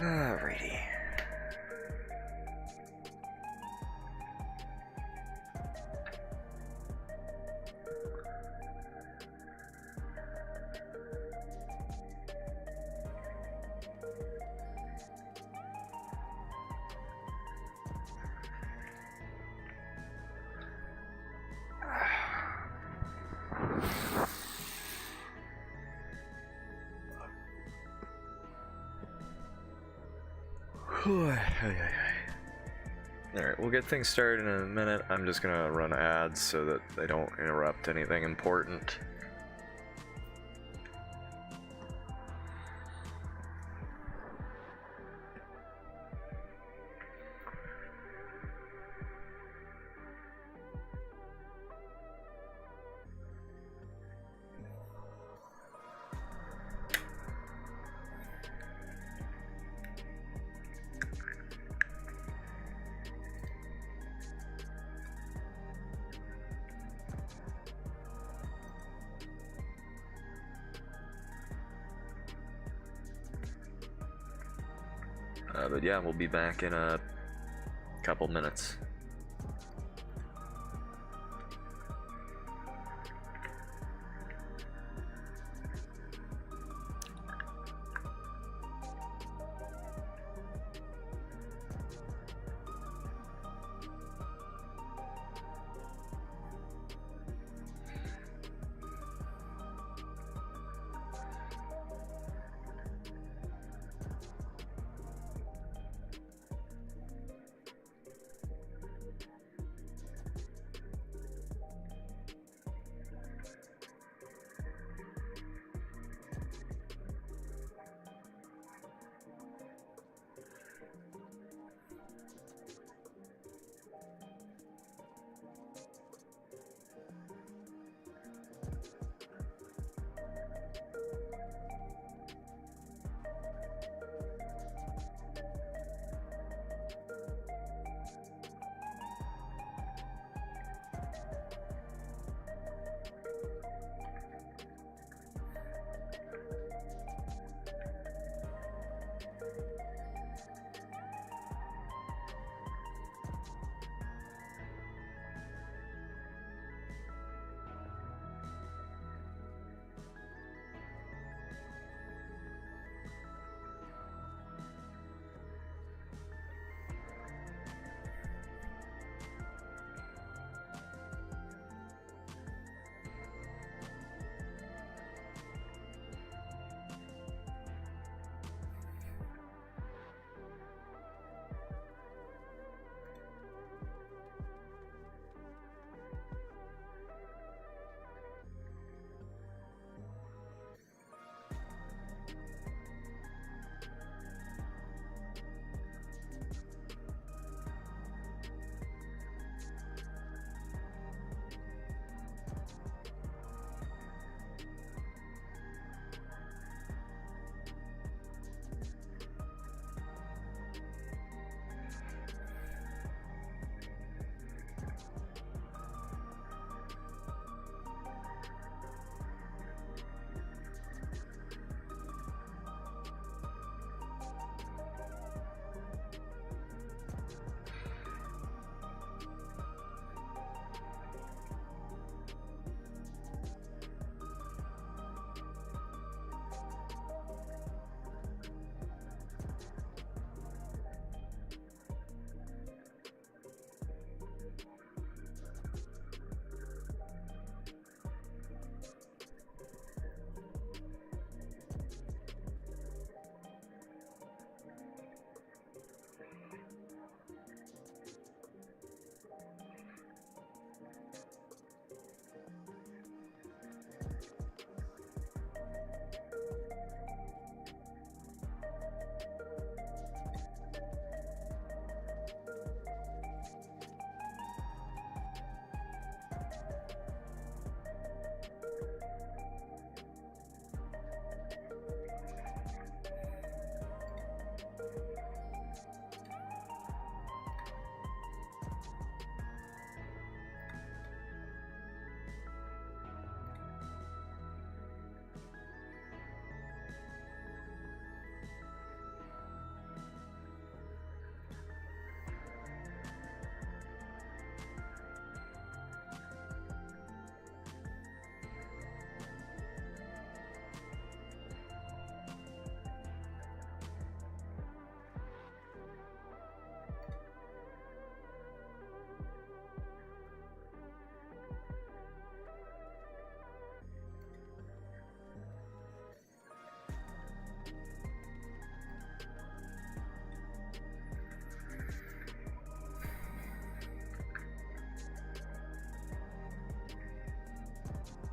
Alrighty. Alright, we'll get things started in a minute. I'm just gonna run ads so that they don't interrupt anything important. But yeah, we'll be back in a couple minutes.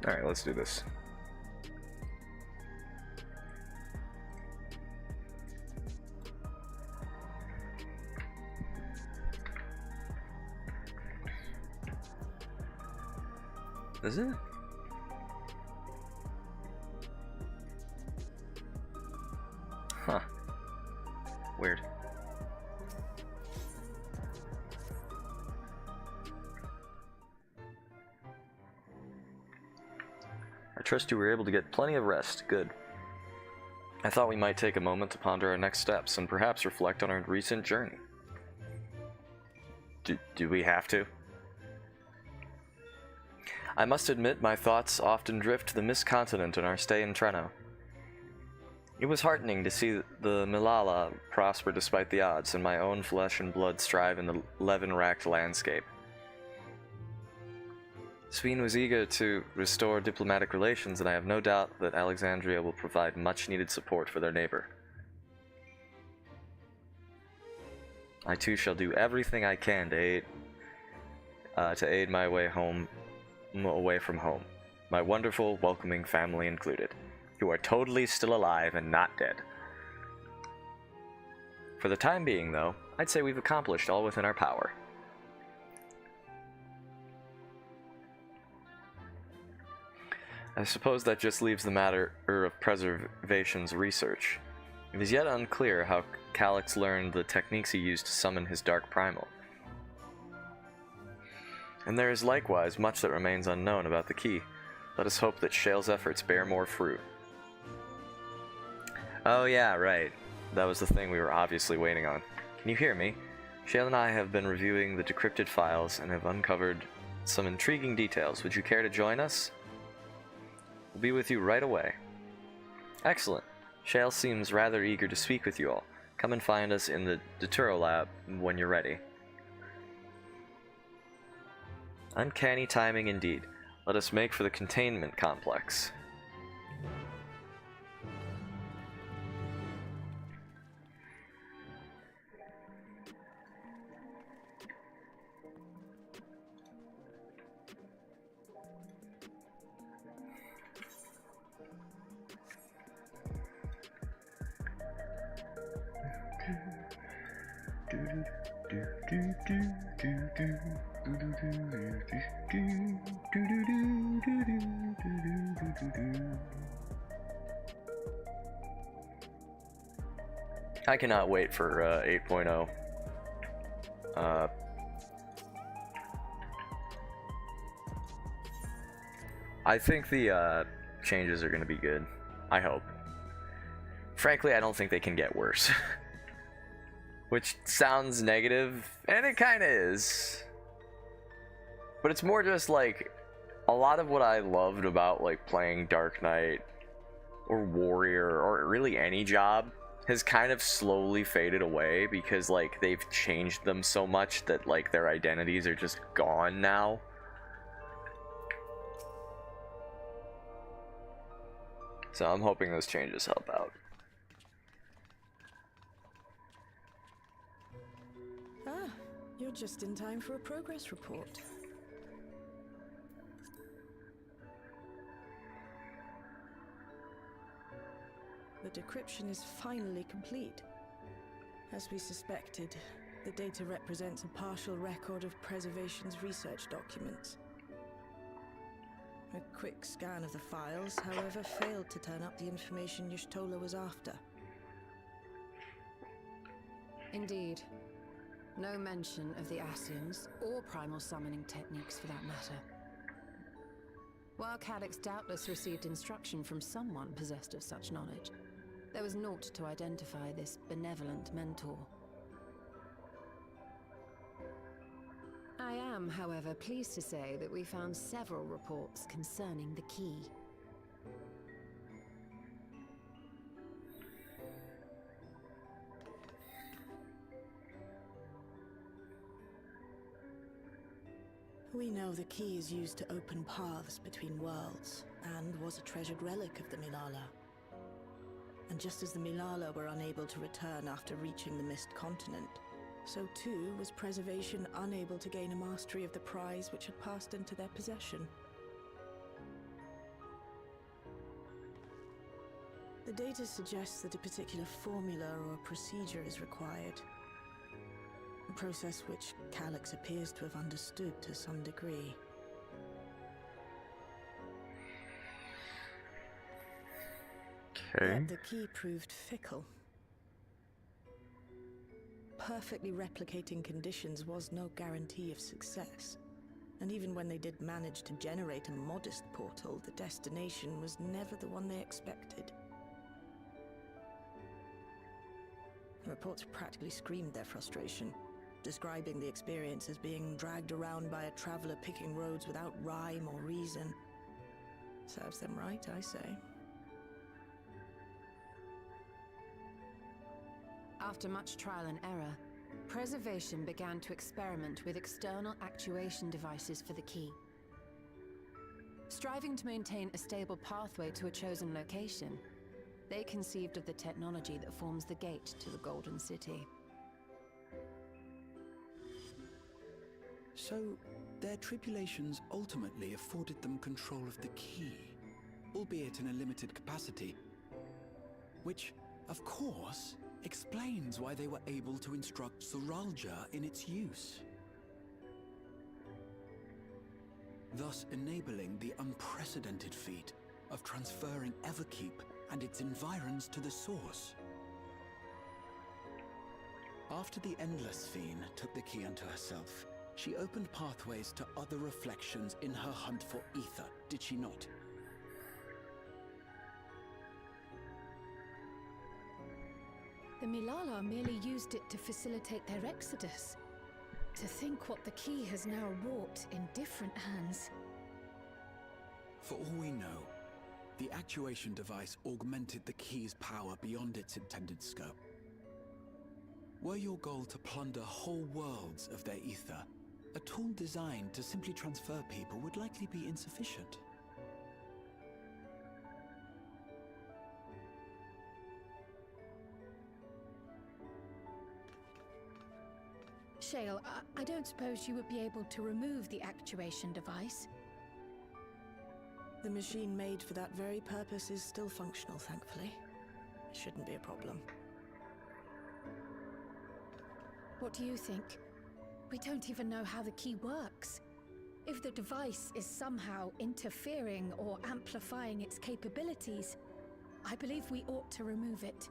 Alright, let's do this. Is it? Huh. Weird. I trust you were able to get plenty of rest. Good. I thought we might take a moment to ponder our next steps and perhaps reflect on our recent journey. Do we have to? I must admit my thoughts often drift to the mist continent in our stay in Treno. It was heartening to see the Milala prosper despite the odds, and my own flesh and blood strive in the levin-racked landscape. Sveen was eager to restore diplomatic relations, and I have no doubt that Alexandria will provide much-needed support for their neighbor. I too shall do everything I can to aid my way home, away from home, my wonderful, welcoming family included, who are totally still alive and not dead. For the time being, though, I'd say we've accomplished all within our power. I suppose that just leaves the matter of preservation's research. It is yet unclear how Calyx learned the techniques he used to summon his dark primal. And there is likewise much that remains unknown about the key. Let us hope that Shale's efforts bear more fruit. Oh yeah, right. That was the thing we were obviously waiting on. Can you hear me? Shale and I have been reviewing the decrypted files and have uncovered some intriguing details. Would you care to join us? We'll be with you right away. Excellent. Shale seems rather eager to speak with you all. Come and find us in the Deturo lab when you're ready. Uncanny timing indeed. Let us make for the containment complex. I cannot wait for 8.0. I think the changes are going to be good. I hope. Frankly, I don't think they can get worse. Which sounds negative, and it kind of is. But it's more just like a lot of what I loved about like playing Dark Knight or Warrior or really any job has kind of slowly faded away because like they've changed them so much that like their identities are just gone now. So I'm hoping those changes help out. Ah, you're just in time for a progress report. The decryption is finally complete. As we suspected, the data represents a partial record of Preservation's research documents. A quick scan of the files, however, failed to turn up the information Y'shtola was after. Indeed. No mention of the Ascians, or primal summoning techniques for that matter. While Calyx doubtless received instruction from someone possessed of such knowledge, there was naught to identify this benevolent mentor. I am, however, pleased to say that we found several reports concerning the key. We know the key is used to open paths between worlds, and was a treasured relic of the Milala. And just as the Milala were unable to return after reaching the Mist Continent, so too was Preservation unable to gain a mastery of the prize which had passed into their possession. The data suggests that a particular formula or procedure is required. A process which Calyx appears to have understood to some degree. Okay. Yet the key proved fickle. Perfectly replicating conditions was no guarantee of success. And even when they did manage to generate a modest portal, the destination was never the one they expected. The reports practically screamed their frustration, describing the experience as being dragged around by a traveler picking roads without rhyme or reason. Serves them right, I say. After much trial and error, Preservation began to experiment with external actuation devices for the key. Striving to maintain a stable pathway to a chosen location, they conceived of the technology that forms the gate to the Golden City. So, their tribulations ultimately afforded them control of the key, albeit in a limited capacity, which, of course, explains why they were able to instruct Zoralja in its use, thus enabling the unprecedented feat of transferring Everkeep and its environs to the source. After the Endless Fiend took the key unto herself, she opened pathways to other reflections in her hunt for ether, did she not? The Milala merely used it to facilitate their exodus. To think what the key has now wrought in different hands. For all we know, the actuation device augmented the key's power beyond its intended scope. Were your goal to plunder whole worlds of their ether, a tool designed to simply transfer people would likely be insufficient. Shale, I don't suppose you would be able to remove the actuation device. The machine made for that very purpose is still functional, thankfully. It shouldn't be a problem. What do you think? We don't even know how the key works. If the device is somehow interfering or amplifying its capabilities, I believe we ought to remove it.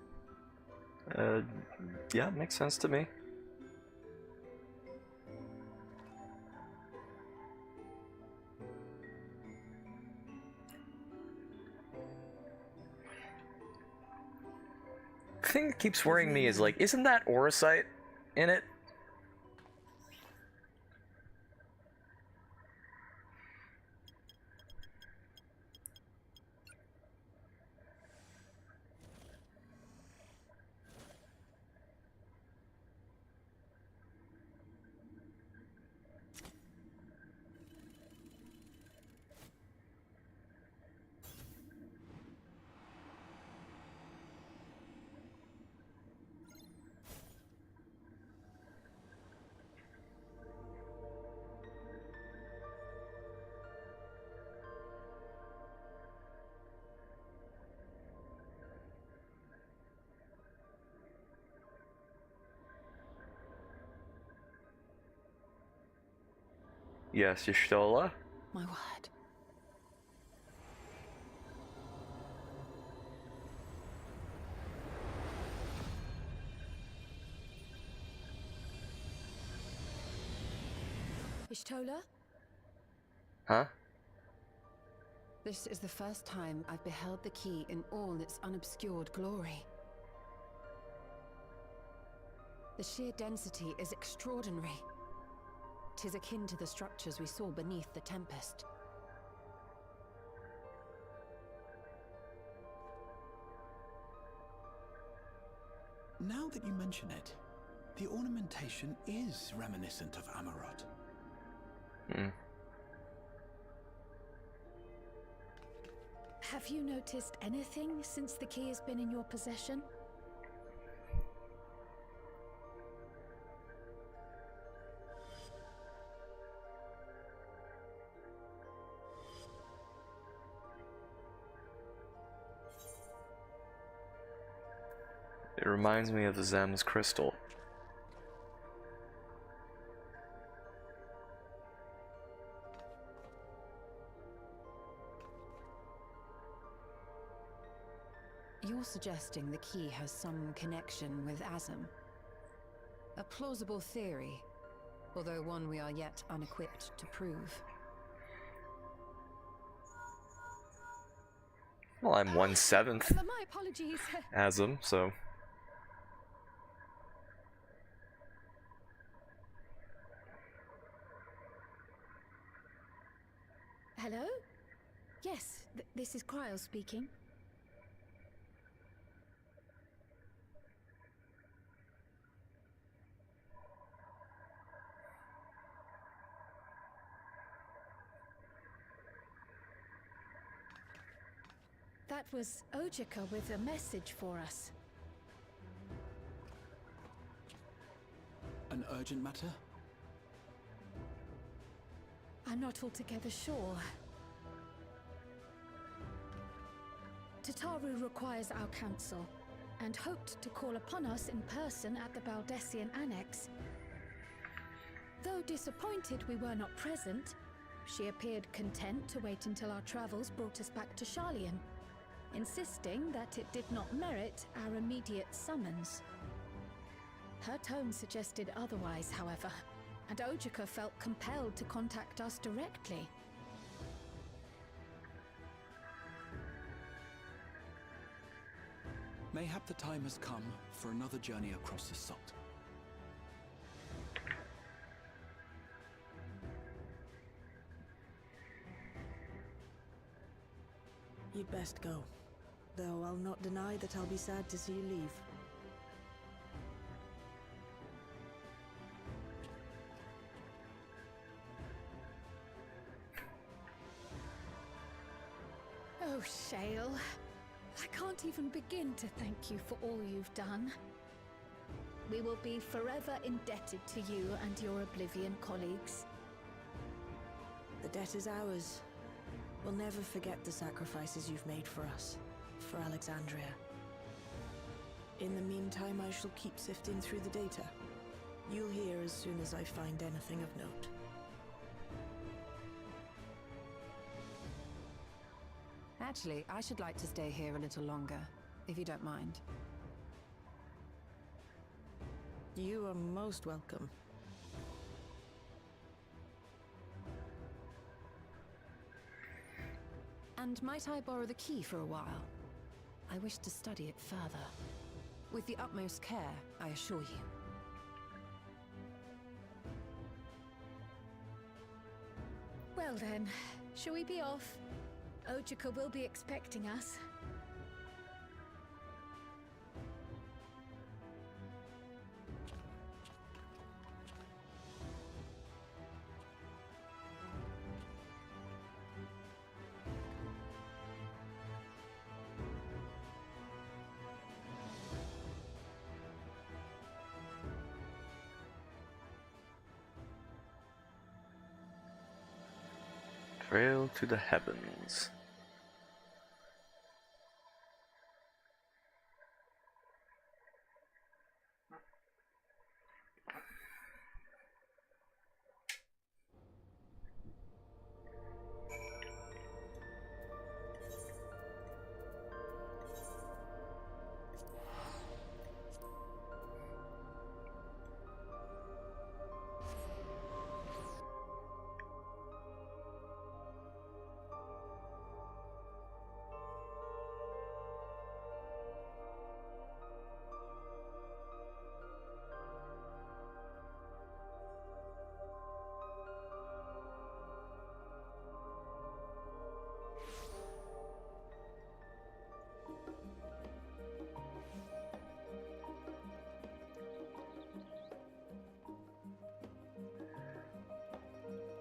Yeah, makes sense to me. The thing that keeps worrying me is, like, isn't that Orosite in it? Yes, Y'shtola? My word. Y'shtola? Huh? This is the first time I've beheld the key in all its unobscured glory. The sheer density is extraordinary. 'Tis akin to the structures we saw beneath the Tempest. Now that you mention it, the ornamentation is reminiscent of Amarot. Hmm. Have you noticed anything since the key has been in your possession? It reminds me of Zem's crystal. You're suggesting the key has some connection with Azam. A plausible theory, although one we are yet unequipped to prove. Well, I'm 1/7 My apologies. Azam, so... Hello? Yes, this is Cryo speaking. That was Ojika with a message for us. An urgent matter? I'm not altogether sure. Tataru requires our counsel, and hoped to call upon us in person at the Baldessian Annex. Though disappointed we were not present, she appeared content to wait until our travels brought us back to Sharlayan, insisting that it did not merit our immediate summons. Her tone suggested otherwise, however, and Ojika felt compelled to contact us directly. Mayhap the time has come for another journey across the salt. You'd best go. Though I'll not deny that I'll be sad to see you leave. Oh, Shale. I can't even begin to thank you for all you've done. We will be forever indebted to you and your Oblivion colleagues. The debt is ours. We'll never forget the sacrifices you've made for us, for Alexandria. In the meantime, I shall keep sifting through the data. You'll hear as soon as I find anything of note. Actually, I should like to stay here a little longer, if you don't mind. You are most welcome. And might I borrow the key for a while? I wish to study it further. With the utmost care, I assure you. Well then, shall we be off? Ojika will be expecting us. Trail to the heavens.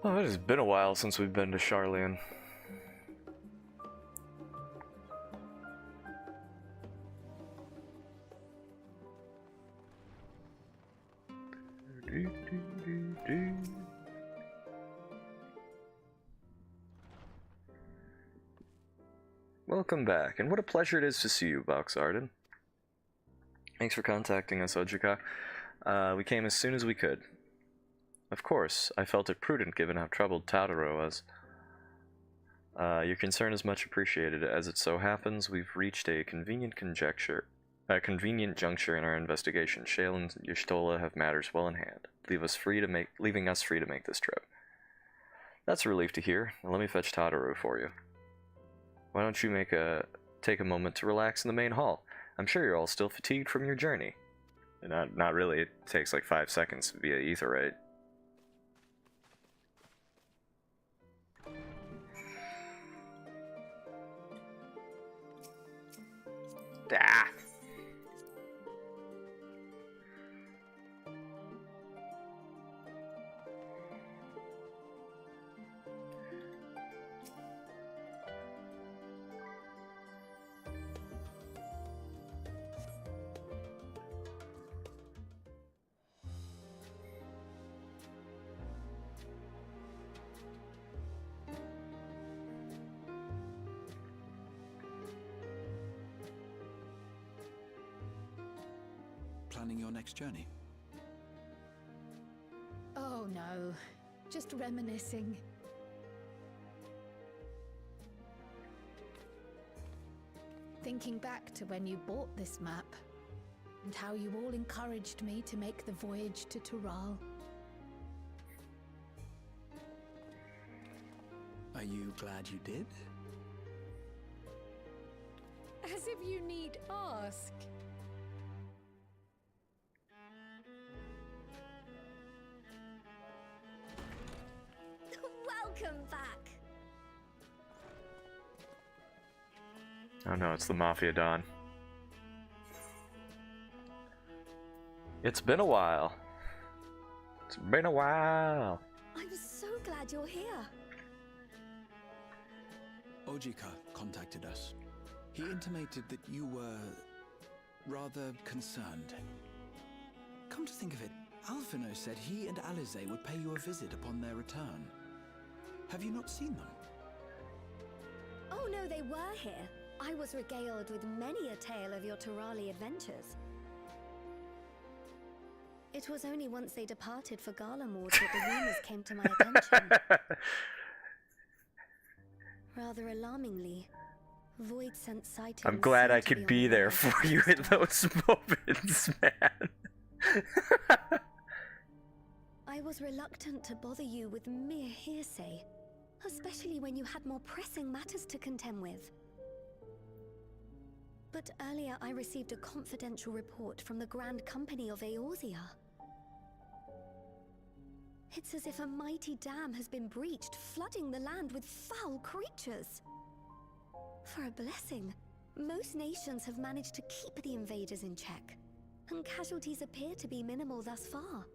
Oh, it has been a while since we've been to Sharlayan. Welcome back, and what a pleasure it is to see you, Box Arden. Thanks for contacting us, Ojika. We came as soon as we could. Of course, I felt it prudent given how troubled Totoro was. Your concern is much appreciated. As it so happens, we've reached a convenient juncture in our investigation. Shale and Y'shtola have matters well in hand, leaving us free to make this trip. That's a relief to hear. Now let me fetch Totoro for you. Why don't you take a moment to relax in the main hall? I'm sure you're all still fatigued from your journey. Not really. It takes like 5 seconds via Aetheryte. Ah! Planning your next journey? Oh no, just reminiscing. Thinking back to when you bought this map, and how you all encouraged me to make the voyage to Tural. Are you glad you did? As if you need ask. Welcome back. Oh no, it's the Mafia Don. It's been a while. It's been a while. I'm so glad you're here. Ojika contacted us. He intimated that you were rather concerned. Come to think of it, Alphino said he and Eorzea would pay you a visit upon their return. Have you not seen them? Oh no, they were here. I was regaled with many a tale of your Turali adventures. It was only once they departed for Garlemald that the rumors came to my attention. Rather alarmingly, Void sent sightings. I'm glad I seem to could on be the there rise. for you in those moments, man. I was reluctant to bother you with mere hearsay, especially when you had more pressing matters to contend with. But earlier I received a confidential report from the Grand Company of Eorzea. It's as if a mighty dam has been breached, flooding the land with foul creatures. For a blessing, most nations have managed to keep the invaders in check, and casualties appear to be minimal thus far.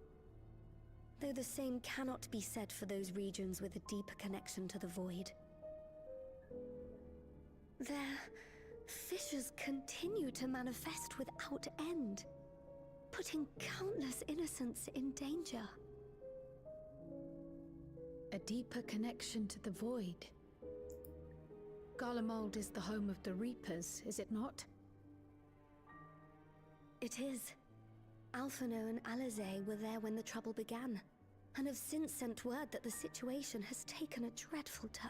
Though the same cannot be said for those regions with a deeper connection to the Void. Their fissures continue to manifest without end, putting countless innocents in danger. A deeper connection to the Void. Garlemald is the home of the Reapers, is it not? It is. Alphino and Eorzea were there when the trouble began, and have since sent word that the situation has taken a dreadful turn.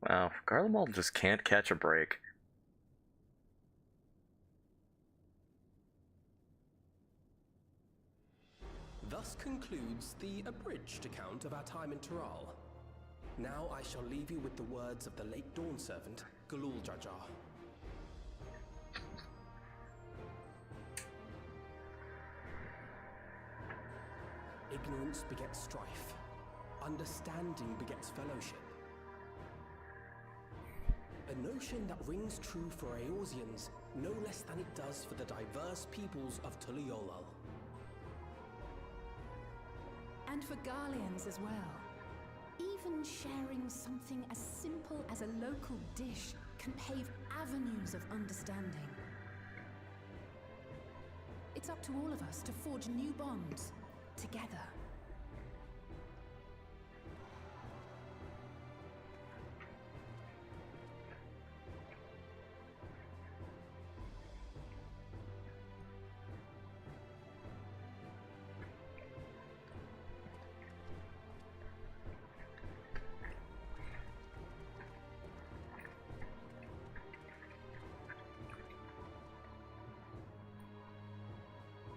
Wow, Garlemald just can't catch a break. Thus concludes the abridged account of our time in Tural. Now I shall leave you with the words of the late Dawn Servant, Galul Jajar. Ignorance begets strife. Understanding begets fellowship. A notion that rings true for Eorzeans no less than it does for the diverse peoples of Tuliolal. And for Garleans as well. Even sharing something as simple as a local dish can pave avenues of understanding. It's up to all of us to forge new bonds, together.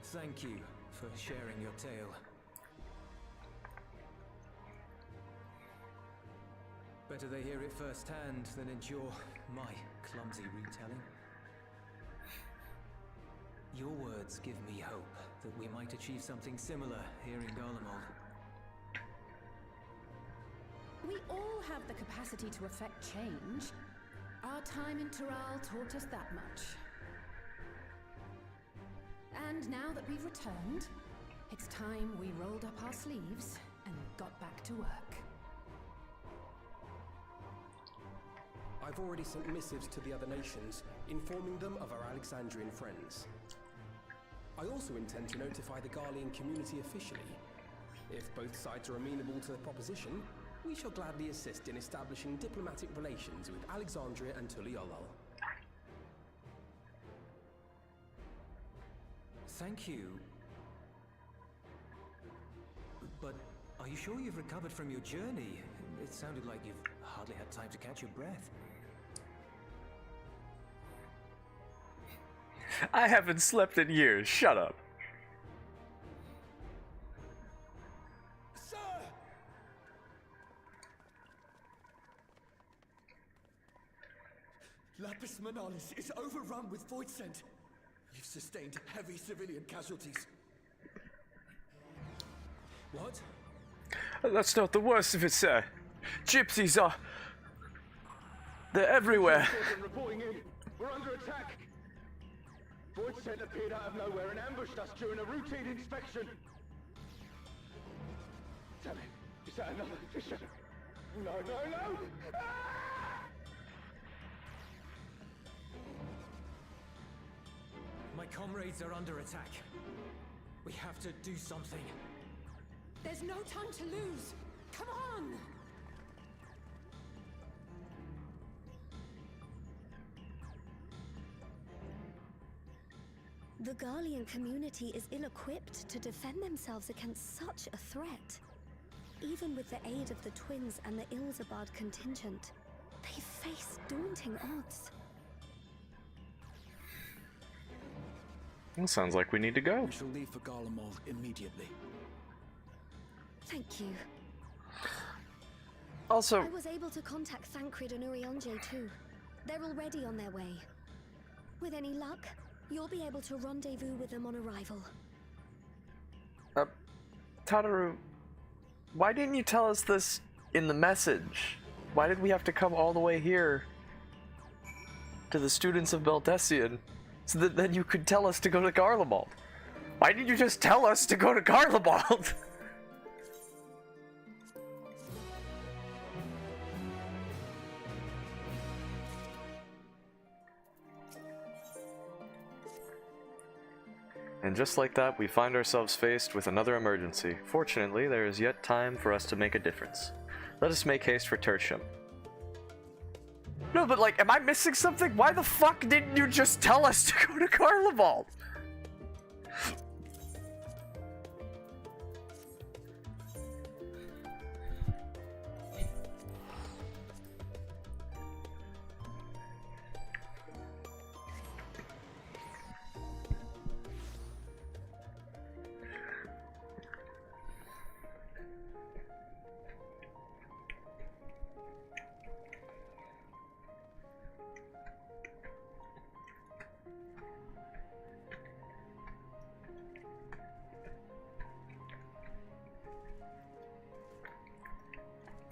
Thank you for sharing your tale. Better they hear it firsthand than endure my clumsy retelling. Your words give me hope that we might achieve something similar here in Garlemald. We all have the capacity to affect change. Our time in Tural taught us that much. And now that we've returned, it's time we rolled up our sleeves and got back to work. I've already sent missives to the other nations, informing them of our Alexandrian friends. I also intend to notify the Garlean community officially. If both sides are amenable to the proposition, we shall gladly assist in establishing diplomatic relations with Alexandria and Tuliolal. Thank you. But are you sure you've recovered from your journey? It sounded like you've hardly had time to catch your breath. I haven't slept in years. Shut up. Sir! Lapis Manalis is overrun with void scent. You've sustained heavy civilian casualties. What? That's not the worst of it, sir. Gypsies are... They're everywhere. Reporting in. We're under attack. Void scent appeared out of nowhere and ambushed us during a routine inspection. Damn it. Is that another Fisher? No, no, no! Ah! My comrades are under attack. We have to do something. There's no time to lose. Come on! The Garlean community is ill-equipped to defend themselves against such a threat. Even with the aid of the twins and the Ilzabard contingent, they face daunting odds. It sounds like we need to go. We shall leave for Garlemald immediately. Thank you. Also, I was able to contact Thancred and Urianger too. They're already on their way. With any luck, you'll be able to rendezvous with them on arrival. Tataru, why didn't you tell us this in the message? Why did we have to come all the way here to the students of Beldessian so that then you could tell us to go to Garlemald? Why didn't you just tell us to go to Garlemald? And just like that, we find ourselves faced with another emergency. Fortunately, there is yet time for us to make a difference. Let us make haste for Tertium. No, but like, am I missing something? Why the fuck didn't you just tell us to go to Garlemald?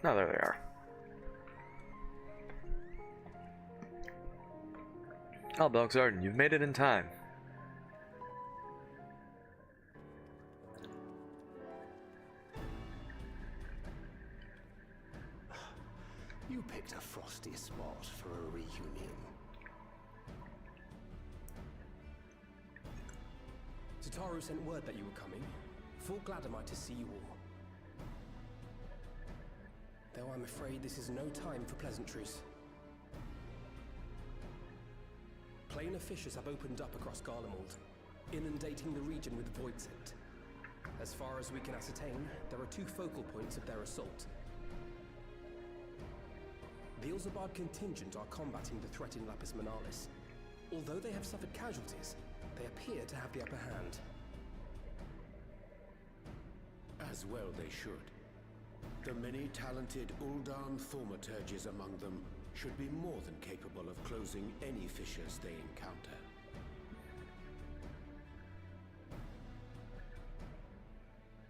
No, there they are. Oh, Belxarden, you've made it in time. You picked a frosty spot for a reunion. Tataru sent word that you were coming. Full glad am I to see you all. Though I'm afraid this is no time for pleasantries. Planar fissures have opened up across Garlemald, inundating the region with void scent. As far as we can ascertain, there are two focal points of their assault. The Ilzabard contingent are combating the threat in Lapis Manalis. Although they have suffered casualties, they appear to have the upper hand. As well they should. The many talented Uldan thaumaturges among them should be more than capable of closing any fissures they encounter.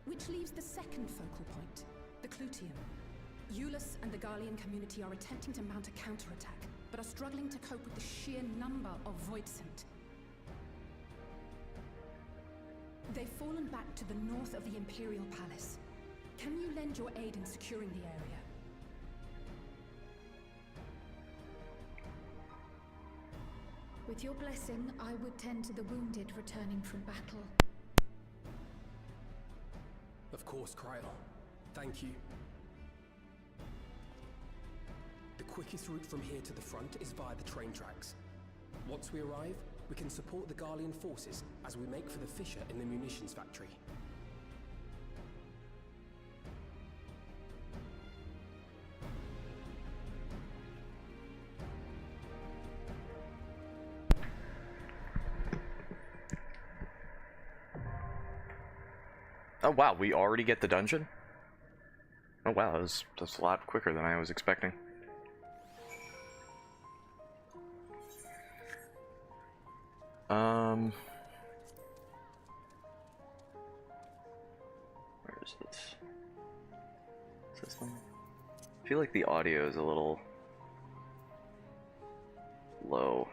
Which leaves the second focal point, the Clutium. Eulus and the Garlean community are attempting to mount a counterattack, but are struggling to cope with the sheer number of void scent. They've fallen back to the north of the Imperial Palace. Can you lend your aid in securing the area? With your blessing, I would tend to the wounded returning from battle. Of course, Kryl. Thank you. The quickest route from here to the front is via the train tracks. Once we arrive, we can support the Garlean forces as we make for the fissure in the munitions factory. Oh wow, we already get the dungeon? Oh wow, that's a lot quicker than I was expecting. Where is this? Is this one? I feel like the audio is a little low.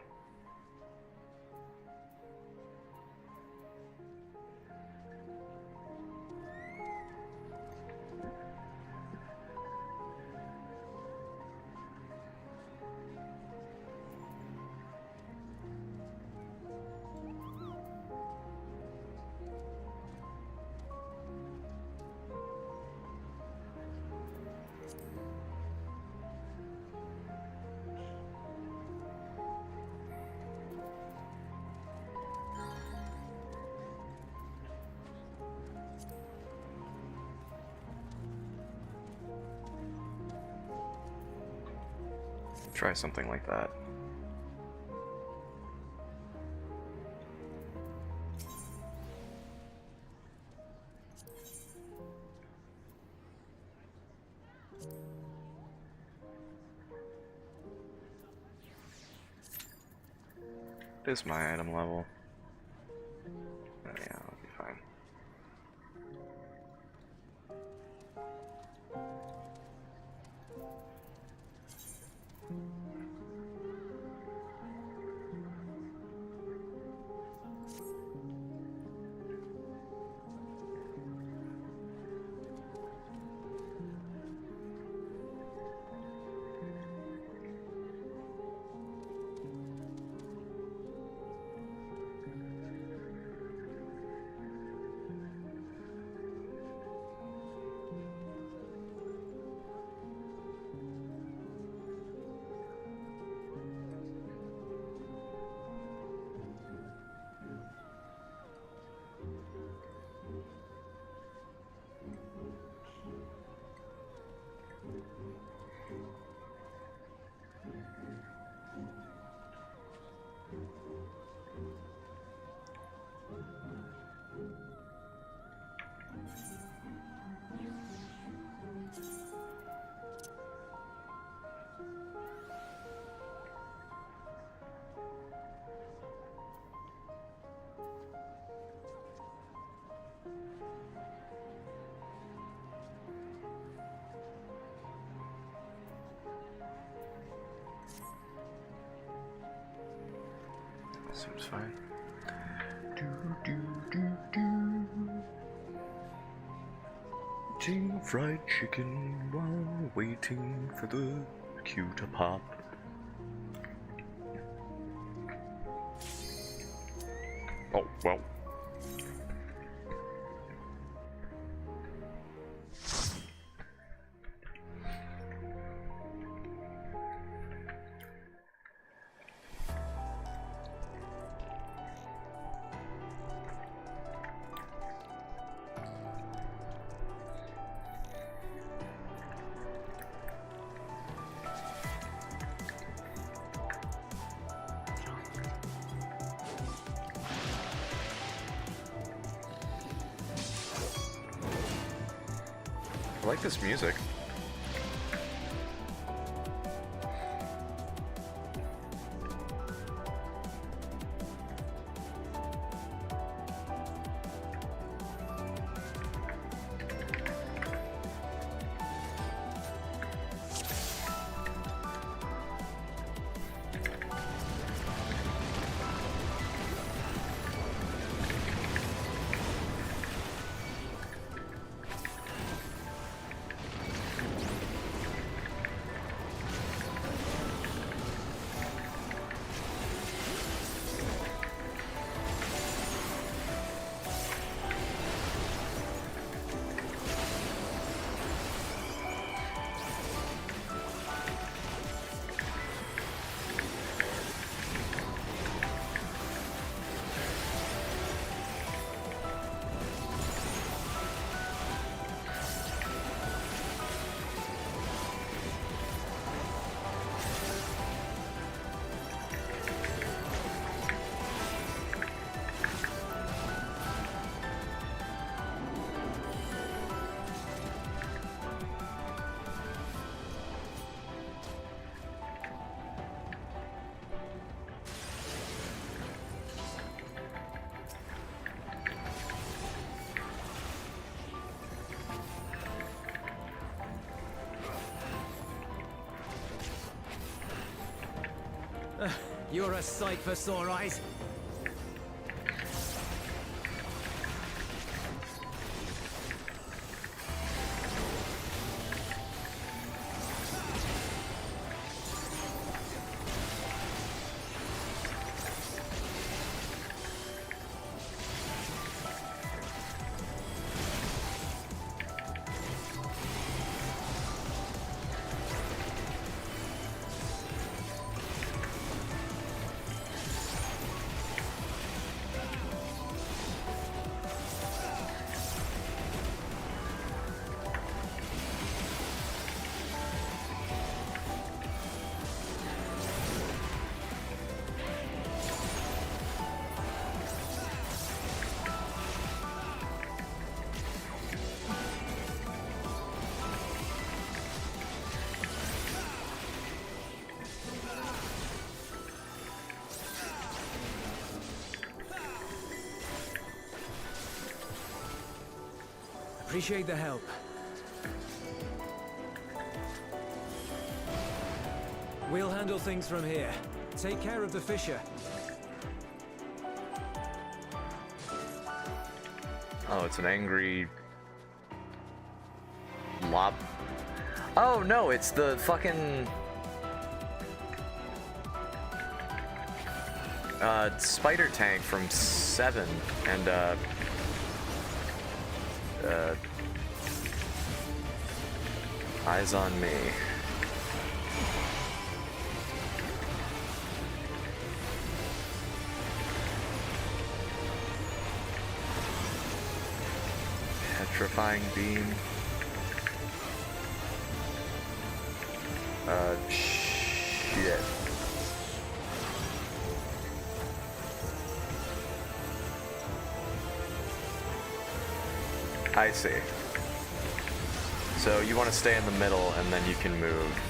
Try something like that. This is my item level. Oh yeah, I'll be fine. Seems fine. Eating fried chicken while waiting for the queue to pop. Oh, well. I like this music. You're a sight for sore eyes. Appreciate the help. We'll handle things from here. Take care of the fissure. Oh, it's an angry lob. Oh no, it's the fucking spider tank from 7 and eyes on me. Petrifying beam. Shit. I see. So you want to stay in the middle and then you can move.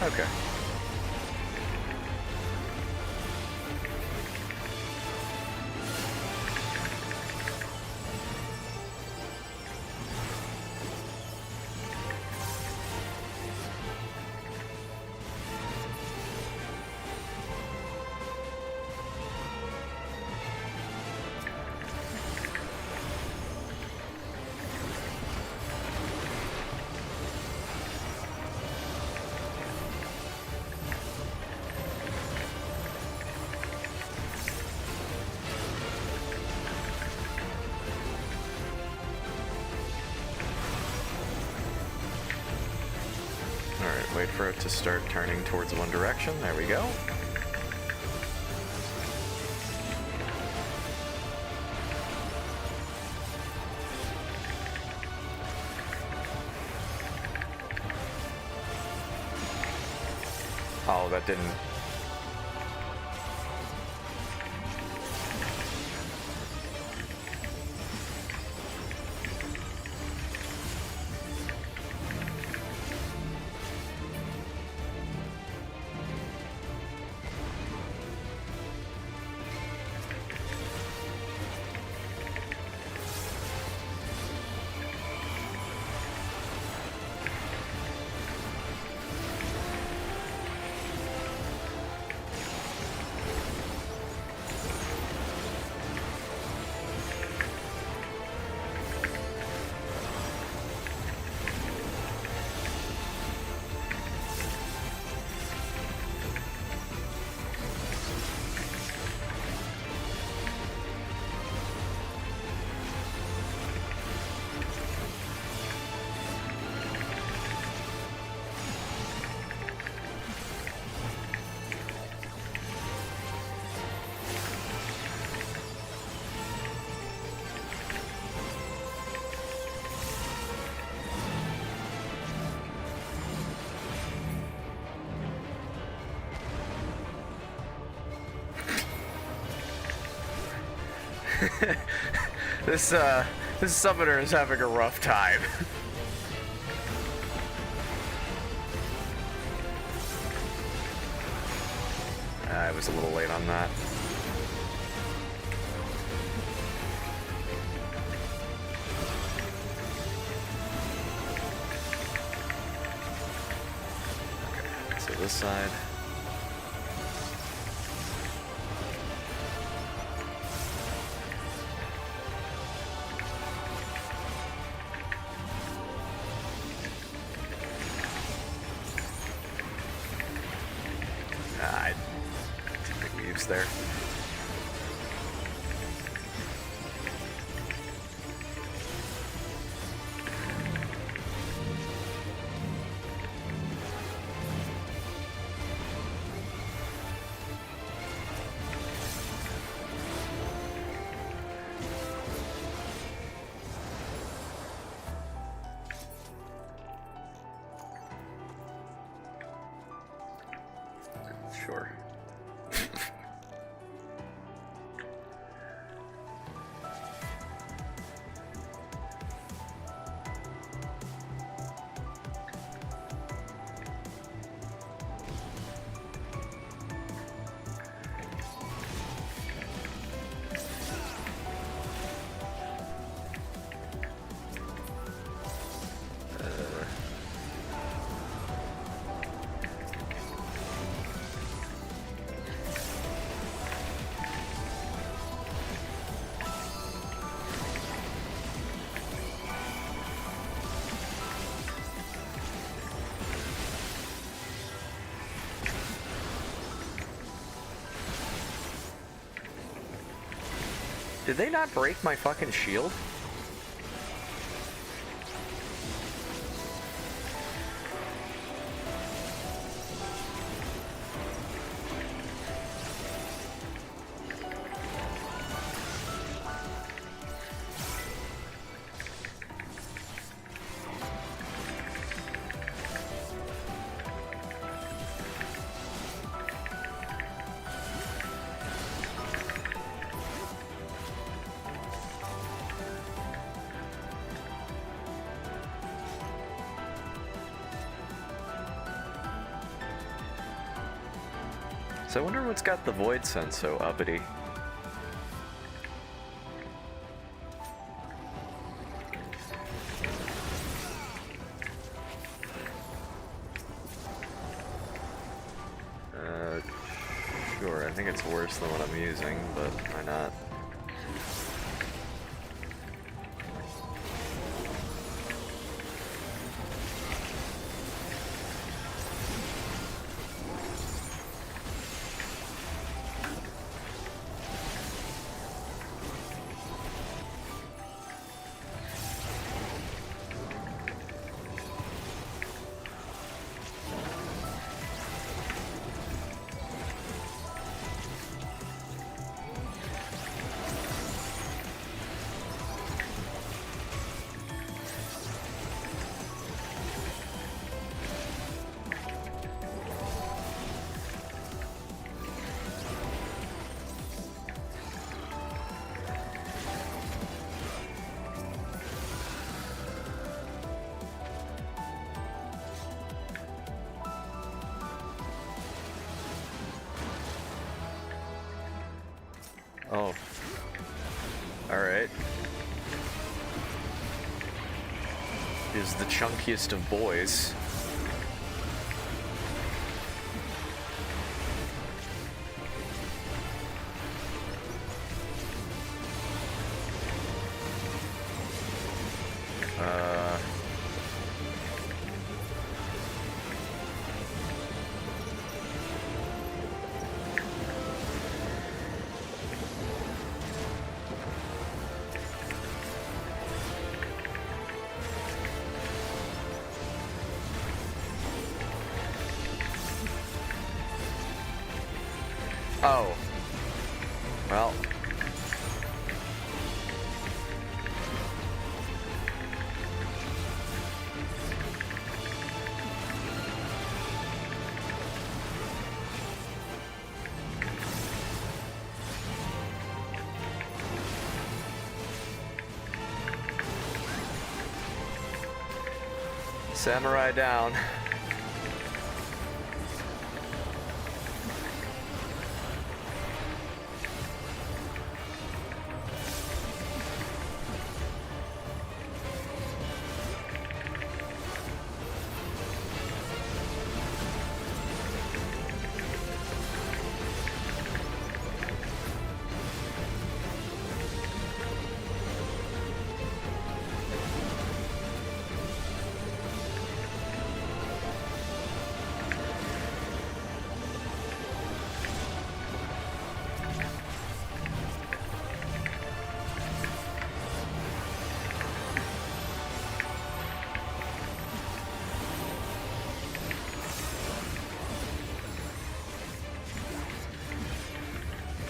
Okay. Alright, wait for it to start turning towards one direction. There we go. Oh, that didn't... This summoner is having a rough time. I was a little late on that. Okay, so this side. There. Sure. Did they not break my fucking shield? So I wonder what's got the void sense so uppity. Sure, I think it's worse than what I'm using, but why not? Oh. Alright. Is the chunkiest of boys. Oh. Well. Samurai down.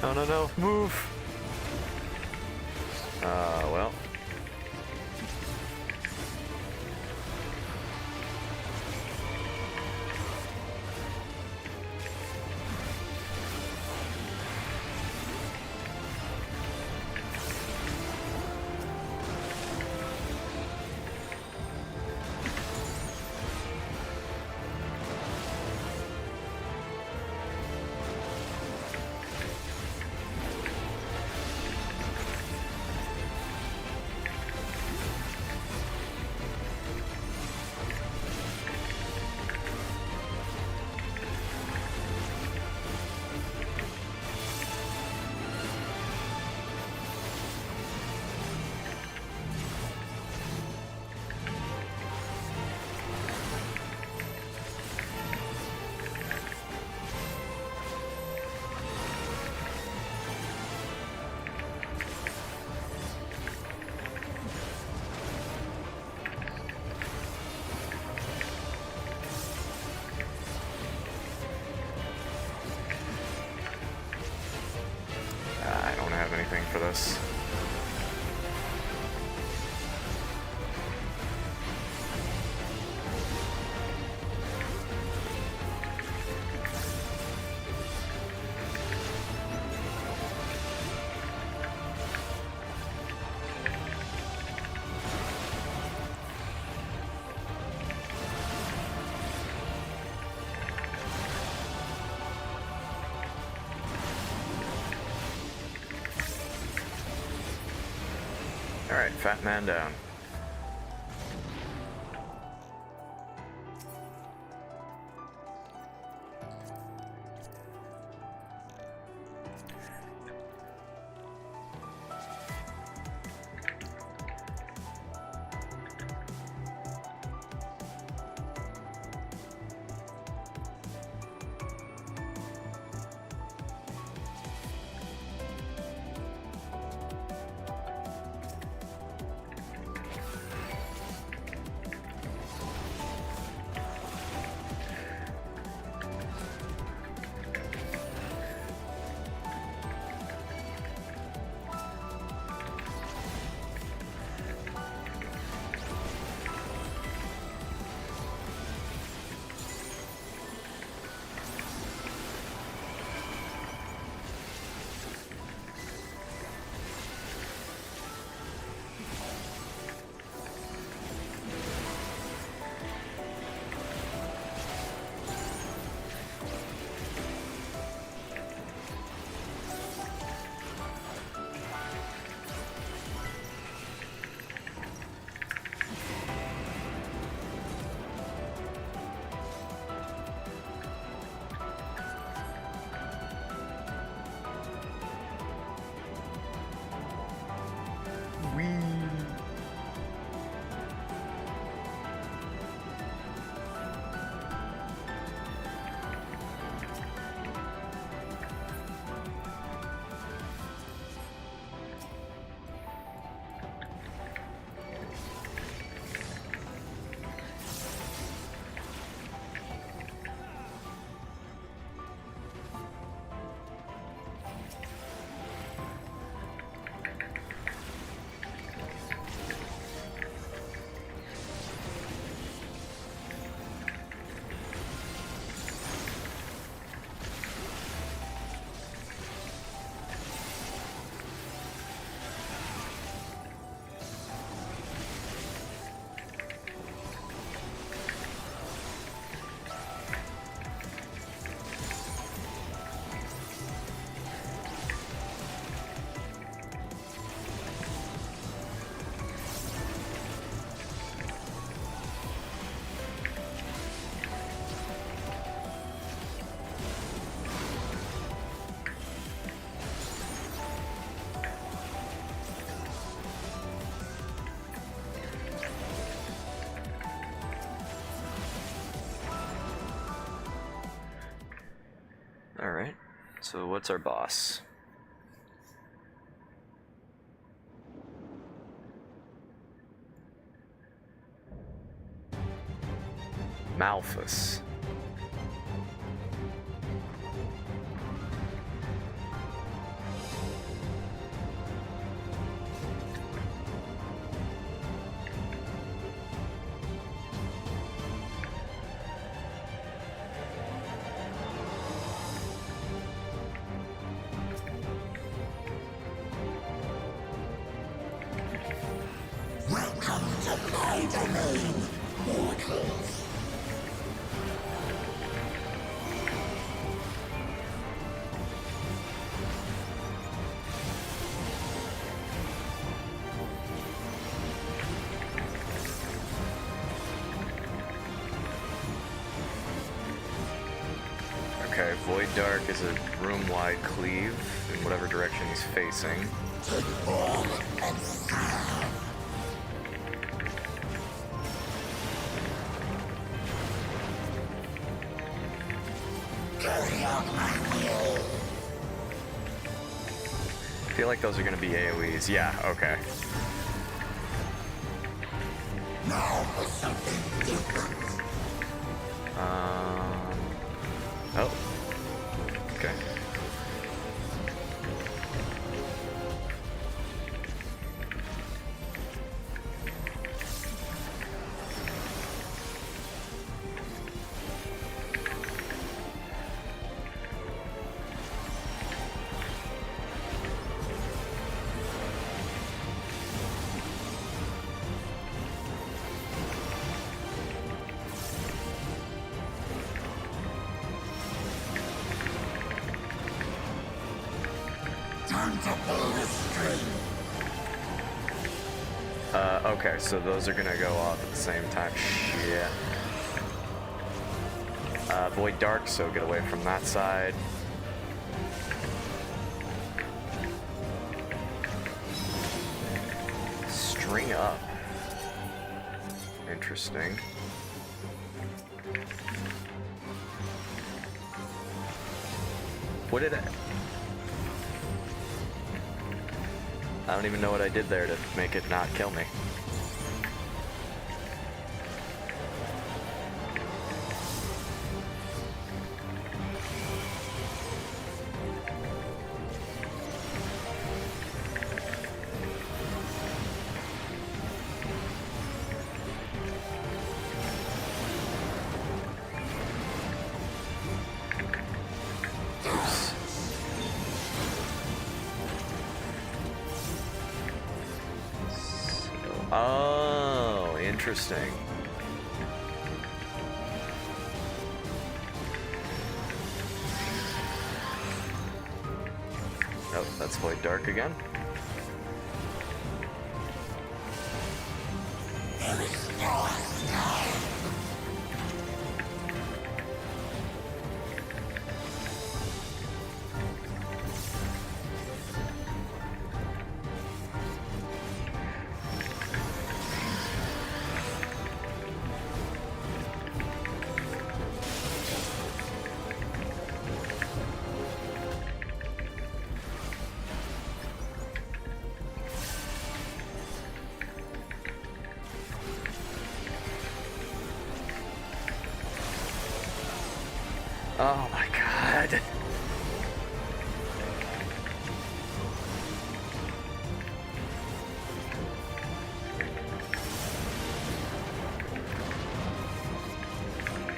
No, no, no, move! Well. I don't have anything for this. Alright, fat man down. So what's our boss? Malthus. Okay, Void Dark is a room-wide cleave in whatever direction he's facing. I feel like those are going to be AoEs. Yeah, okay. Now for something different. Oh. Okay. Time to pull the string. Okay, so those are gonna go off at the same time. Shit. Void Dark, so get away from that side. String up. Interesting. What did I don't even know what I did there to make it not kill me. Oh, interesting. Oh, that's Void Dark again. Oh my god.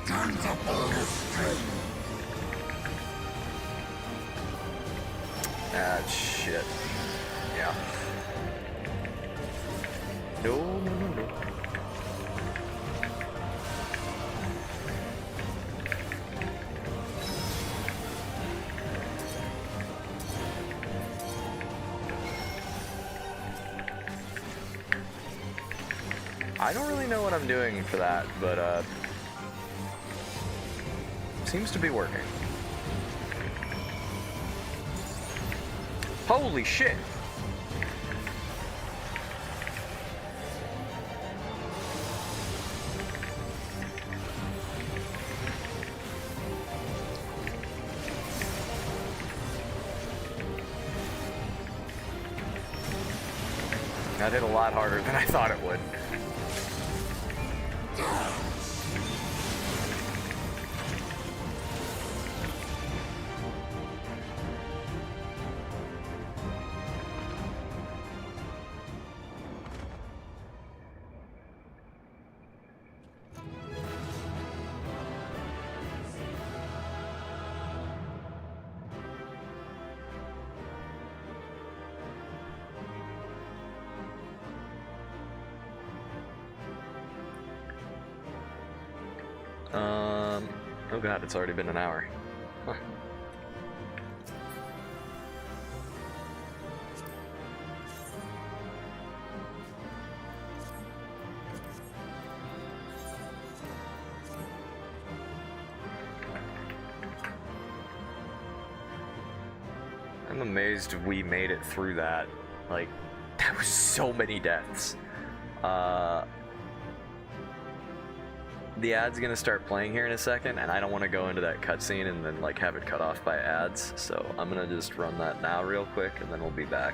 Time to pull the string. Ah, shit. Yeah. No, no, no, no. I don't really know what I'm doing for that, but seems to be working. Holy shit! That hit a lot harder than I thought it would. Oh god, it's already been an hour. Huh. I'm amazed we made it through that. Like, that was so many deaths. The ad's gonna start playing here in a second, and I don't want to go into that cutscene and then like have it cut off by ads, so I'm gonna just run that now real quick, and then we'll be back.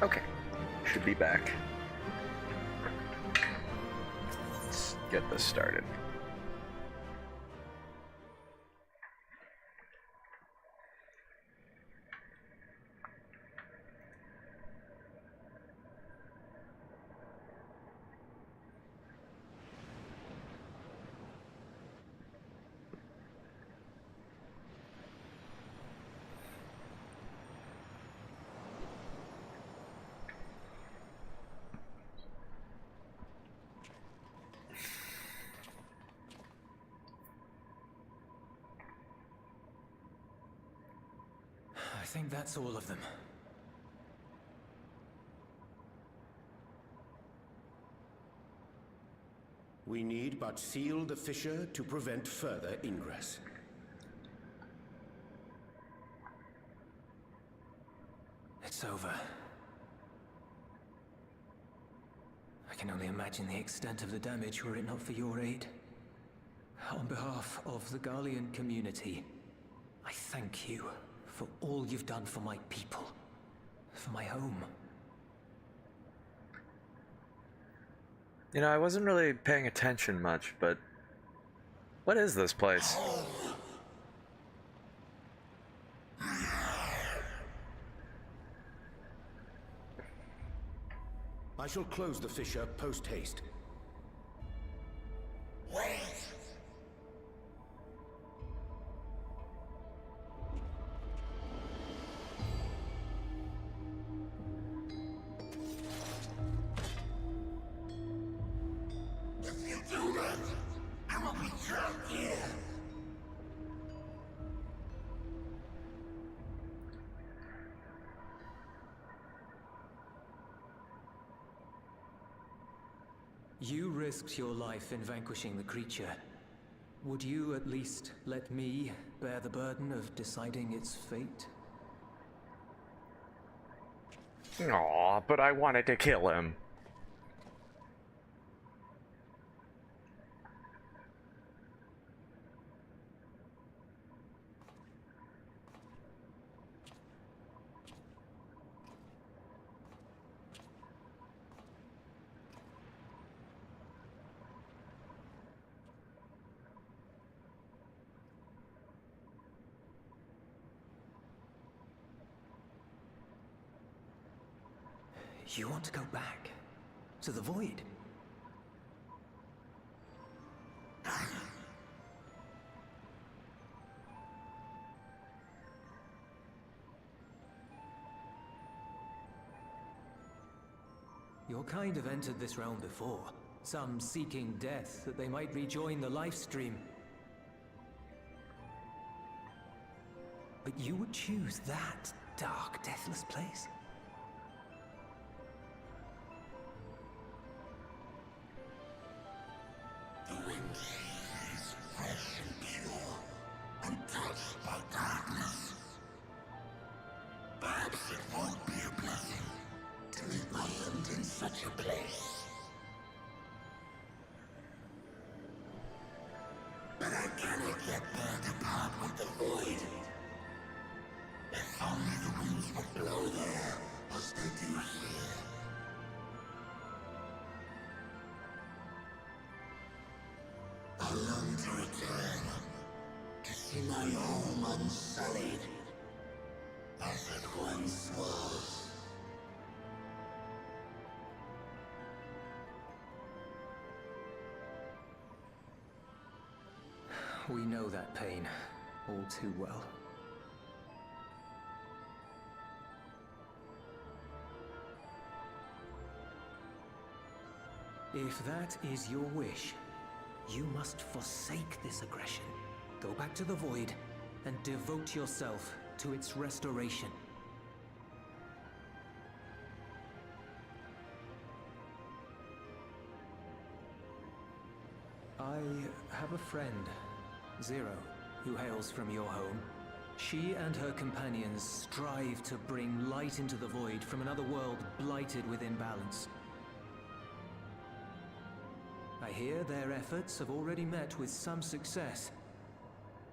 Okay, should be back. Let's get this started. think that's all of them. We need but seal the fissure to prevent further ingress. It's over. I can only imagine the extent of the damage were it not for your aid. On behalf of the Garlean community, I thank you for all you've done for my people, for my home. You know, I wasn't really paying attention much, but what is this place? I shall close the fissure post-haste. Wait! If you do that, I will be trapped here. You risked your life in vanquishing the creature. Would you at least let me bear the burden of deciding its fate? Aw, but I wanted to kill him. You want to go back? To the void? Your kind have entered this realm before. Some seeking death that they might rejoin the life stream. But you would choose that dark, deathless place? The wind is fresh and pure, untouched by darkness. Perhaps it won't be a blessing to meet my end in such a place. But I cannot get there to part with the void. If only the winds would blow there as they do here. I long to return, to see my home unsullied, as it once was. We know that pain all too well. If that is your wish, you must forsake this aggression. Go back to the void and devote yourself to its restoration. I have a friend, Zero, who hails from your home. She and her companions strive to bring light into the void from another world blighted with imbalance. I hear their efforts have already met with some success.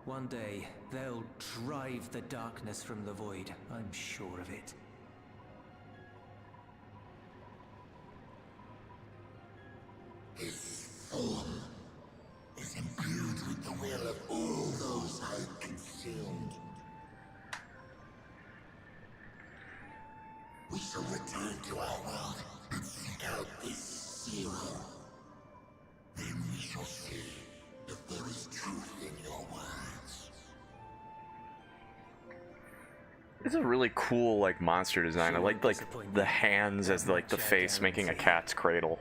One day, they'll drive the darkness from the void, I'm sure of it. His form is imbued with the will of all those I consumed. We shall return to our world and seek out this Zero. Then we shall see if there is truth in your words. It's a really cool, like, monster design. I like the hands as like the face making a cat's cradle.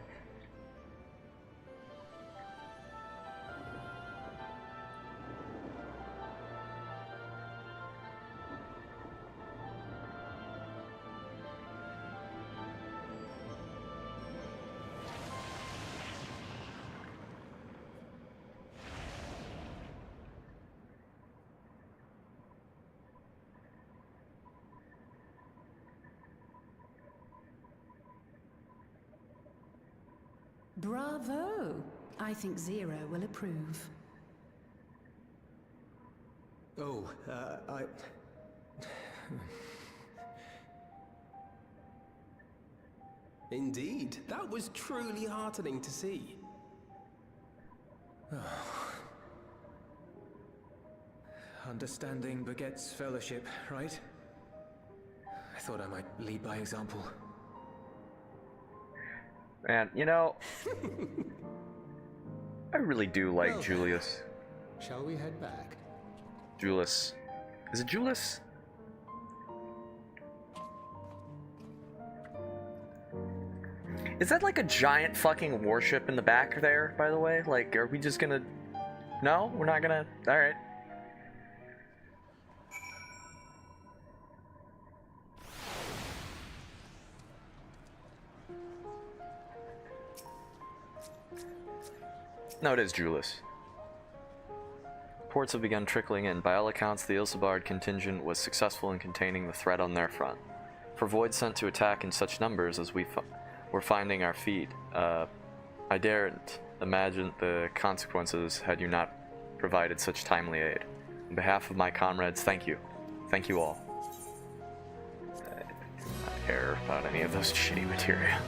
Bravo! I think Zero will approve. Oh, Indeed, that was truly heartening to see. Understanding begets fellowship, right? I thought I might lead by example. And, you know, I really do like Well, Julius. Shall we head back? Julius. Is it Julius? Is that like a giant fucking warship in the back there, by the way? Like, are we just gonna... No? We're not gonna... Alright. No, it is Julius. Reports have begun trickling in. By all accounts, the Ilsabard contingent was successful in containing the threat on their front. For voids sent to attack in such numbers as we were finding our feet, I daren't imagine the consequences had you not provided such timely aid. On behalf of my comrades, thank you. Thank you all. I do not care about any of those shitty material.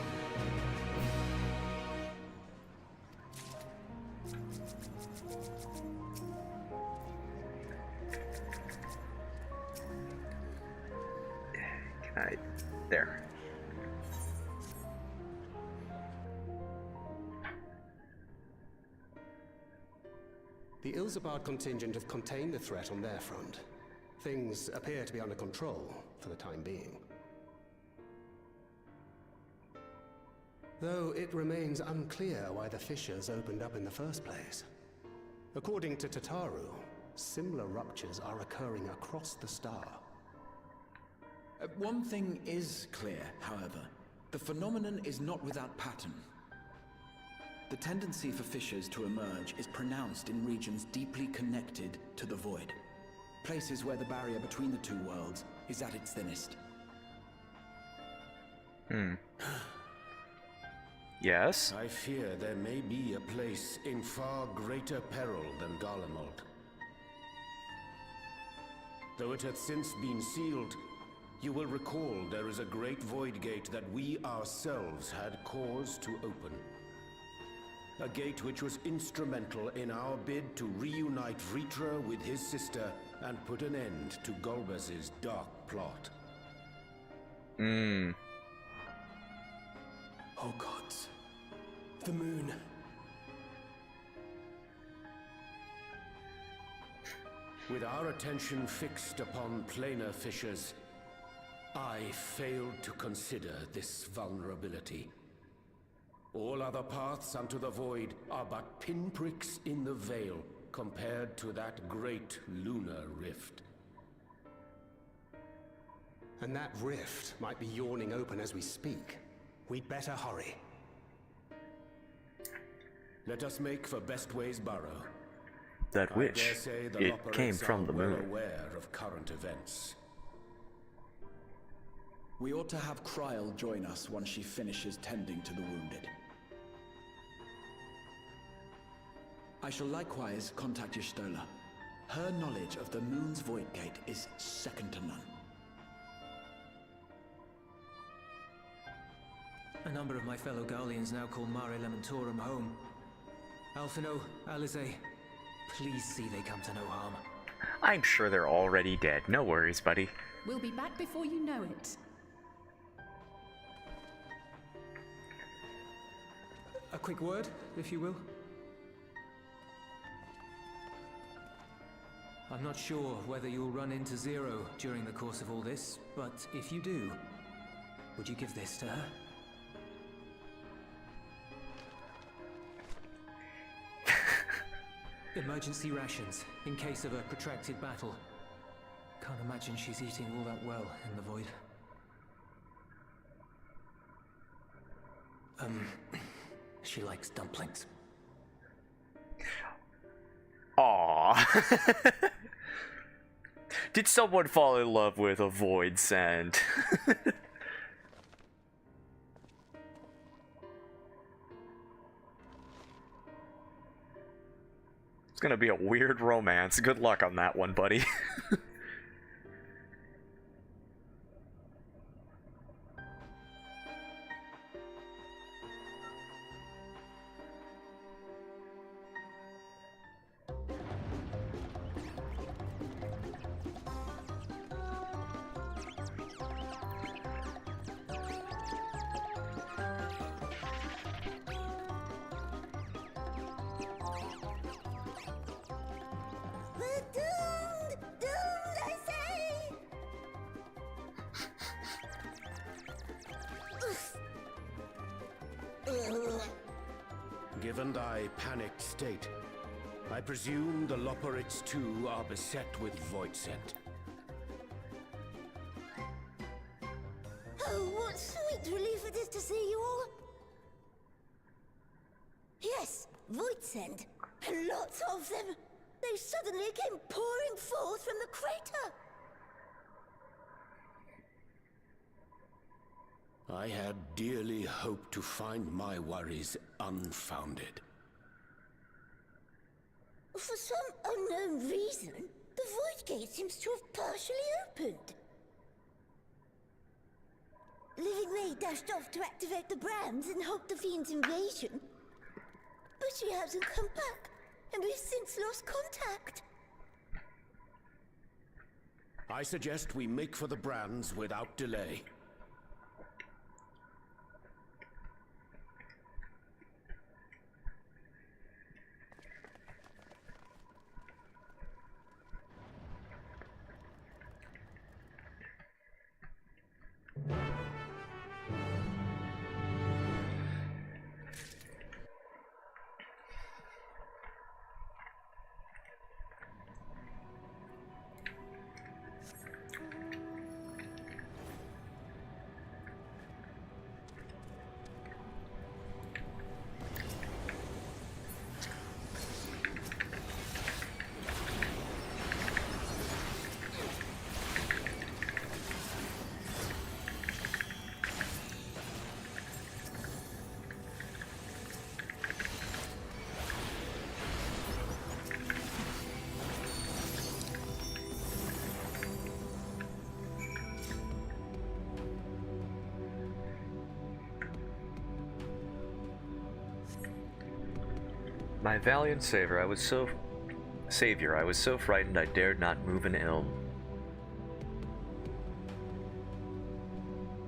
There. The Ilsabard contingent have contained the threat on their front. Things appear to be under control for the time being. Though it remains unclear why the fissures opened up in the first place. According to Tataru, similar ruptures are occurring across the star. One thing is clear, however. The phenomenon is not without pattern. The tendency for fissures to emerge is pronounced in regions deeply connected to the void. Places where the barrier between the two worlds is at its thinnest. Yes? I fear there may be a place in far greater peril than Garlemald. Though it hath since been sealed, you will recall there is a great void gate that we ourselves had cause to open. A gate which was instrumental in our bid to reunite Vritra with his sister and put an end to Golbez's dark plot. Oh gods. The moon. With our attention fixed upon planar fissures, I failed to consider this vulnerability. All other paths unto the void are but pinpricks in the veil compared to that great lunar rift. And that rift might be yawning open as we speak. We'd better hurry. Let us make for Bestway's burrow. That which? I dare say the It came Loporrits from are the well moon. aware of current events. We ought to have Kryl join us once she finishes tending to the wounded. I shall likewise contact Y'shtola. Her knowledge of the moon's void gate is second to none. A number of my fellow Garleans now call Mare Elementorum home. Alphino, Alize, please see they come to no harm. I'm sure they're already dead. No worries, buddy. We'll be back before you know it. A quick word, if you will. I'm not sure whether you'll run into Zero during the course of all this, but if you do, would you give this to her? Emergency rations, in case of a protracted battle. Can't imagine she's eating all that well in the void. She likes dumplings. Aww. Did someone fall in love with a void sand? It's gonna be a weird romance. Good luck on that one, buddy. We're doomed! Doomed, I say! Given thy panicked state, I presume the Loporrits too are beset with void scent. Oh, what sweet relief it is to see you all! Yes, void scent. And lots of them. They suddenly came pouring forth from the crater. I had dearly hoped to find my worries unfounded. For some unknown reason, the void gate seems to have partially opened. Living Ray dashed off to activate the brands and halt the Fiend's invasion. But she hasn't come back, and we've since lost contact. I suggest we make for the brands without delay. My valiant savior, I was so frightened I dared not move an elm.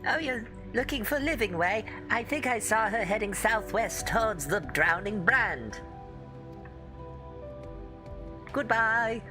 Oh, you're looking for Living Way? I think I saw her heading southwest towards the Drowning Brand. Goodbye.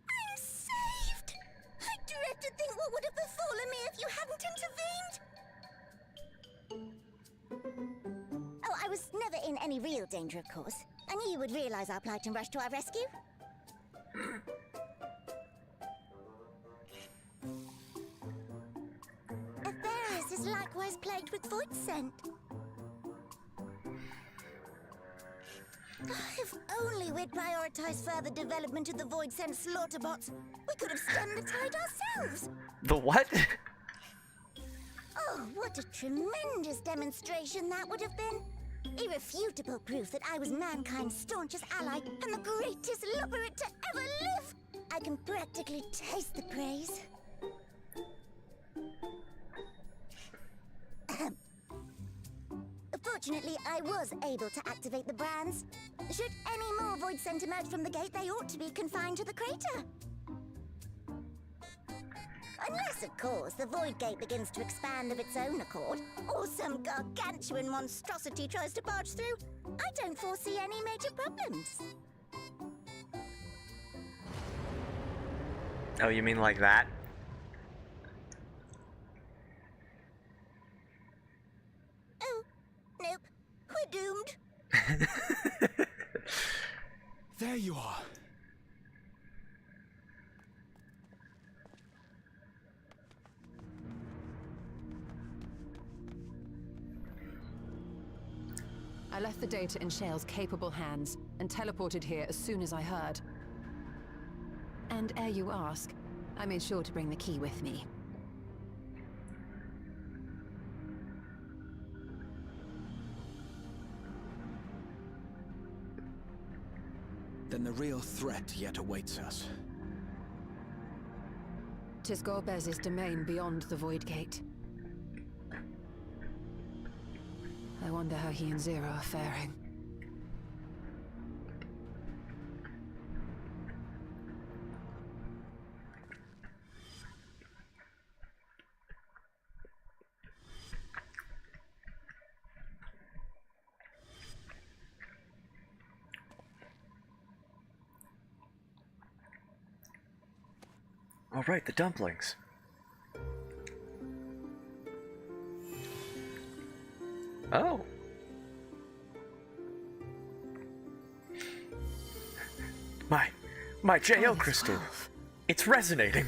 I'm saved! I dread to think what would have befallen me if you hadn't intervened! Oh, I was never in any real danger, of course. I knew you would realize our plight and rush to our rescue. Eorzea is likewise plagued with void scent. If only we'd prioritized further development of the void scent slaughter bots, we could have stemmed the tide ourselves. The what? Oh, what a tremendous demonstration that would have been. Irrefutable proof that I was mankind's staunchest ally and the greatest Loporrit to ever live. I can practically taste the praise. Fortunately, I was able to activate the brands. Should any more void scent emerge from the gate, they ought to be confined to the crater. Unless, of course, the Void Gate begins to expand of its own accord, or some gargantuan monstrosity tries to barge through, I don't foresee any major problems. Oh, you mean like that? Oh, nope. We're doomed. There you are. I left the data in Shale's capable hands and teleported here as soon as I heard. And ere you ask, I made sure to bring the key with me. Then the real threat yet awaits us. 'Tis Golbez's domain beyond the Void Gate. I wonder how he and Zero are faring. All right, the dumplings. Oh. My JO crystal. It's resonating.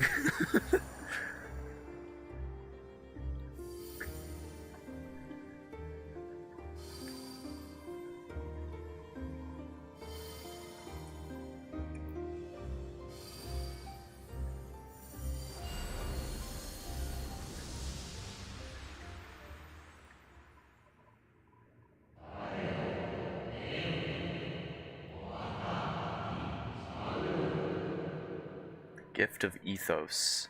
Gift of Ethos.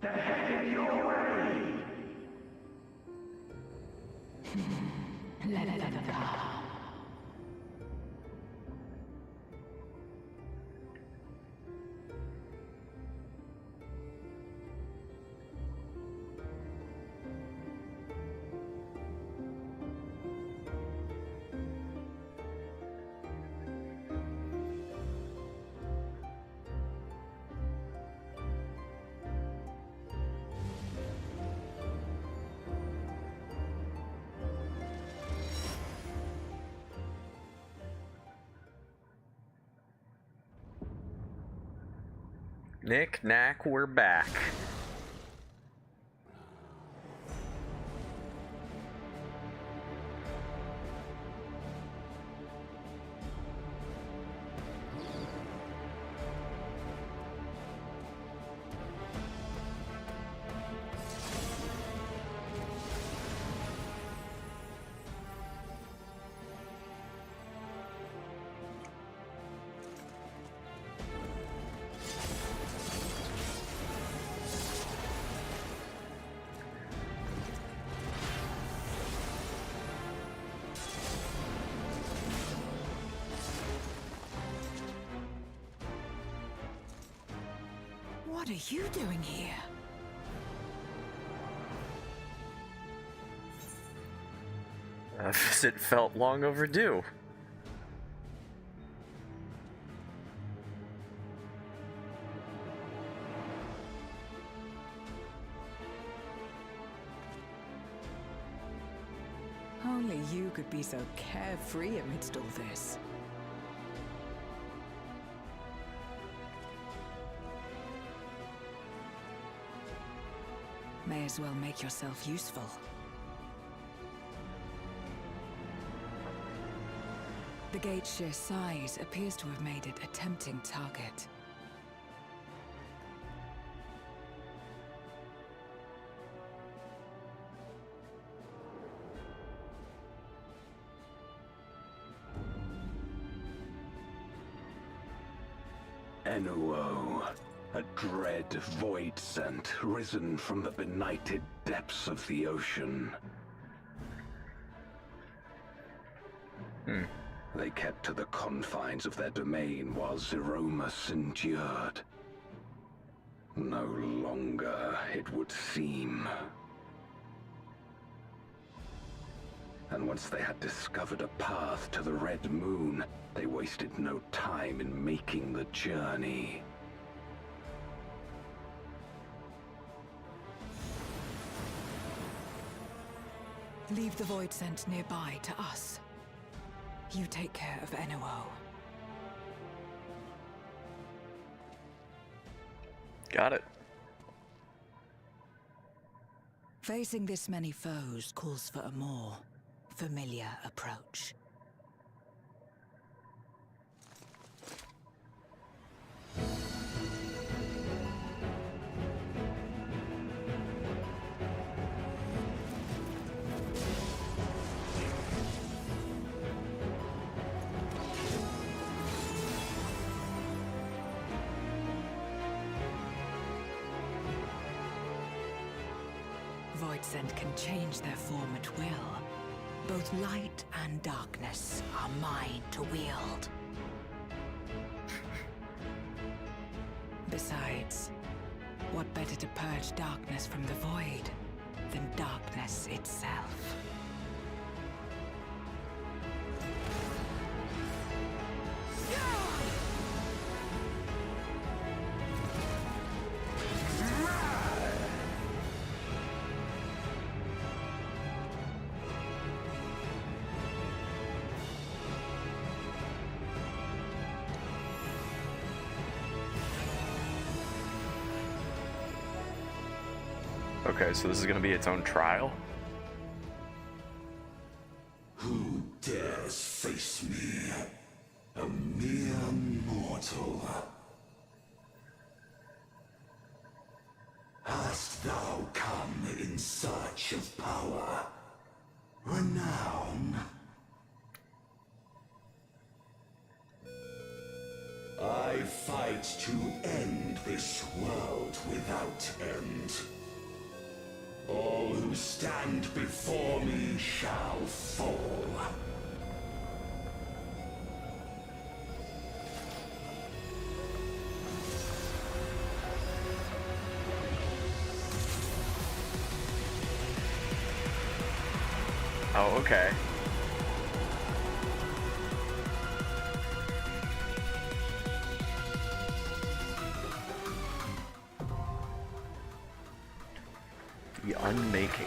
Headed your way. Let them come. Knick knack, we're back. What are you doing here? A visit felt long overdue. Only you could be so carefree amidst all this. May as well make yourself useful. The gate's sheer size appears to have made it a tempting target. Enuo, a dread void scent risen from the benighted depths of the ocean. They kept to the confines of their domain while Zeromus endured. No longer, it would seem. And once they had discovered a path to the Red Moon, they wasted no time in making the journey. Leave the void scent nearby to us. You take care of Enuo. Got it. Facing this many foes calls for a more familiar approach. Voidsent can change their form at will. Both light and darkness are mine to wield. Besides, what better to purge darkness from the void than darkness itself? Okay, so this is gonna be its own trial? Who dares face me? A mere mortal. Hast thou come in search of power? Renown? I fight to end this world without end. All who stand before me shall fall. Oh, okay. The Unmaking.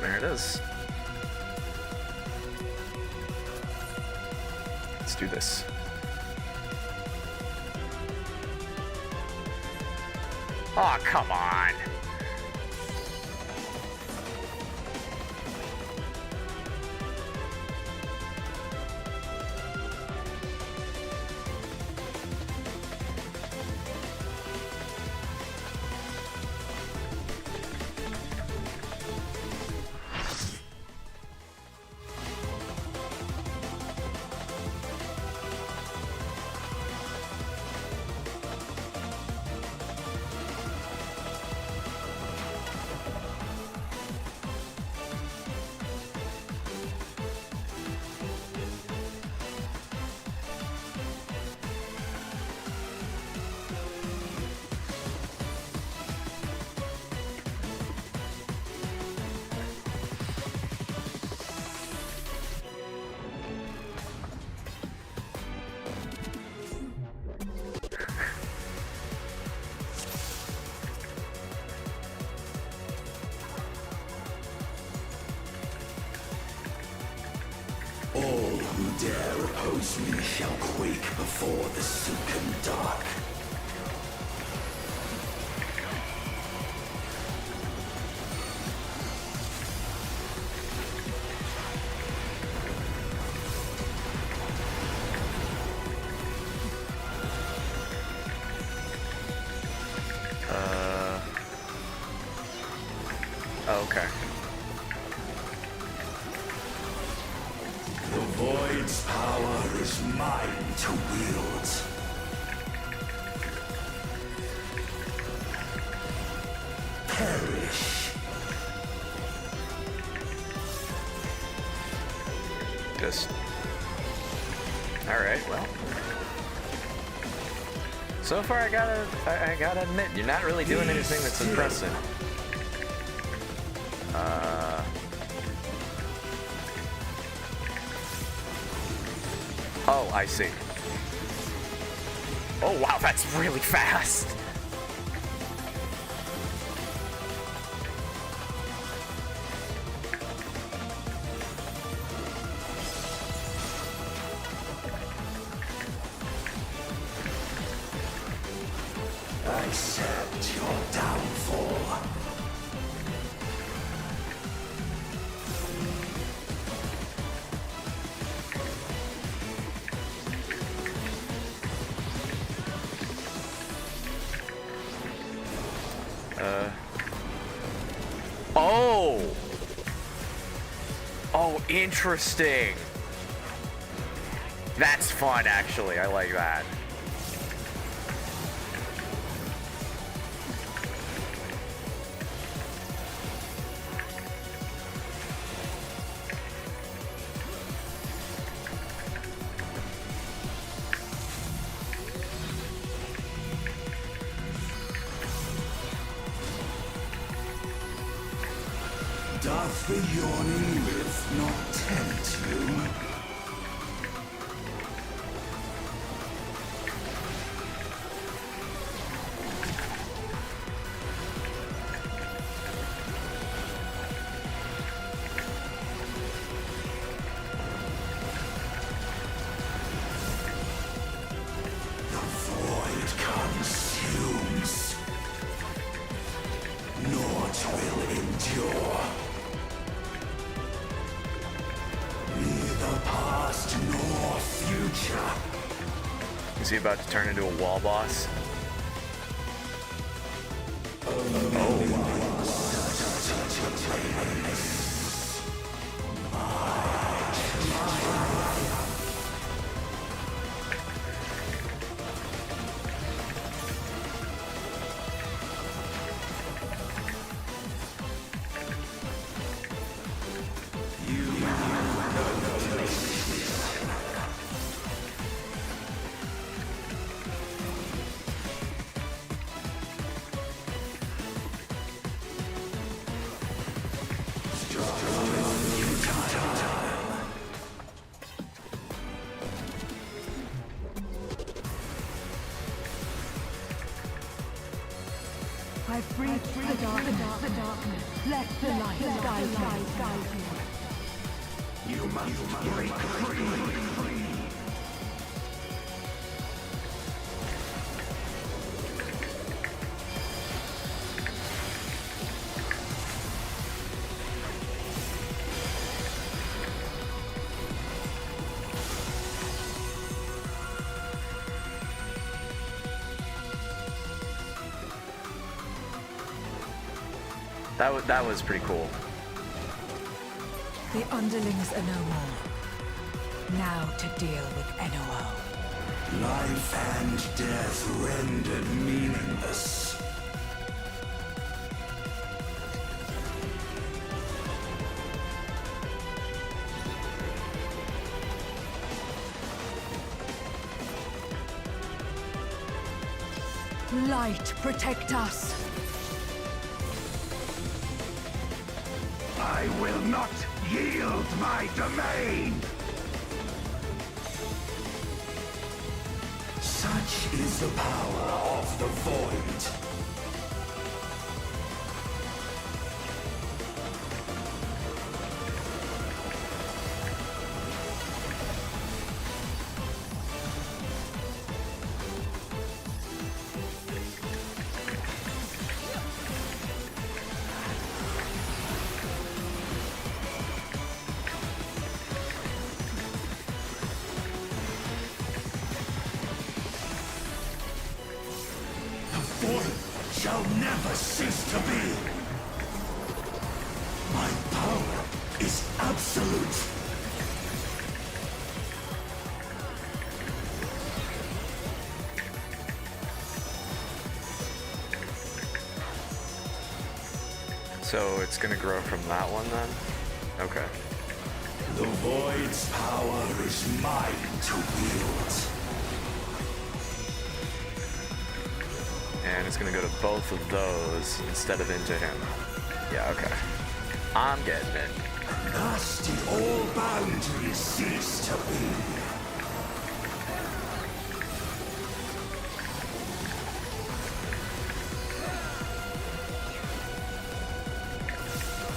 there it is. Let's do this. Oh, come on. All who dare oppose me shall quake before the silken dark. Okay. The Void's power is mine to wield. Perish. Just... Alright, well. So far I gotta admit, you're not really doing anything that's impressive. Oh, I see. Oh wow, that's really fast! Accept your downfall. Oh! Oh, interesting. That's fun, actually. I like that. Doth the yawning rift not tempt you? The void consumes. Naught will endure. Neither past nor future. Is he about to turn into a wall boss? I've breached the darkness. Let the light guide you. You must break free. That was pretty cool. The underlings are no more. Now to deal with NOO. Life and death rendered meaningless. Light, protect us. I will not yield my domain! Such is the power of the Void. Shall never cease to be. My power is absolute. So it's gonna grow from that one then? Okay. The Void's power is mine to wield. And it's gonna go to both of those instead of into him. Yeah, okay. I'm getting it. Thus did all boundaries cease to be.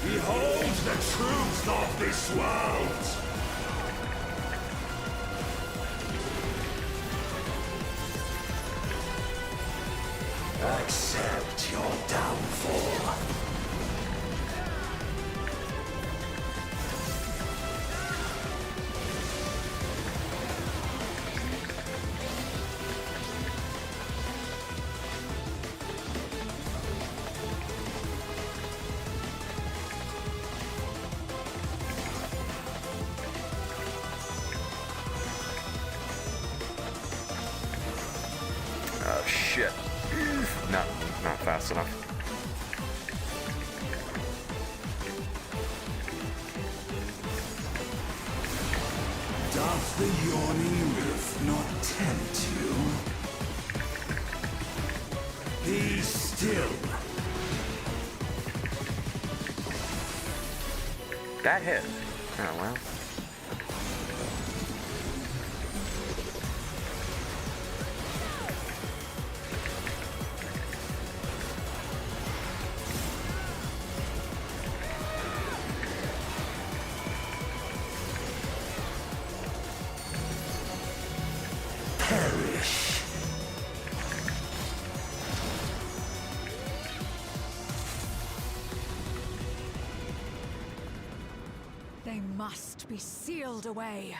Behold the truth of this world! Accept your downfall. Oh shit. No, not fast enough. Doth the yawning rift not tempt you? Be still. That hit. Oh well. Perish. They must be sealed away.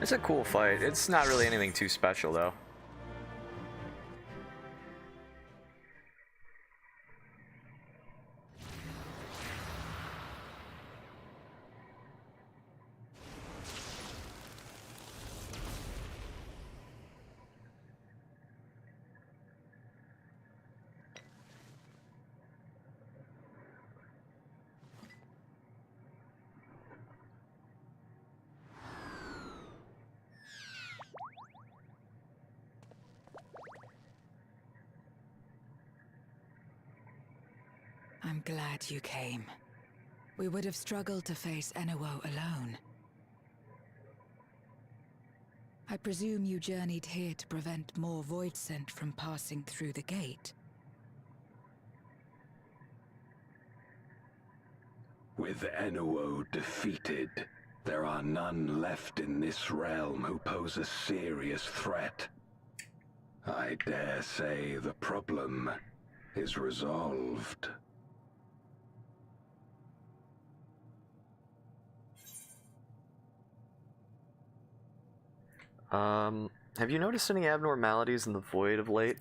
It's a cool fight. It's not really anything too special though. I'm glad you came. We would have struggled to face Eorzea alone. I presume you journeyed here to prevent more Voidsent from passing through the gate. With Eorzea defeated, there are none left in this realm who pose a serious threat. I dare say the problem is resolved. Have you noticed any abnormalities in the void of late?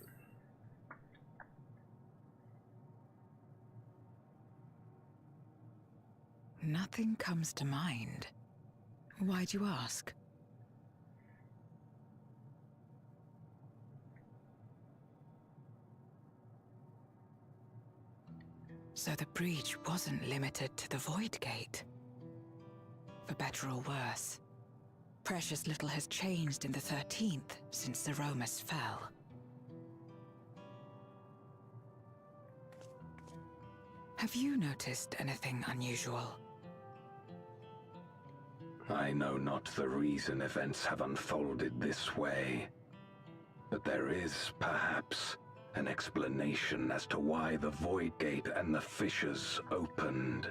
Nothing comes to mind. Why'd you ask? So the breach wasn't limited to the Void Gate. For better or worse, precious little has changed in the 13th since Zeromus fell. Have you noticed anything unusual? I know not the reason events have unfolded this way, but there is, perhaps, an explanation as to why the Void Gate and the fissures opened.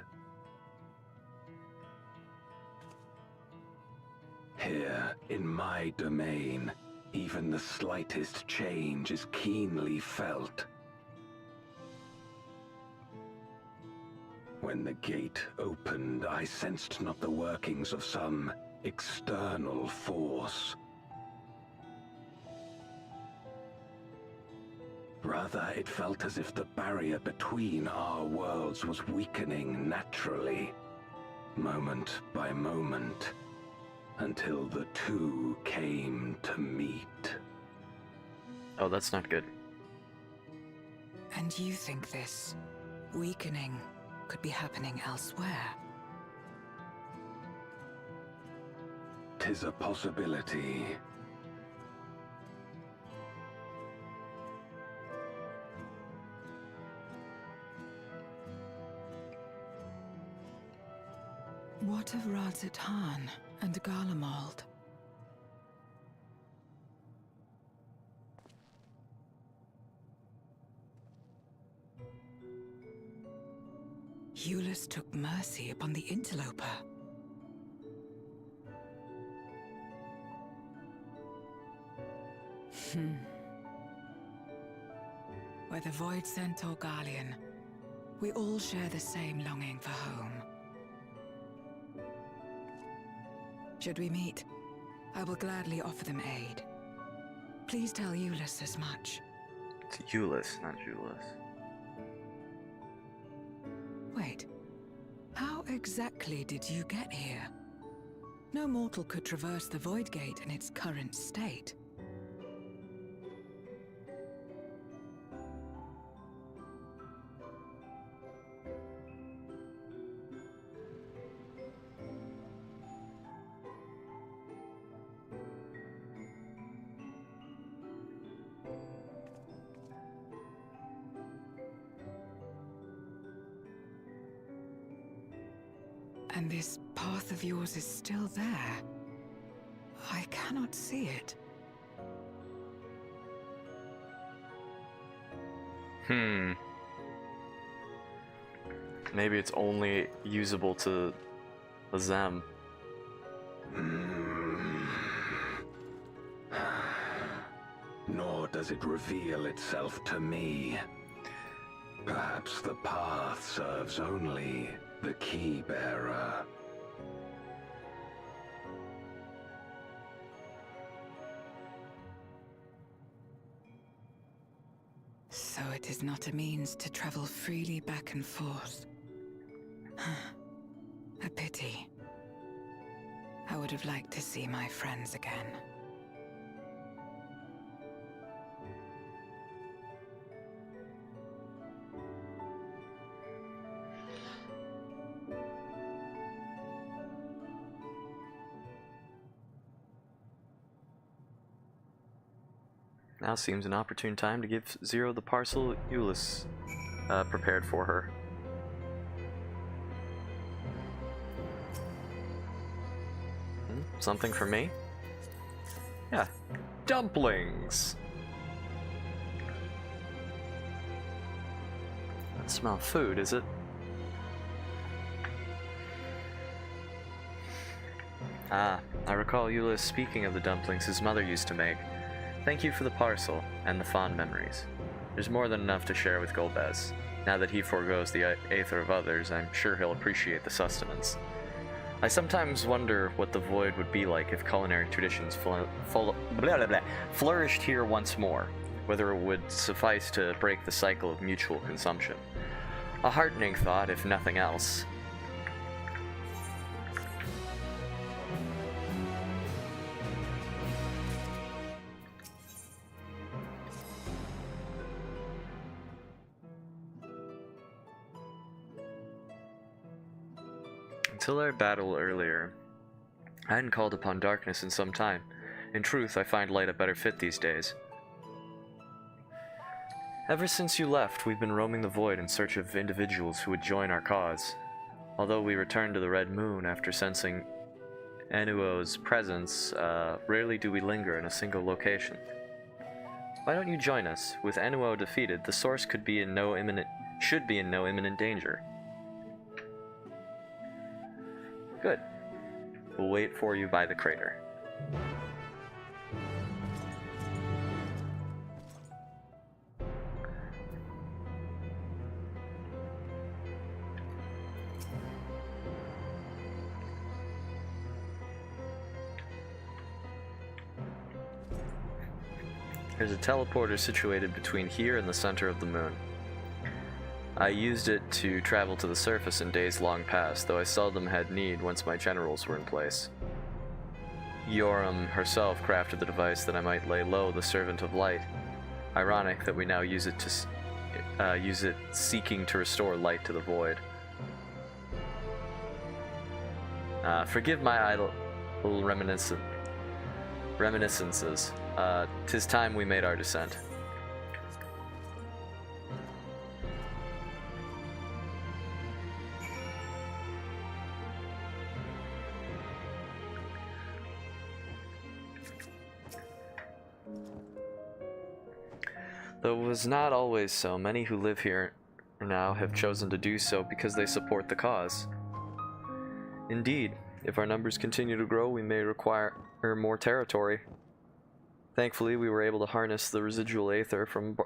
Here, in my domain, even the slightest change is keenly felt. When the gate opened, I sensed not the workings of some external force. Rather, it felt as if the barrier between our worlds was weakening naturally, moment by moment, until the two came to meet. Oh, that's not good. And you think this weakening could be happening elsewhere? 'Tis a possibility. What of Radzatan and Garlemald? Eulus took mercy upon the interloper. Whether Voidsent or Garlean, we all share the same longing for home. Should we meet, I will gladly offer them aid. Please tell Eulus as much. It's Eulus, not Julius. Wait, how exactly did you get here? No mortal could traverse the Void Gate in its current state. And this path of yours is still there. I cannot see it. Maybe it's only usable to the Zem. Nor does it reveal itself to me. Perhaps the path serves only the key bearer. So it is not a means to travel freely back and forth. A pity. I would have liked to see my friends again. Now seems an opportune time to give Zero the parcel Eulus prepared for her. something for me? Yeah. Dumplings! That smell of food, is it? Ah, I recall Eula speaking of the dumplings his mother used to make. Thank you for the parcel, and the fond memories. There's more than enough to share with Golbez. Now that he forgoes the aether of others, I'm sure he'll appreciate the sustenance. I sometimes wonder what the void would be like if culinary traditions flourished here once more, whether it would suffice to break the cycle of mutual consumption. A heartening thought, if nothing else. Until our battle earlier, I hadn't called upon darkness in some time. In truth, I find light a better fit these days. Ever since you left, we've been roaming the void in search of individuals who would join our cause. Although we returned to the Red Moon after sensing Enuo's presence, rarely do we linger in a single location. Why don't you join us? With Enuo defeated, the source should be in no imminent danger. Good. We'll wait for you by the crater. There's a teleporter situated between here and the center of the moon. I used it to travel to the surface in days long past, though I seldom had need once my generals were in place. Eorzea herself crafted the device that I might lay low the Servant of Light. Ironic that we now use it seeking to restore light to the void. Forgive my idle reminiscences. 'Tis time we made our descent. Though it was not always so, many who live here now have chosen to do so because they support the cause. Indeed, if our numbers continue to grow, we may require more territory. Thankfully, we were able to harness the residual aether from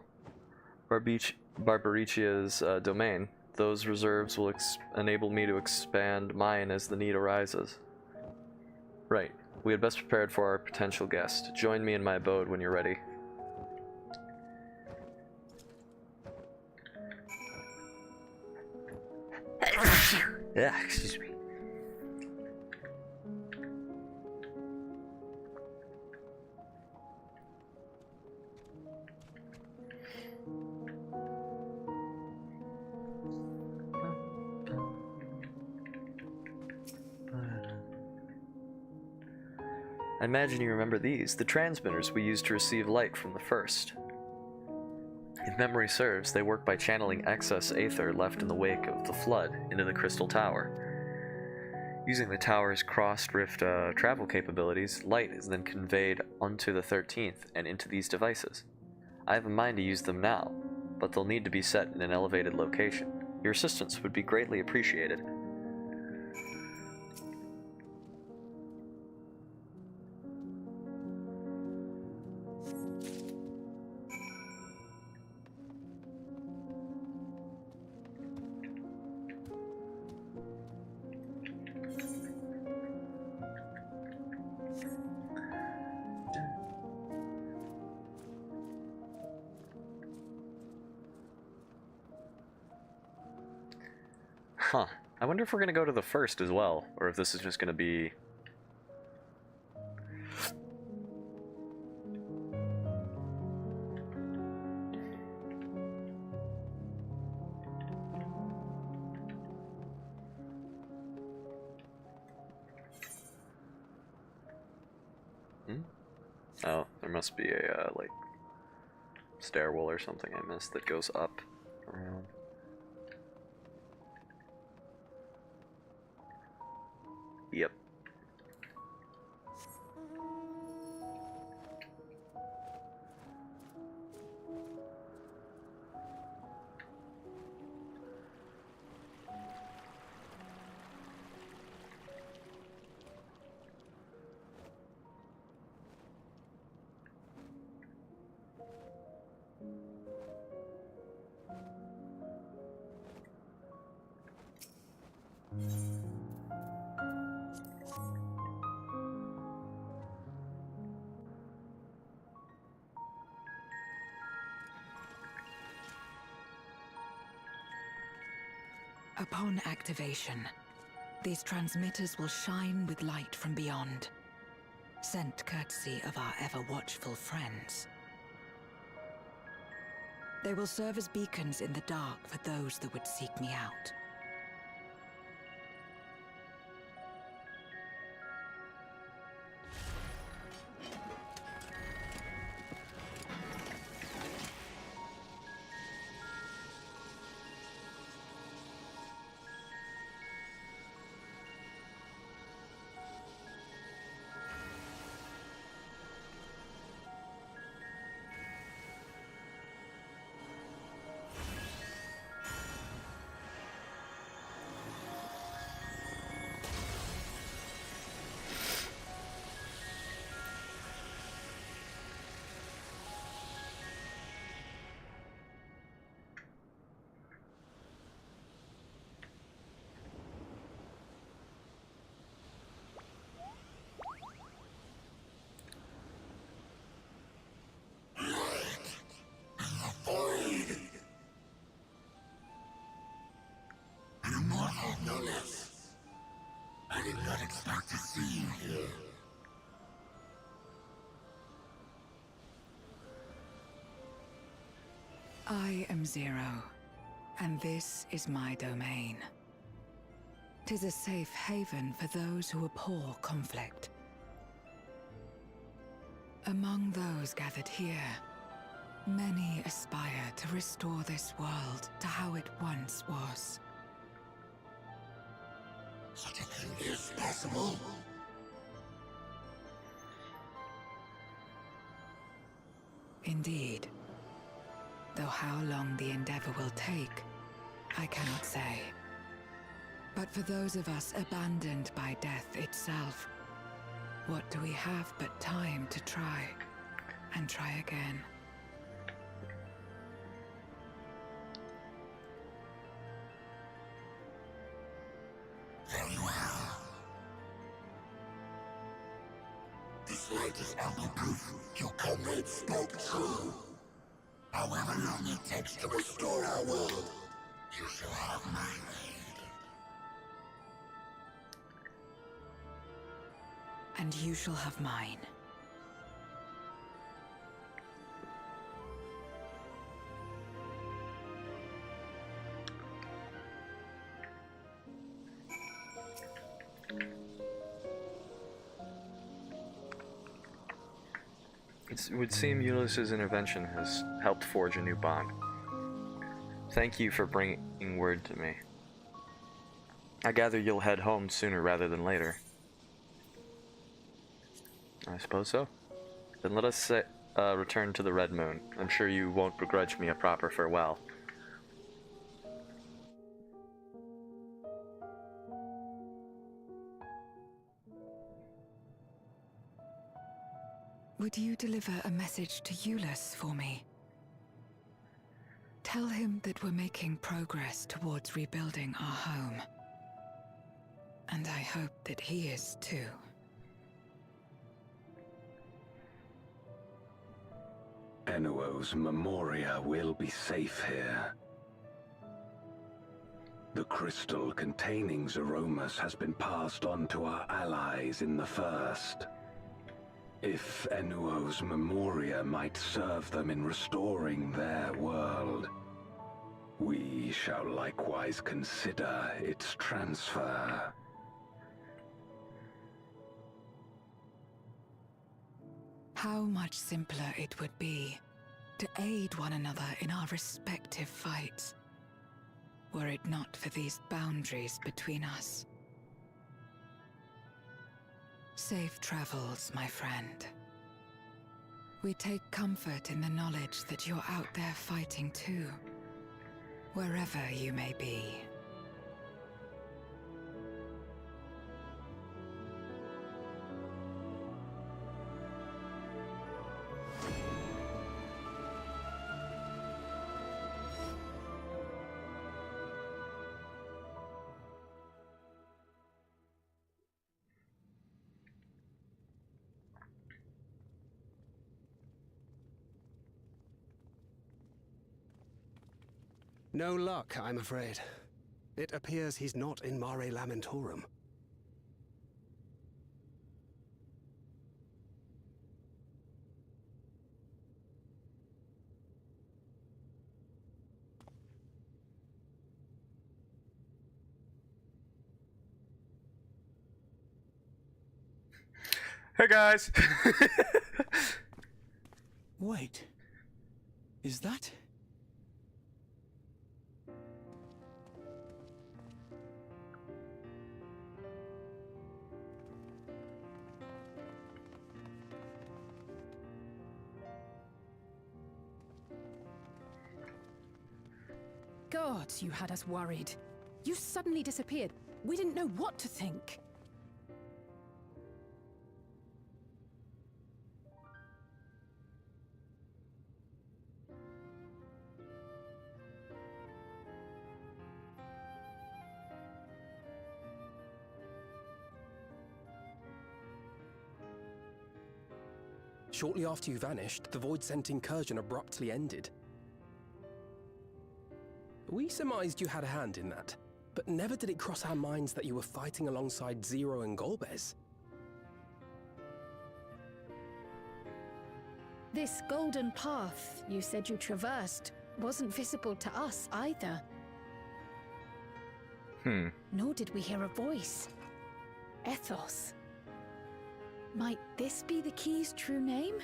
Barbaricia's domain. Those reserves will enable me to expand mine as the need arises. Right. We had best prepared for our potential guest. Join me in my abode when you're ready. Yeah, excuse me. I imagine you remember these, the transmitters we used to receive light from the first. If memory serves, they work by channeling excess aether left in the wake of the flood into the Crystal Tower. Using the tower's cross-drift travel capabilities, light is then conveyed onto the 13th and into these devices. I have a mind to use them now, but they'll need to be set in an elevated location. Your assistance would be greatly appreciated. Huh. I wonder if we're gonna go to the first as well, or if this is just gonna be... Oh, there must be a, like, stairwell or something I missed that goes up around. Yep. Upon activation, these transmitters will shine with light from beyond, sent courtesy of our ever-watchful friends. They will serve as beacons in the dark for those that would seek me out. I did not expect to see you here. I am Zero, and this is my domain. 'Tis a safe haven for those who abhor conflict. Among those gathered here, many aspire to restore this world to how it once was. Such a thing is possible. Indeed. Though how long the endeavor will take, I cannot say. But for those of us abandoned by death itself, what do we have but time to try, and try again? Very well. This light is ample proof your comrades spoke true. However long it takes to restore our world, you shall have my aid. And you shall have mine. It would seem Ulysses' intervention has helped forge a new bond. Thank you for bringing word to me. I gather you'll head home sooner rather than later. I suppose so. Then let us return to the Red Moon. I'm sure you won't begrudge me a proper farewell. Would you deliver a message to Ulysses for me? Tell him that we're making progress towards rebuilding our home. And I hope that he is too. Enuo's Memoria will be safe here. The crystal containing Zeromus has been passed on to our allies in the First. If Enuo's Memoria might serve them in restoring their world, we shall likewise consider its transfer. How much simpler it would be to aid one another in our respective fights, were it not for these boundaries between us. Safe travels, my friend. We take comfort in the knowledge that you're out there fighting too, wherever you may be. No luck, I'm afraid. It appears he's not in Mare Lamentorum. Hey guys! Wait. Is that? Gods, you had us worried. You suddenly disappeared. We didn't know what to think. Shortly after you vanished, the Void-Sent incursion abruptly ended. We surmised you had a hand in that, but never did it cross our minds that you were fighting alongside Zero and Golbez. This golden path you said you traversed wasn't visible to us either. Nor did we hear a voice. Ethos. Might this be the key's true name?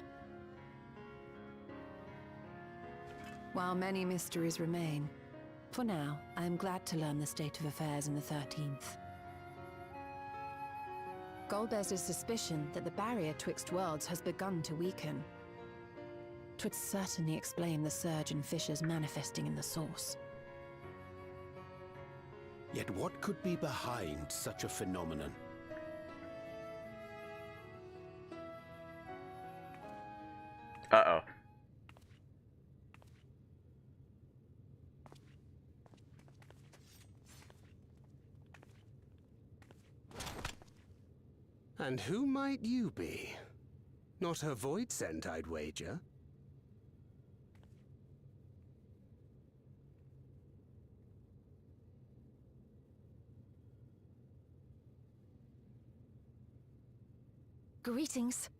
While many mysteries remain, for now, I am glad to learn the state of affairs in the 13th. Golbez's suspicion that the barrier twixt worlds has begun to weaken. 'Twould certainly explain the surge in fissures manifesting in the source. Yet what could be behind such a phenomenon? Uh-oh. And who might you be? Not a Void-Sent, I'd wager. Greetings.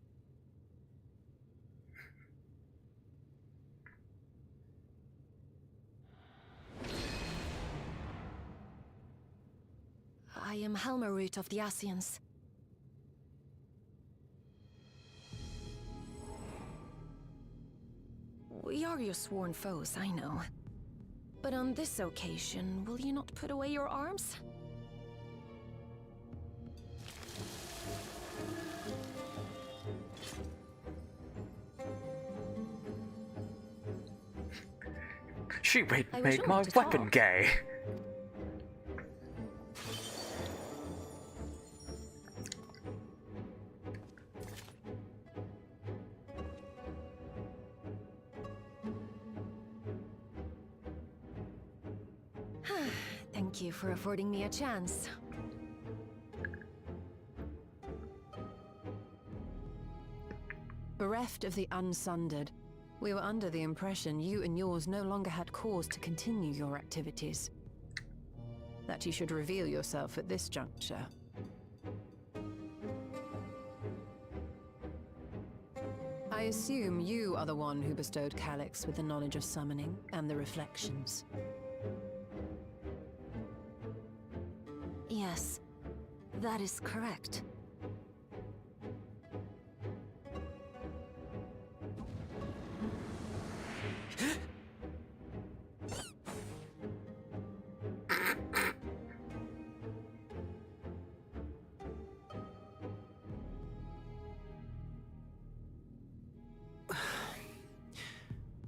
I am Helmerut of the Asians. We are your sworn foes, I know. But on this occasion, will you not put away your arms? She made my weapon gay. Thank you for affording me a chance. Bereft of the Unsundered, we were under the impression you and yours no longer had cause to continue your activities. That you should reveal yourself at this juncture. I assume you are the one who bestowed Calyx with the knowledge of summoning and the reflections. Yes, that is correct.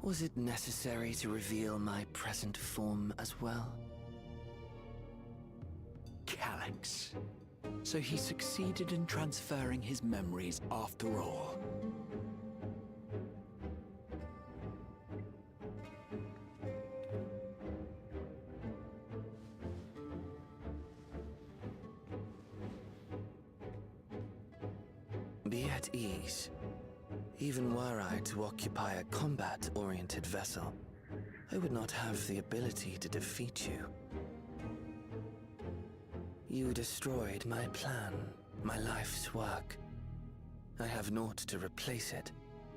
Was it necessary to reveal my present form as well? Calyx. So he succeeded in transferring his memories after all. Be at ease. Even were I to occupy a combat-oriented vessel, I would not have the ability to defeat you. You destroyed my plan, my life's work. I have naught to replace it,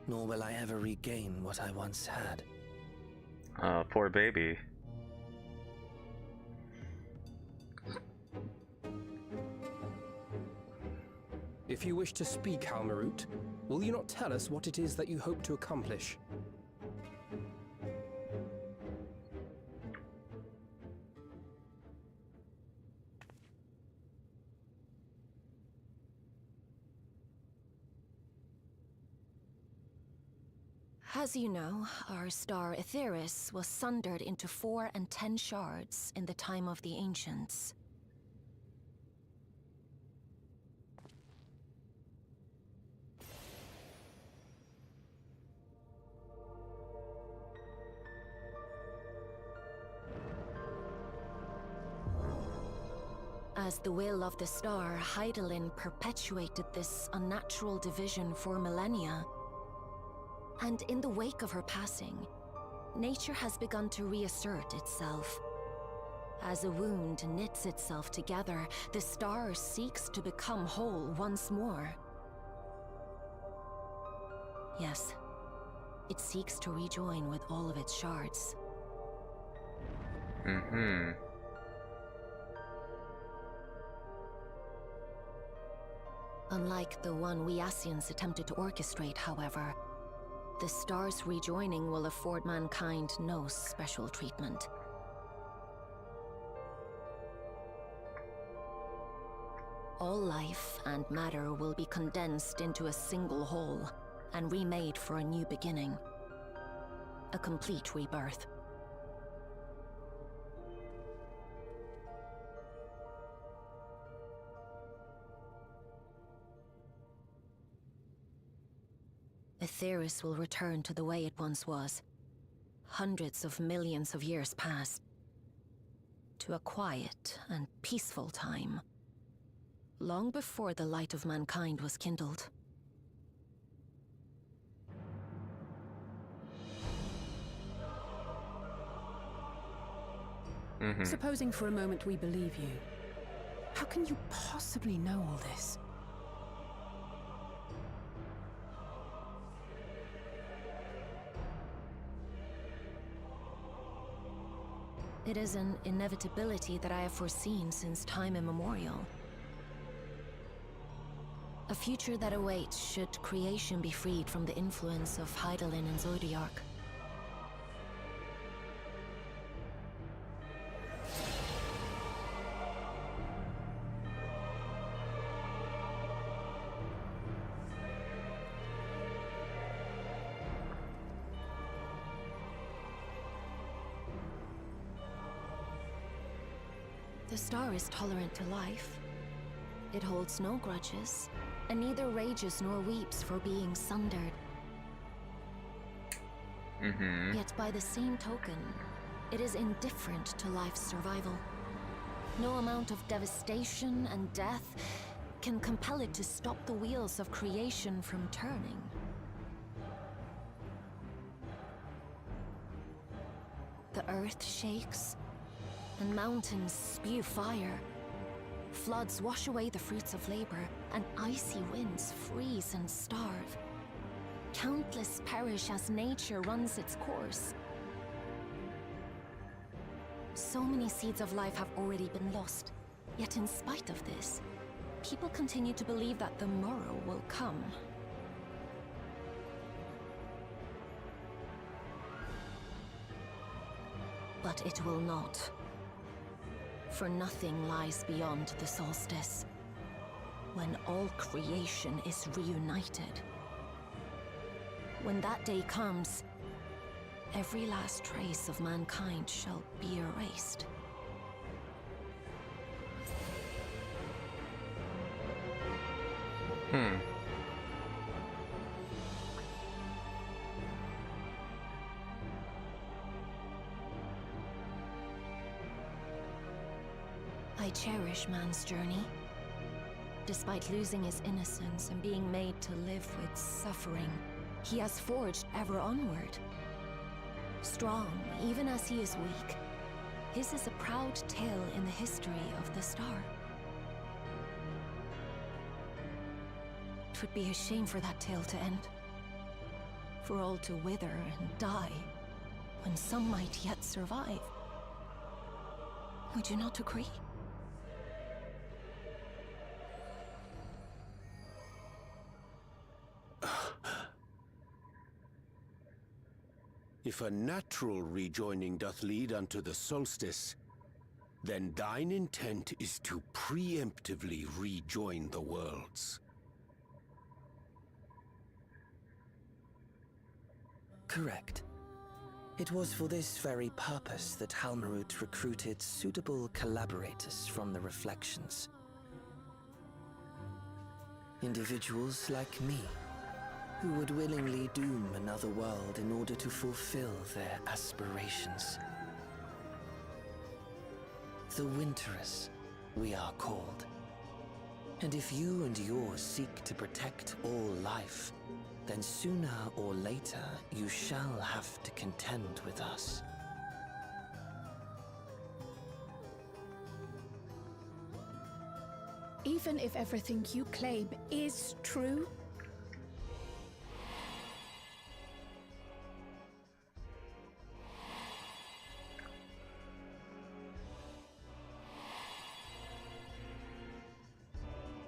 nor will I ever regain what I once had. Poor baby. If you wish to speak, Halmarut, will you not tell us what it is that you hope to accomplish? As you know, our star Eorzea was sundered into 4 and 10 shards in the time of the Ancients. As the will of the star, Hydaelyn perpetuated this unnatural division for millennia. And in the wake of her passing, nature has begun to reassert itself. As a wound knits itself together, the star seeks to become whole once more. Yes, it seeks to rejoin with all of its shards. Mm-hmm. Unlike the one we Ascians attempted to orchestrate, however, the star's rejoining will afford mankind no special treatment. All life and matter will be condensed into a single whole and remade for a new beginning. A complete rebirth. Eorzea will return to the way it once was. Hundreds of millions of years past. To a quiet and peaceful time. Long before the light of mankind was kindled. Supposing for a moment we believe you, how can you possibly know all this? It is an inevitability that I have foreseen since time immemorial. A future that awaits should creation be freed from the influence of Hydaelyn and Zodiark. The star is tolerant to life. It holds no grudges, and neither rages nor weeps for being sundered. Yet by the same token, it is indifferent to life's survival. No amount of devastation and death can compel it to stop the wheels of creation from turning. The earth shakes, and mountains spew fire. Floods wash away the fruits of labor, and icy winds freeze and starve. Countless perish as nature runs its course. So many seeds of life have already been lost. Yet in spite of this, people continue to believe that the morrow will come. But it will not. For nothing lies beyond the solstice, when all creation is reunited. When that day comes, every last trace of mankind shall be erased. I cherish man's journey. Despite losing his innocence and being made to live with suffering, he has forged ever onward. Strong, even as he is weak, his is a proud tale in the history of the star. It would be a shame for that tale to end. For all to wither and die, when some might yet survive. Would you not agree? If a natural rejoining doth lead unto the solstice, then thine intent is to preemptively rejoin the worlds. Correct. It was for this very purpose that Halmarut recruited suitable collaborators from the Reflections. Individuals like me, who would willingly doom another world in order to fulfill their aspirations. The Winterers, we are called. And if you and yours seek to protect all life, then sooner or later you shall have to contend with us. Even if everything you claim is true,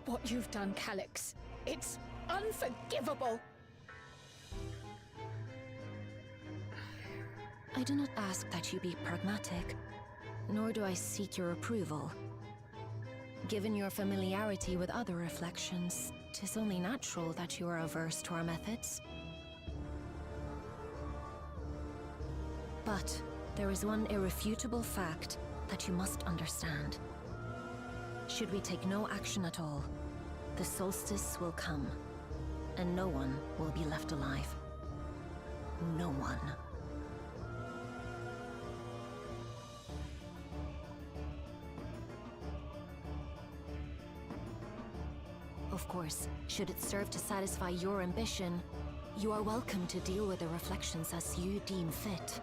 what you've done, Calyx, it's unforgivable! I do not ask that you be pragmatic, nor do I seek your approval. Given your familiarity with other reflections, 'tis only natural that you are averse to our methods. But there is one irrefutable fact that you must understand. Should we take no action at all, the solstice will come, and no one will be left alive. No one. Of course, should it serve to satisfy your ambition, you are welcome to deal with the reflections as you deem fit.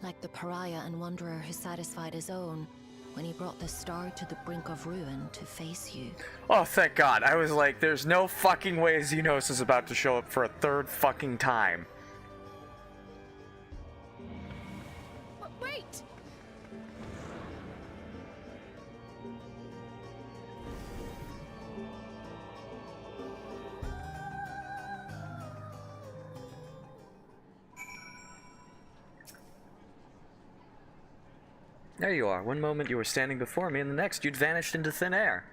Like the pariah and wanderer who satisfied his own when he brought the star to the brink of ruin to face you. Oh, thank God. I was like, there's no fucking way Xenos is about to show up for a third fucking time. Wait! There you are. One moment you were standing before me, and the next you'd vanished into thin air.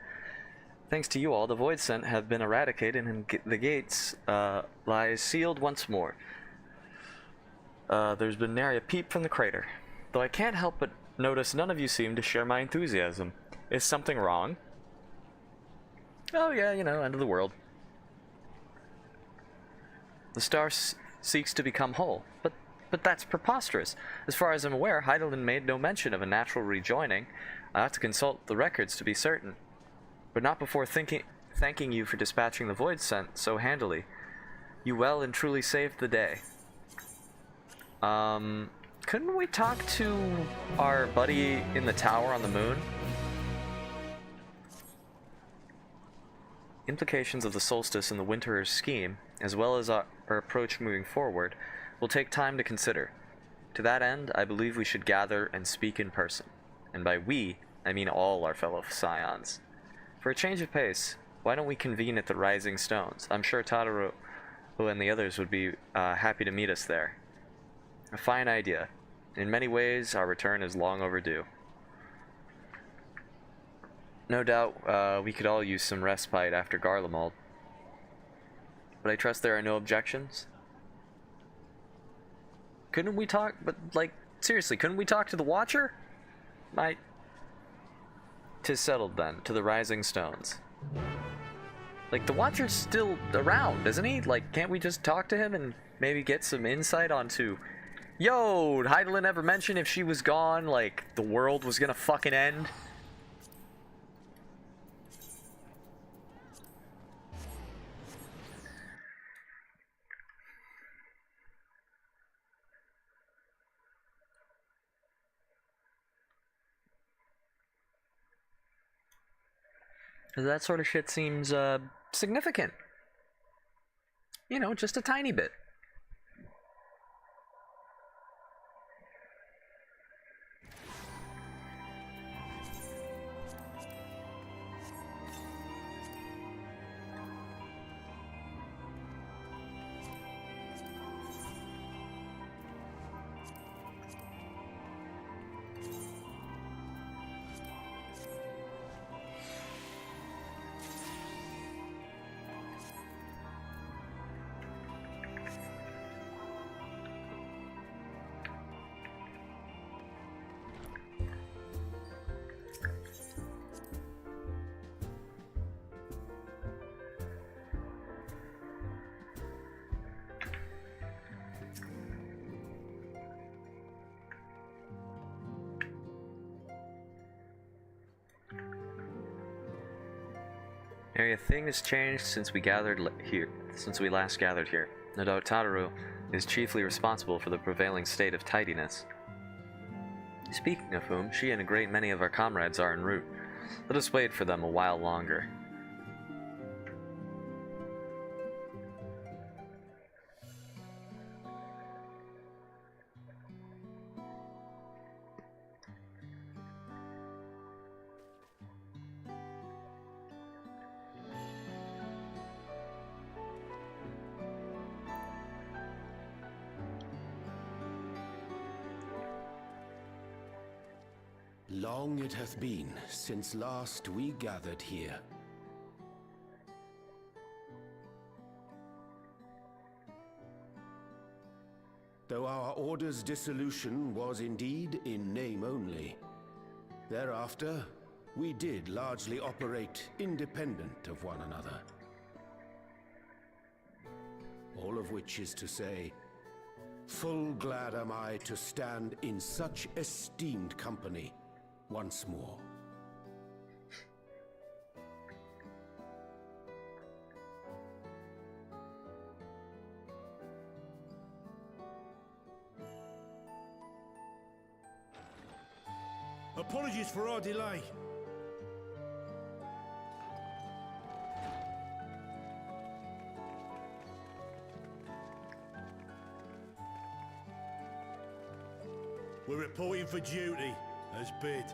Thanks to you all, the Void Scent have been eradicated, and the gates lie sealed once more. There's been nary a peep from the crater. Though I can't help but notice none of you seem to share my enthusiasm. Is something wrong? Oh yeah, you know, end of the world. The star seeks to become whole, but that's preposterous. As far as I'm aware, Heidelin made no mention of a natural rejoining. I have to consult the records to be certain. But not before thanking you for dispatching the Void Scent so handily. You well and truly saved the day. Couldn't we talk to our buddy in the tower on the moon? Implications of the solstice and the Winterer's scheme, as well as our approach moving forward, will take time to consider. To that end, I believe we should gather and speak in person. And by we, I mean all our fellow Scions. For a change of pace, why don't we convene at the Rising Stones? I'm sure Tadaro and the others would be happy to meet us there. A fine idea. In many ways, our return is long overdue. No doubt, we could all use some respite after Garlemald. But I trust there are no objections? Couldn't we talk, but like, seriously, couldn't we talk to the Watcher? 'Tis settled then, to the Rising Stones. Like, the Watcher's still around, isn't he? Like, can't we just talk to him and maybe get some insight onto... Yo, Heidelin ever mention if she was gone, like, the world was gonna fucking end? 'Cause that sort of shit seems, significant. You know, just a tiny bit. Area thing has changed since we last gathered here. No doubt Tataru is chiefly responsible for the prevailing state of tidiness. Speaking of whom, she and a great many of our comrades are en route. Let us wait for them a while longer. Long it hath been since last we gathered here. Though our order's dissolution was indeed in name only, thereafter we did largely operate independent of one another. All of which is to say, full glad am I to stand in such esteemed company once more. Apologies for our delay. We're reporting for duty, as bid.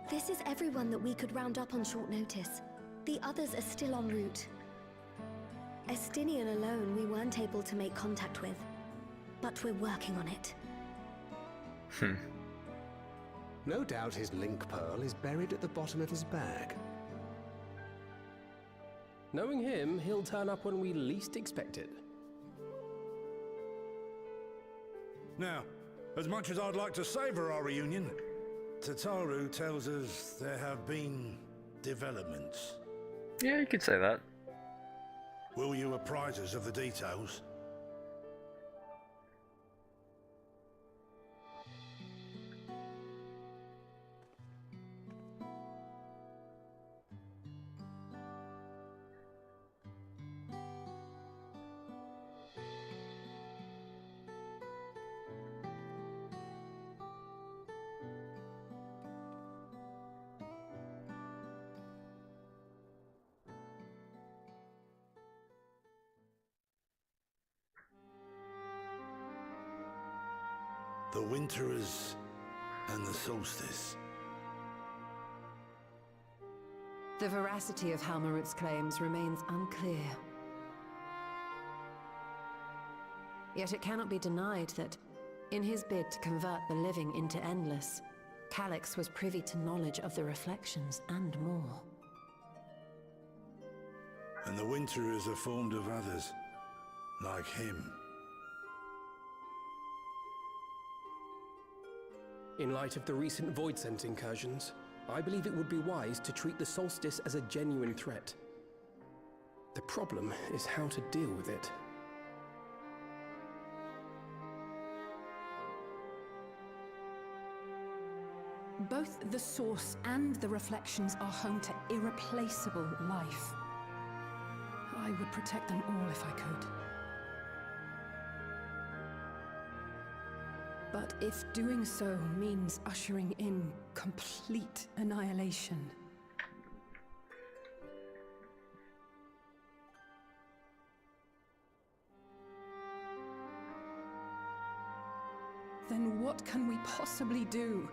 This is everyone that we could round up on short notice. The others are still en route. Estinian alone we weren't able to make contact with, but we're working on it. No doubt his link pearl is buried at the bottom of his bag. Knowing him, he'll turn up when we least expect it. Now, as much as I'd like to savor our reunion, Tataru tells us there have been developments. Yeah, you could say that. Will you apprise us of the details? The Winterers and the Solstice. The veracity of Halmarut's claims remains unclear. Yet it cannot be denied that, in his bid to convert the living into endless, Calyx was privy to knowledge of the reflections and more. And the Winterers are formed of others, like him. In light of the recent Voidsent incursions, I believe it would be wise to treat the Solstice as a genuine threat. The problem is how to deal with it. Both the source and the reflections are home to irreplaceable life. I would protect them all if I could. But if doing so means ushering in complete annihilation, What can we possibly do?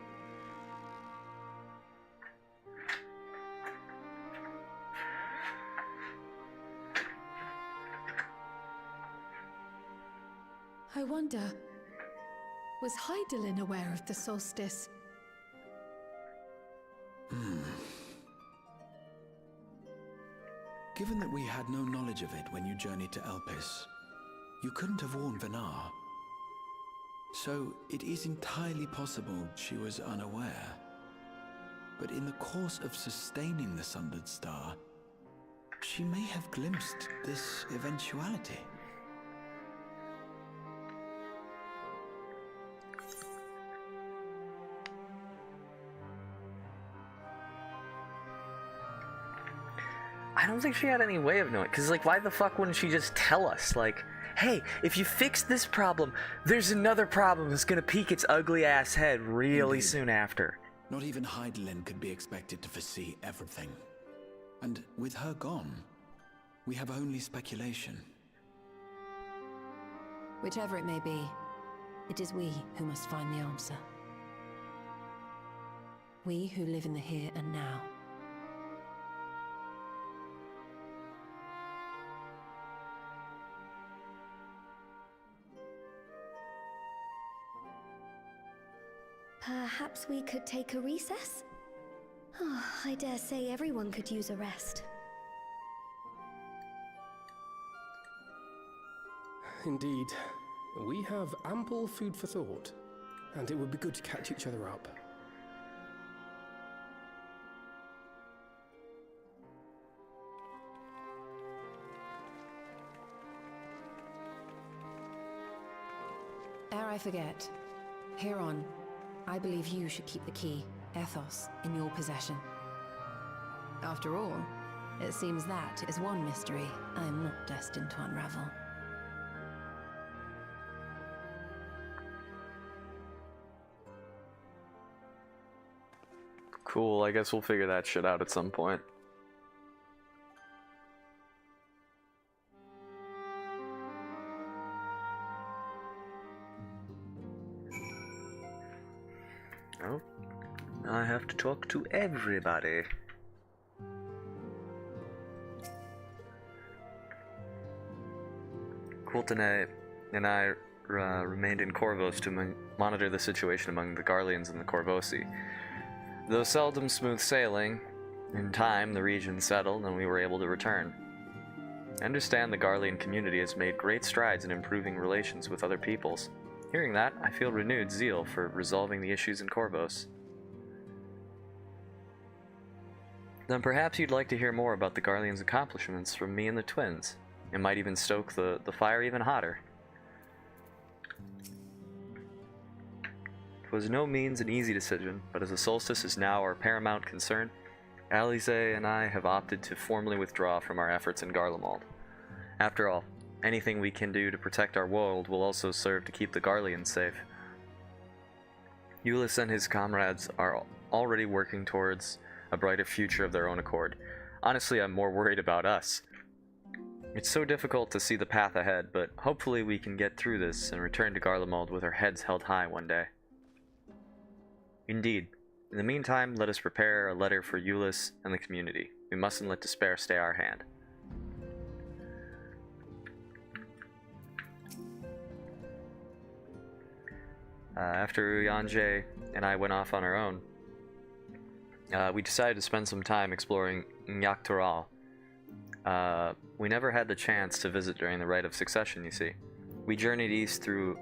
I wonder, was Hydaelyn aware of the solstice? Given that we had no knowledge of it when you journeyed to Elpis, you couldn't have warned Vanar. So it is entirely possible she was unaware. But in the course of sustaining the Sundered Star, she may have glimpsed this eventuality. I don't think she had any way of knowing, because, like, why the fuck wouldn't she just tell us, like, hey, if you fix this problem, there's another problem that's gonna peek its ugly ass head really soon after. Not even Hydaelyn could be expected to foresee everything. And with her gone, we have only speculation. Whichever it may be, it is we who must find the answer. We who live in the here and now. Perhaps we could take a recess? Oh, I dare say everyone could use a rest. Indeed. We have ample food for thought, and it would be good to catch each other up. Ere I forget, Heron, I believe you should keep the key, Ethos, in your possession. After all, it seems that is one mystery I am not destined to unravel. Cool, I guess we'll figure that shit out at some point. Oh, I have to talk to everybody. Coultonay and I remained in Corvos to monitor the situation among the Garleans and the Corvosi. Though seldom smooth sailing, in time the region settled and we were able to return. I understand the Garlean community has made great strides in improving relations with other peoples. Hearing that, I feel renewed zeal for resolving the issues in Corvos. Then perhaps you'd like to hear more about the Garleans' accomplishments from me and the twins. It might even stoke the fire even hotter. It was no means an easy decision, but as the solstice is now our paramount concern, Eorzea and I have opted to formally withdraw from our efforts in Garlemald. After all, anything we can do to protect our world will also serve to keep the Garleans safe. Eolas and his comrades are already working towards a brighter future of their own accord. Honestly, I'm more worried about us. It's so difficult to see the path ahead, but hopefully we can get through this and return to Garlemald with our heads held high one day. Indeed. In the meantime, let us prepare a letter for Eolas and the community. We mustn't let despair stay our hand. After Yanje and I went off on our own, we decided to spend some time exploring Nyaktoral. We never had the chance to visit during the Rite of Succession, you see. We journeyed east through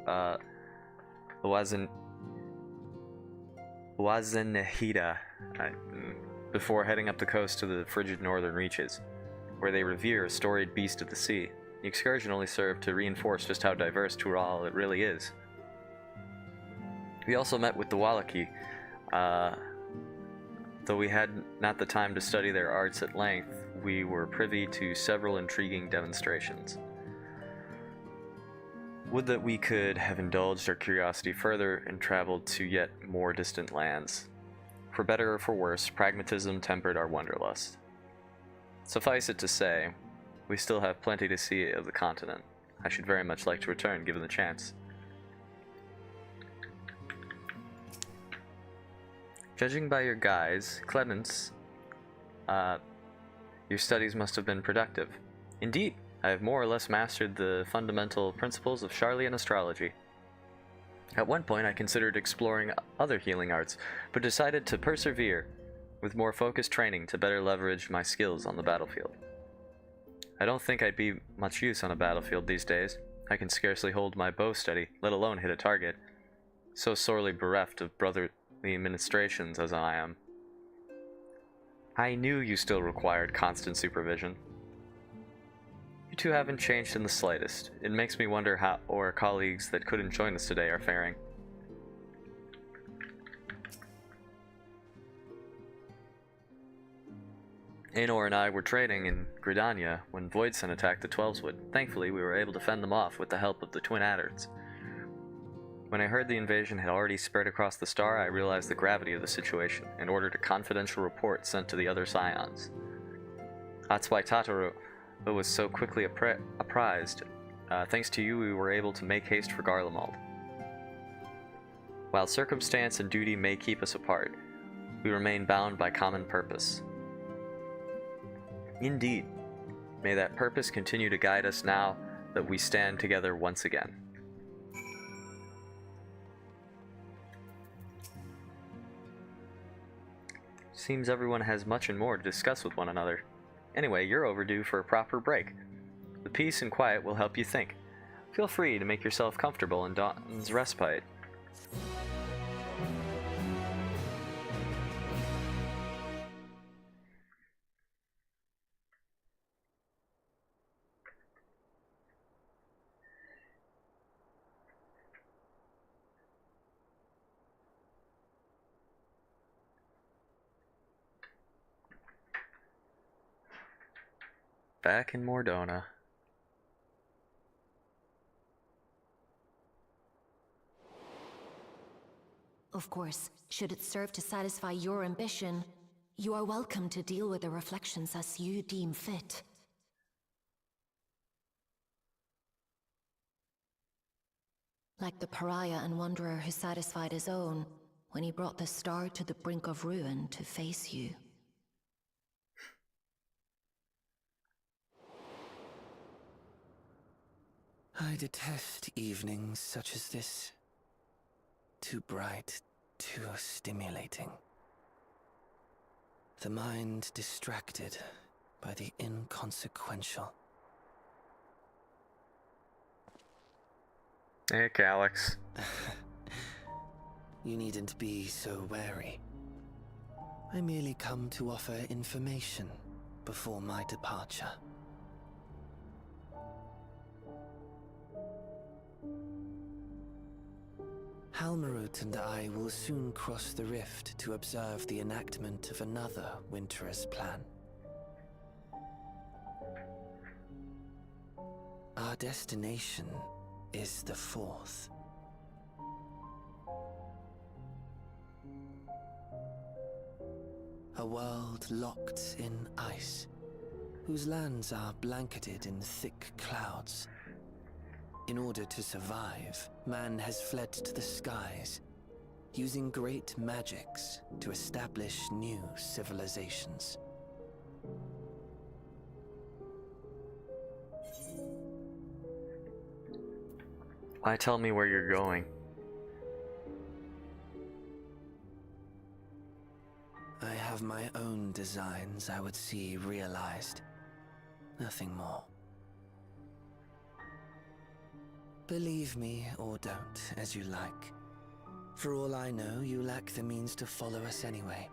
Wazenehida before heading up the coast to the frigid northern reaches, where they revere a storied beast of the sea. The excursion only served to reinforce just how diverse Tural it really is. We also met with the Wallaki. Though we had not the time to study their arts at length, we were privy to several intriguing demonstrations. Would that we could have indulged our curiosity further and traveled to yet more distant lands. For better or for worse, pragmatism tempered our wanderlust. Suffice it to say, we still have plenty to see of the continent. I should very much like to return, given the chance. Judging by your guise, Clemens, your studies must have been productive. Indeed, I have more or less mastered the fundamental principles of Charlian astrology. At one point, I considered exploring other healing arts, but decided to persevere with more focused training to better leverage my skills on the battlefield. I don't think I'd be much use on a battlefield these days. I can scarcely hold my bow steady, let alone hit a target, so sorely bereft of brotherly ministrations as I am. I knew you still required constant supervision. You two haven't changed in the slightest. It makes me wonder how our colleagues that couldn't join us today are faring. Aenor and I were trading in Gridania when Voidson attacked the Twelveswood. Thankfully, we were able to fend them off with the help of the Twin Adderts. When I heard the invasion had already spread across the star, I realized the gravity of the situation and ordered a confidential report sent to the other Scions. That's why Tataru was so quickly apprised. Thanks to you, we were able to make haste for Garlemald. While circumstance and duty may keep us apart, we remain bound by common purpose. Indeed, may that purpose continue to guide us now that we stand together once again. Seems everyone has much and more to discuss with one another. Anyway, you're overdue for a proper break. The peace and quiet will help you think. Feel free to make yourself comfortable in Dawn's respite. Back in Mordona. Of course, should it serve to satisfy your ambition, you are welcome to deal with the reflections as you deem fit. Like the pariah and wanderer who satisfied his own when he brought the star to the brink of ruin to face you. I detest evenings such as this. Too bright, too stimulating. The mind distracted by the inconsequential. Hey, Calyx. You needn't be so wary. I merely come to offer information before my departure. Halmarut and I will soon cross the rift to observe the enactment of another Winter's plan. Our destination is the fourth. A world locked in ice, whose lands are blanketed in thick clouds. In order to survive, man has fled to the skies, using great magics to establish new civilizations. Why tell me where you're going? I have my own designs I would see realized. Nothing more. Believe me or don't, as you like. For all I know, you lack the means to follow us anyway.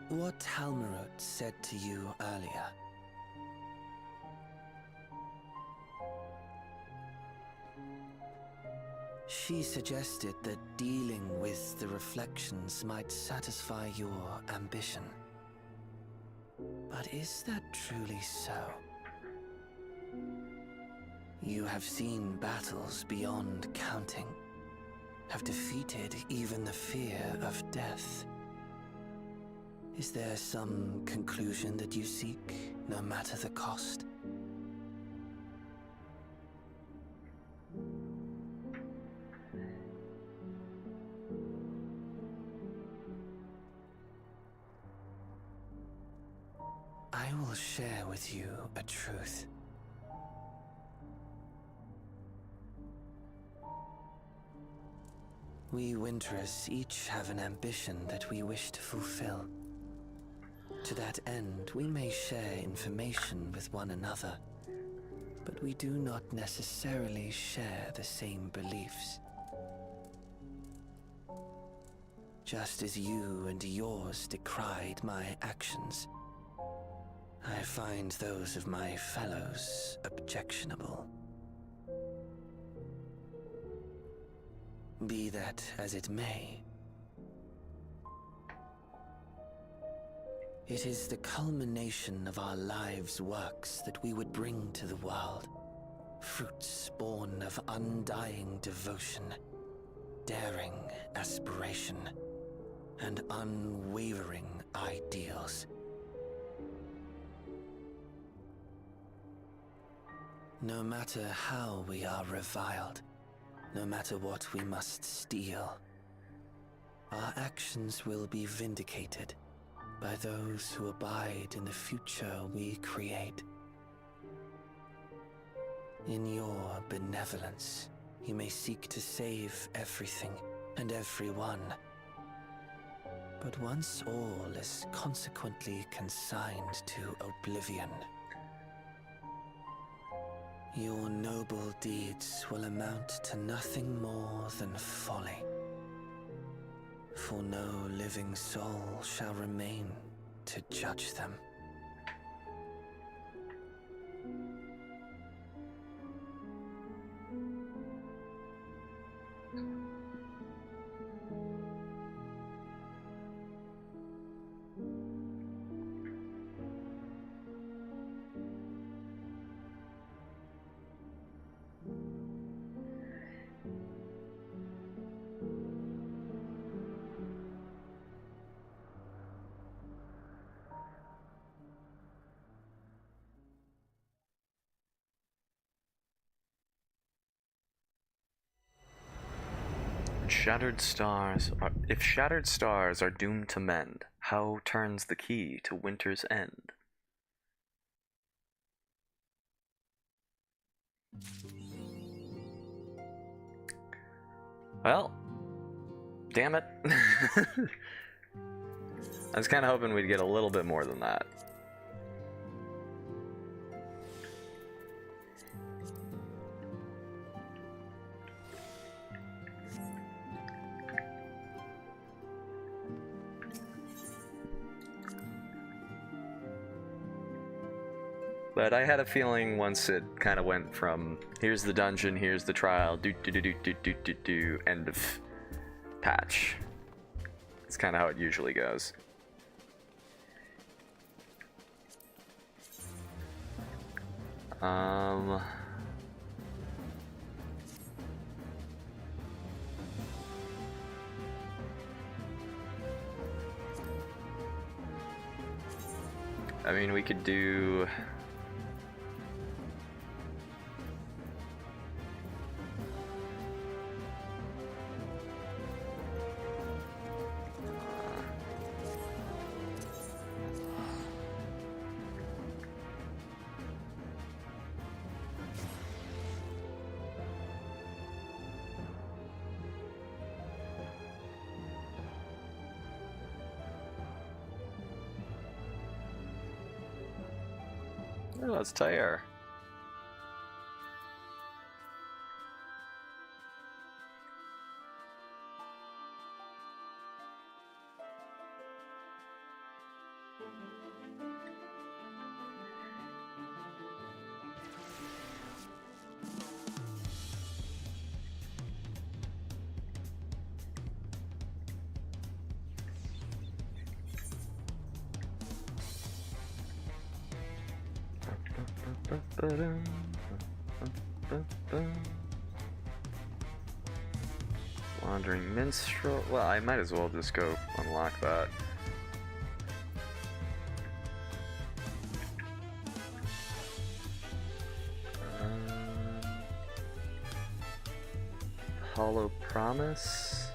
What Halmarut said to you earlier. She suggested that dealing with the reflections might satisfy your ambition. But is that truly so? You have seen battles beyond counting, have defeated even the fear of death. Is there some conclusion that you seek, no matter the cost? truth. We Winterers each have an ambition that we wish to fulfill. To that end, we may share information with one another, but we do not necessarily share the same beliefs. Just as you and yours decried my actions, I find those of my fellows objectionable. Be that as it may, it is the culmination of our lives' works that we would bring to the world, fruits born of undying devotion, daring aspiration, and unwavering ideals. No matter how we are reviled, no matter what we must steal, our actions will be vindicated by those who abide in the future we create. In your benevolence, you may seek to save everything and everyone. But once all is consequently consigned to oblivion, your noble deeds will amount to nothing more than folly. For no living soul shall remain to judge them. If shattered stars are doomed to mend, how turns the key to winter's end? Well, damn it. I was kind of hoping we'd get a little bit more than that. But I had a feeling once it kind of went from here's the dungeon, here's the trial, end of patch. It's kind of how it usually goes. I mean, we could do... Oh, that's Tyre. Wandering Minstrel. Well, I might as well just go unlock that. Hollow Promise.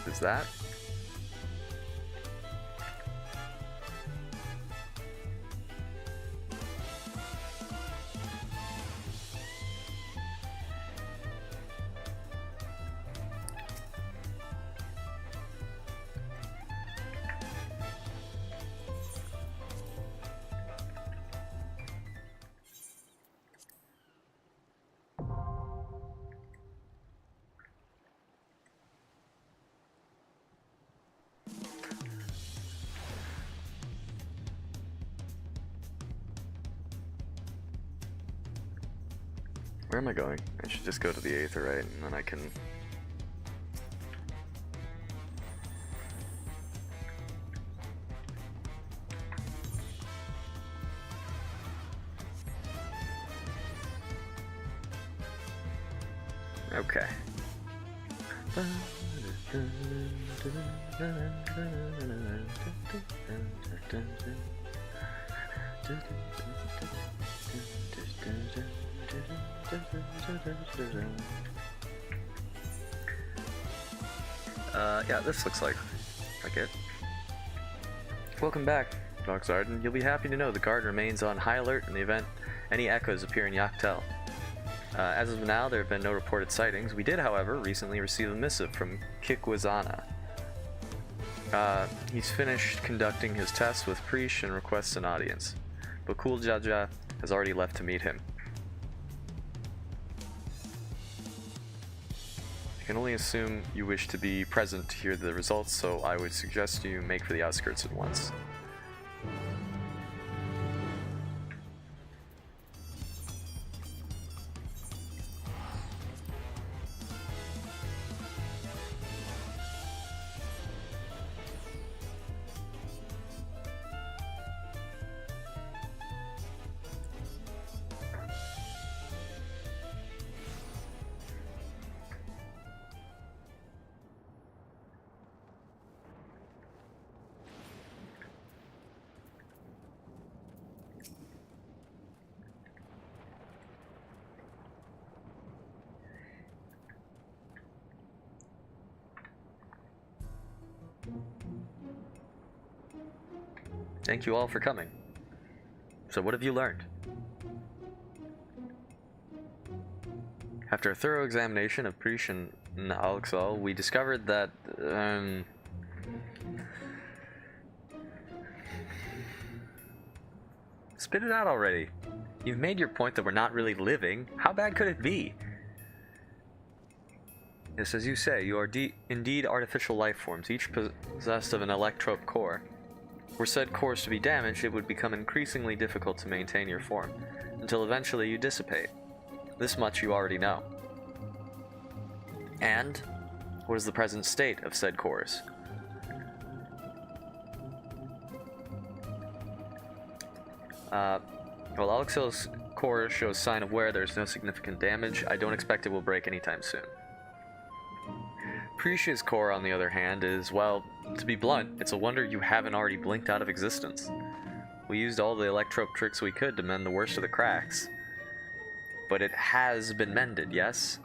Is that? Where am I going? I should just go to the Aetheryte, and then I can... Okay. Yeah, this looks like it. Welcome back, Doc Zarden. You'll be happy to know the guard remains on high alert in the event any echoes appear in Yaktel. As of now, there have been no reported sightings. We did, however, recently receive a missive from Kikwazana. He's finished conducting his tests with Preesh and requests an audience. Bakul Jaja has already left to meet him. I can only assume you wish to be present to hear the results, so I would suggest you make for the outskirts at once. Thank you all for coming. So what have you learned? After a thorough examination of Preesh and Alxal, we discovered that, Spit it out already. You've made your point that we're not really living. How bad could it be? Yes, as you say, you are indeed artificial life forms, each possessed of an electrope core. Were said cores to be damaged, it would become increasingly difficult to maintain your form, until eventually you dissipate. This much you already know. And what is the present state of said cores? Well, Alexil's core shows sign of wear. There's no significant damage. I don't expect it will break anytime soon. Preesh's core, on the other hand, is, well, to be blunt, it's a wonder you haven't already blinked out of existence. We used all the electrope tricks we could to mend the worst of the cracks. But it has been mended, yes?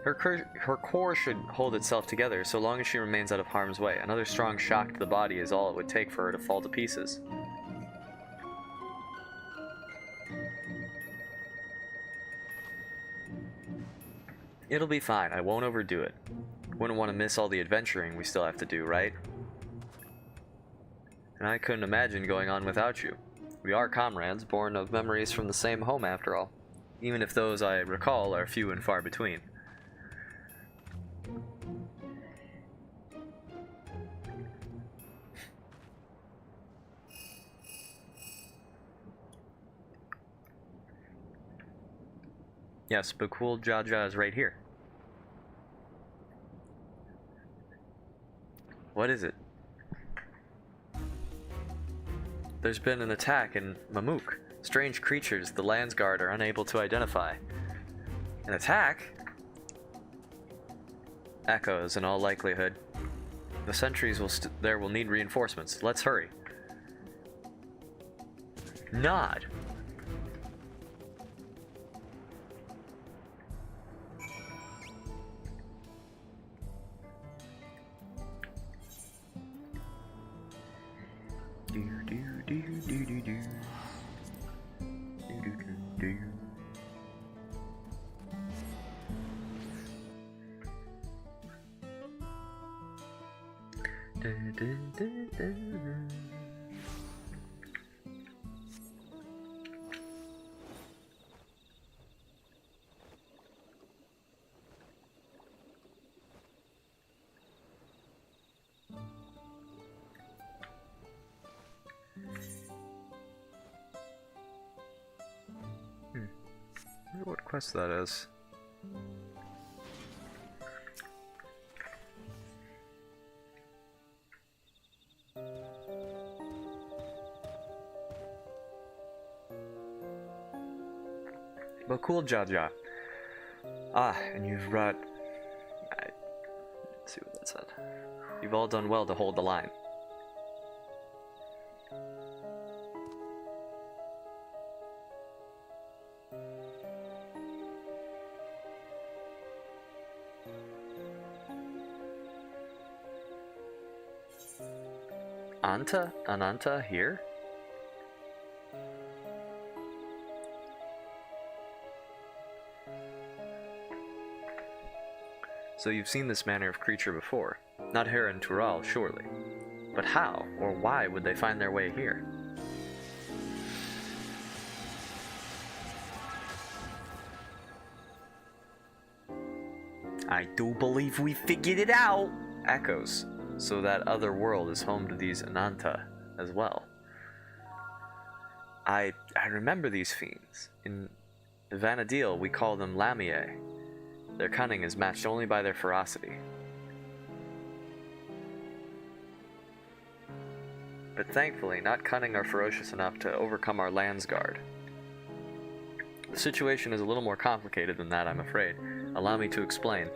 Her core should hold itself together so long as she remains out of harm's way. Another strong shock to the body is all it would take for her to fall to pieces. It'll be fine. I won't overdo it. Wouldn't want to miss all the adventuring we still have to do, right? And I couldn't imagine going on without you. We are comrades, born of memories from the same home after all, even if those I recall are few and far between. Yes, Bakul Jaja is right here. What is it? There's been an attack in Mamuk. Strange creatures the Landsguard are unable to identify. An attack? Echoes, in all likelihood. The sentries will need reinforcements. Let's hurry. Nod. what quest that is. But cool, Jaja. Ah, and you've brought... Let's see what that said. You've all done well to hold the line. Ananta here? So you've seen this manner of creature before. Not Hera and Tural, surely. But how, or why, would they find their way here? I do believe we figured it out! Echoes. So that other world is home to these Ananta as well. I remember these fiends. In Vanadil, we call them Lamiae. Their cunning is matched only by their ferocity. But thankfully, not cunning or ferocious enough to overcome our Landsguard. The situation is a little more complicated than that, I'm afraid. Allow me to explain.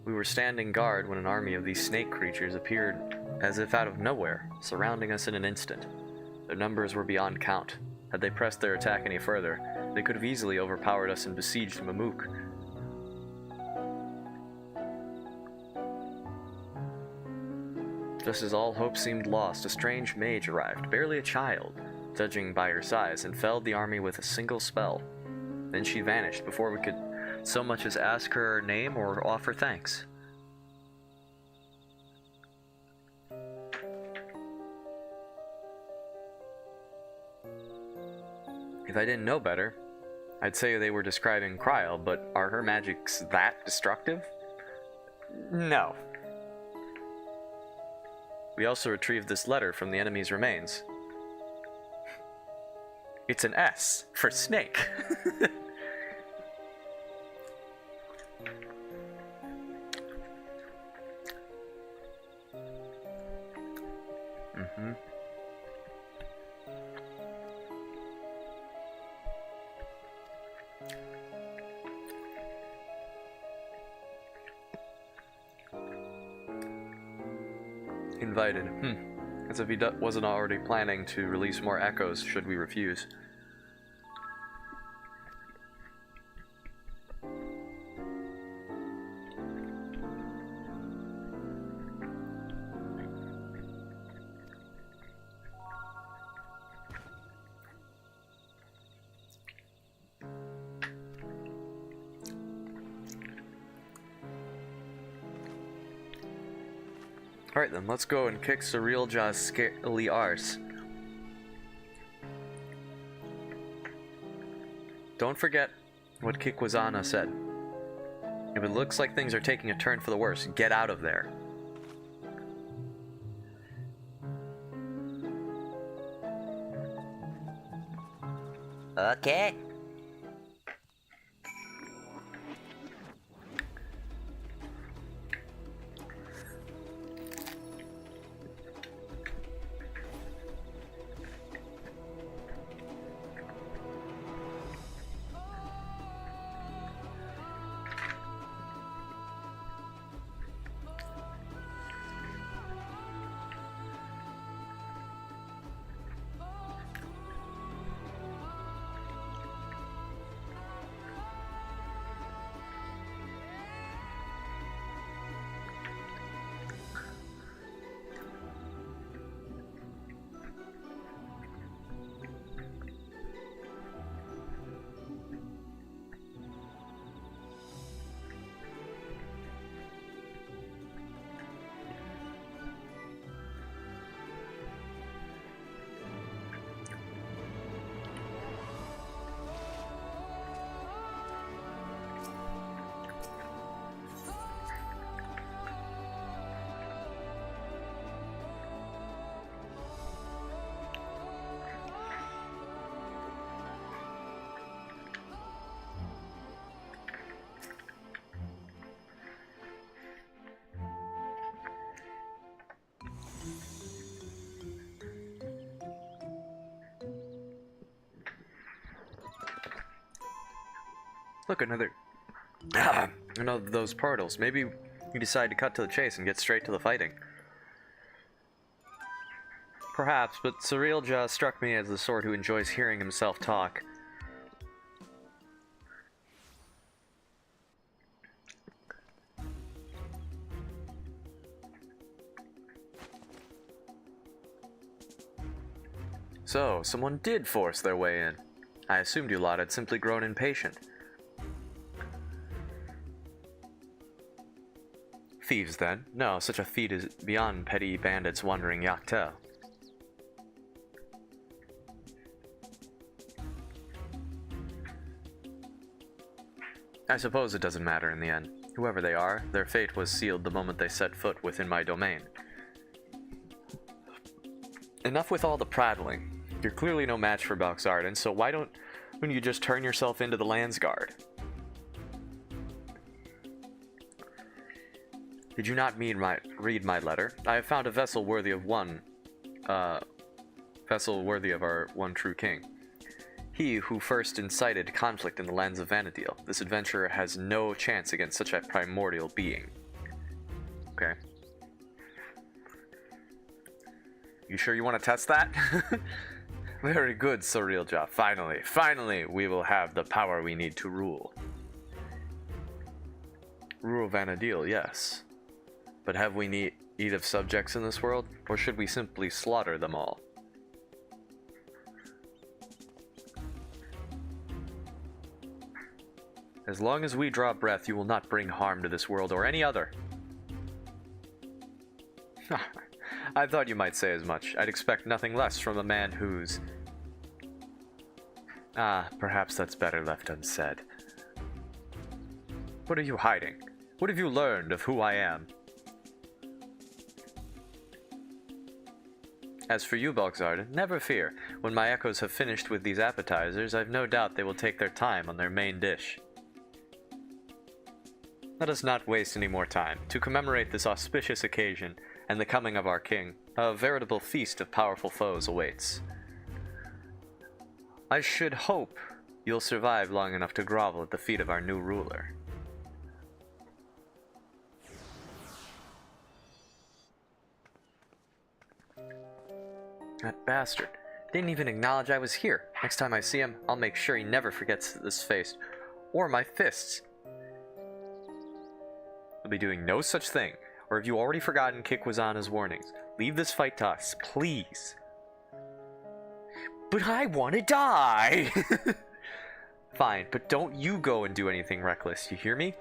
We were standing guard when an army of these snake creatures appeared as if out of nowhere, surrounding us in an instant. Their numbers were beyond count. Had they pressed their attack any further, they could have easily overpowered us and besieged Mamuk. Just as all hope seemed lost, a strange mage arrived, barely a child, judging by her size, and felled the army with a single spell. Then she vanished before we could so much as ask her name or offer thanks. If I didn't know better, I'd say they were describing Kryl, but are her magics that destructive? No. We also retrieved this letter from the enemy's remains. It's an S for snake. Invited. As if he wasn't already planning to release more echoes should we refuse. Alright then, let's go and kick Surrealja's scaly arse. Don't forget what Kikwazana said. If it looks like things are taking a turn for the worse, get out of there. Okay. Look, another of those portals. Maybe you decide to cut to the chase and get straight to the fighting. Perhaps, but Eorzea struck me as the sort who enjoys hearing himself talk. So, someone did force their way in. I assumed you lot had simply grown impatient. Thieves, then? No, such a feat is beyond petty bandits wandering Yaktel. I suppose it doesn't matter in the end. Whoever they are, their fate was sealed the moment they set foot within my domain. Enough with all the prattling. You're clearly no match for Belxardan, so why don't you just turn yourself into the Landsguard? Did you not read my letter? I have found a vessel worthy of our one true king. He who first incited conflict in the lands of Vanadil. This adventurer has no chance against such a primordial being. Okay. You sure you want to test that? Very good, Eorzea. Finally, we will have the power we need to rule. Rule Vanadil, yes. But have we need of subjects in this world, or should we simply slaughter them all? As long as we draw breath, you will not bring harm to this world or any other. I thought you might say as much. I'd expect nothing less from a man who's... perhaps that's better left unsaid. What are you hiding? What have you learned of who I am? As for you, Belxardan, never fear. When my echoes have finished with these appetizers, I've no doubt they will take their time on their main dish. Let us not waste any more time. To commemorate this auspicious occasion and the coming of our king, a veritable feast of powerful foes awaits. I should hope you'll survive long enough to grovel at the feet of our new ruler. That bastard didn't even acknowledge I was here. Next time I see him, I'll make sure he never forgets this face, or my fists. I'll be doing no such thing. Or have you already forgotten Kikwazana's warnings? Leave this fight to us, please. But I want to die! Fine, but don't you go and do anything reckless, you hear me?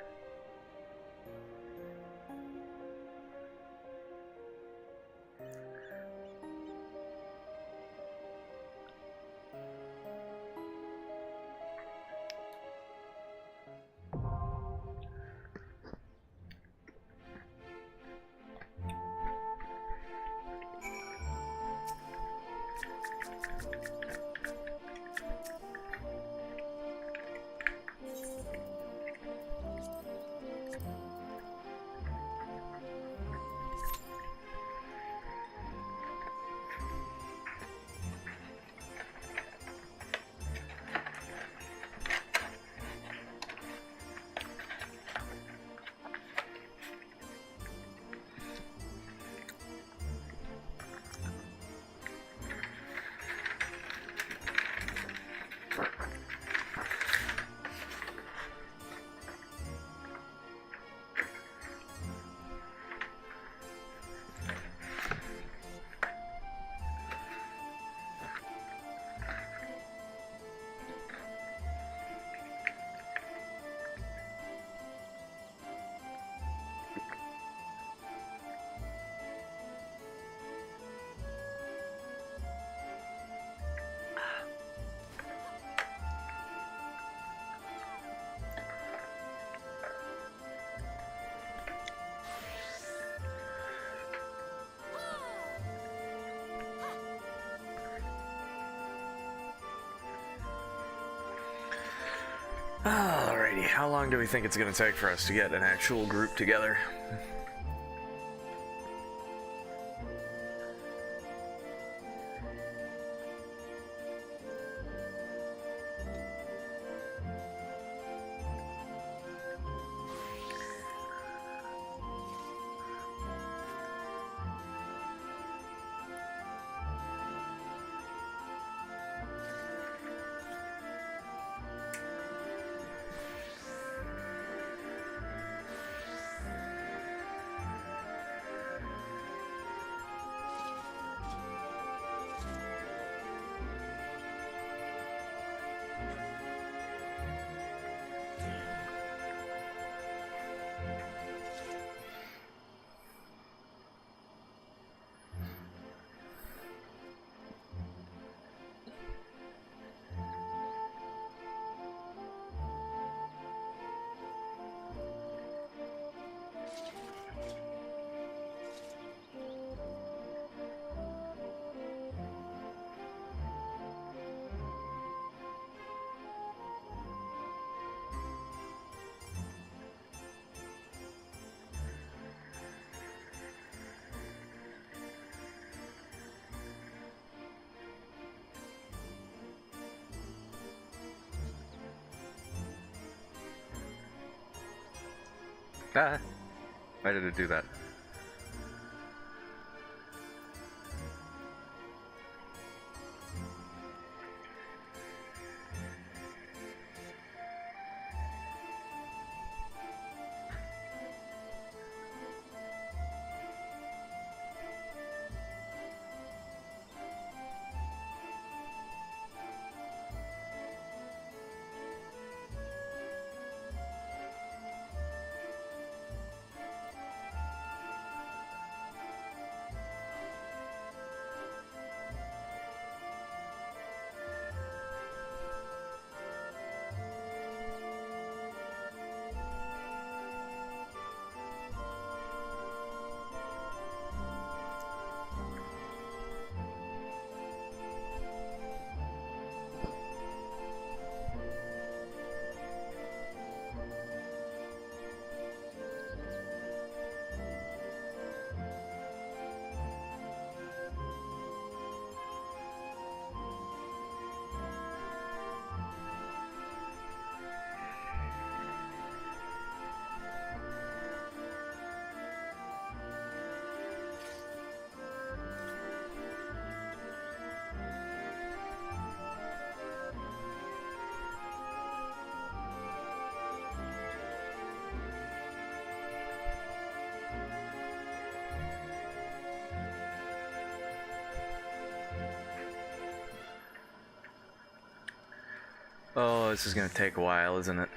Alrighty, how long do we think it's going to take for us to get an actual group together? Ah! Why did it do that? Oh, this is gonna take a while, isn't it?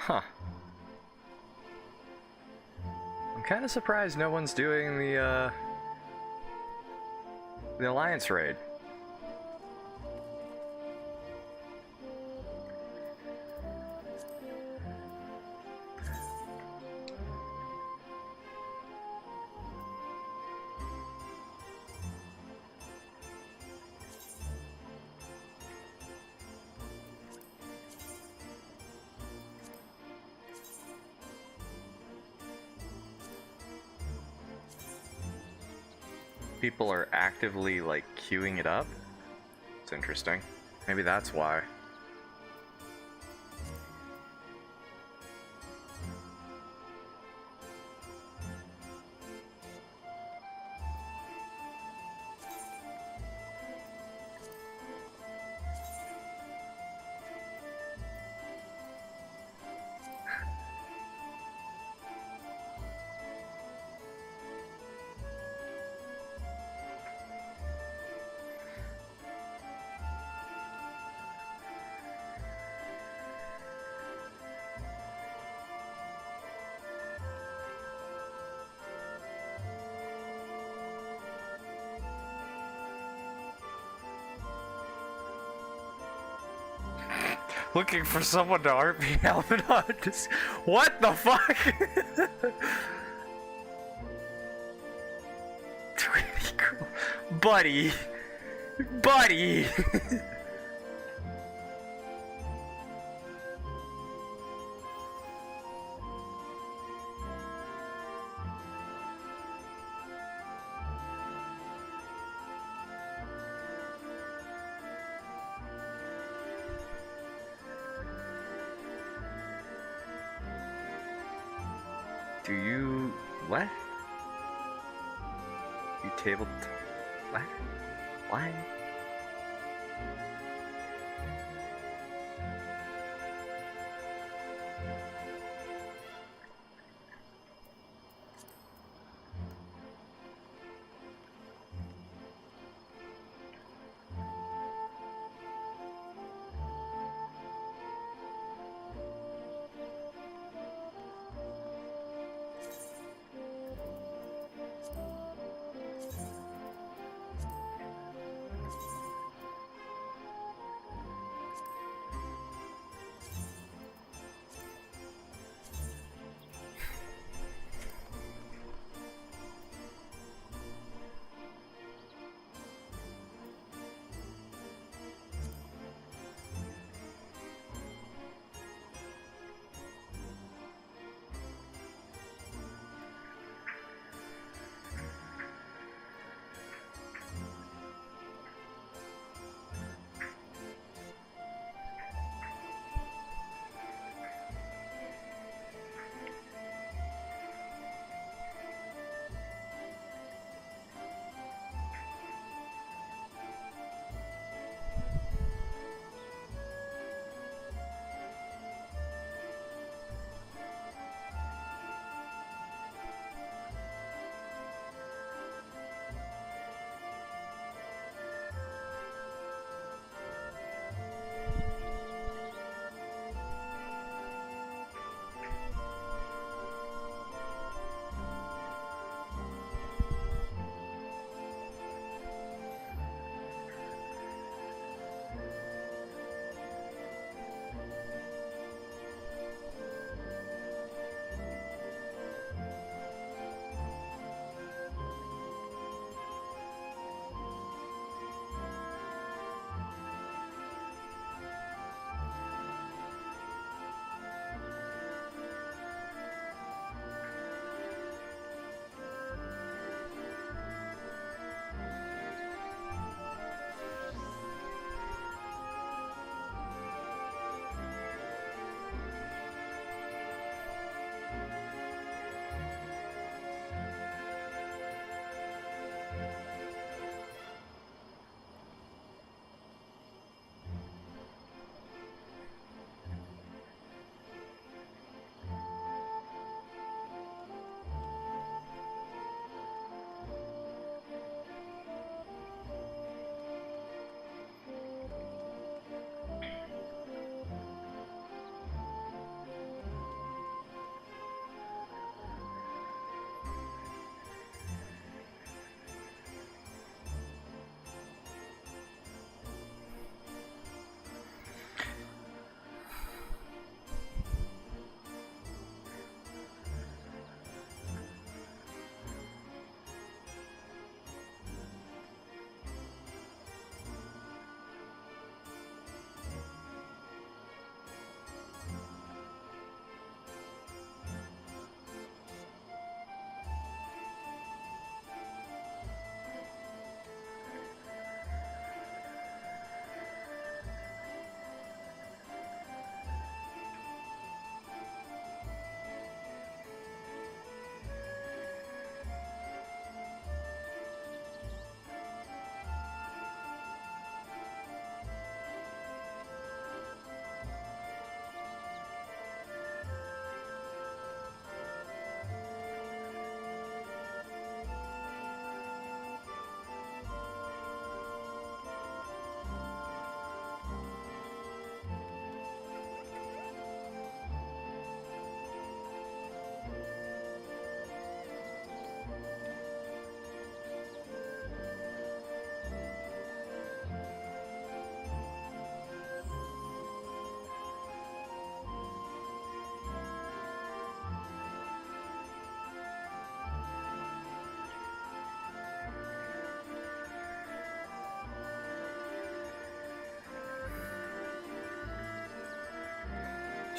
Huh. I'm kind of surprised no one's doing the Alliance raid. People are actively, like, queuing it up. It's interesting. Maybe that's why. Looking for someone to RP Alvin. Just what the fuck? Buddy. Buddy. Do you... what? You tabled... what? Why?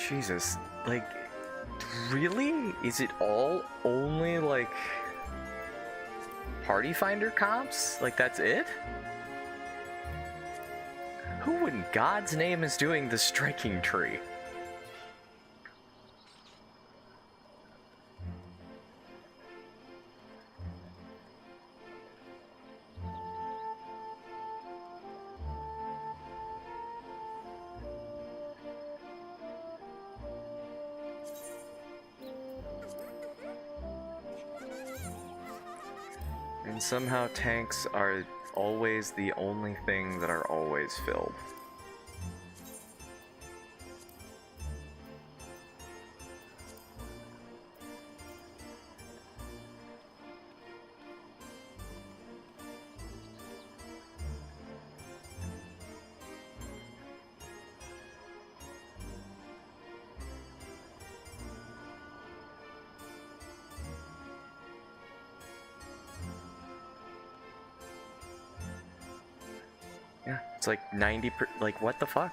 Jesus, like, really? Is it all only, like, Party Finder comps? Like, that's it? Who in God's name is doing the striking tree? And somehow tanks are always the only thing that are always filled. Yeah, it's like 90%, like what the fuck?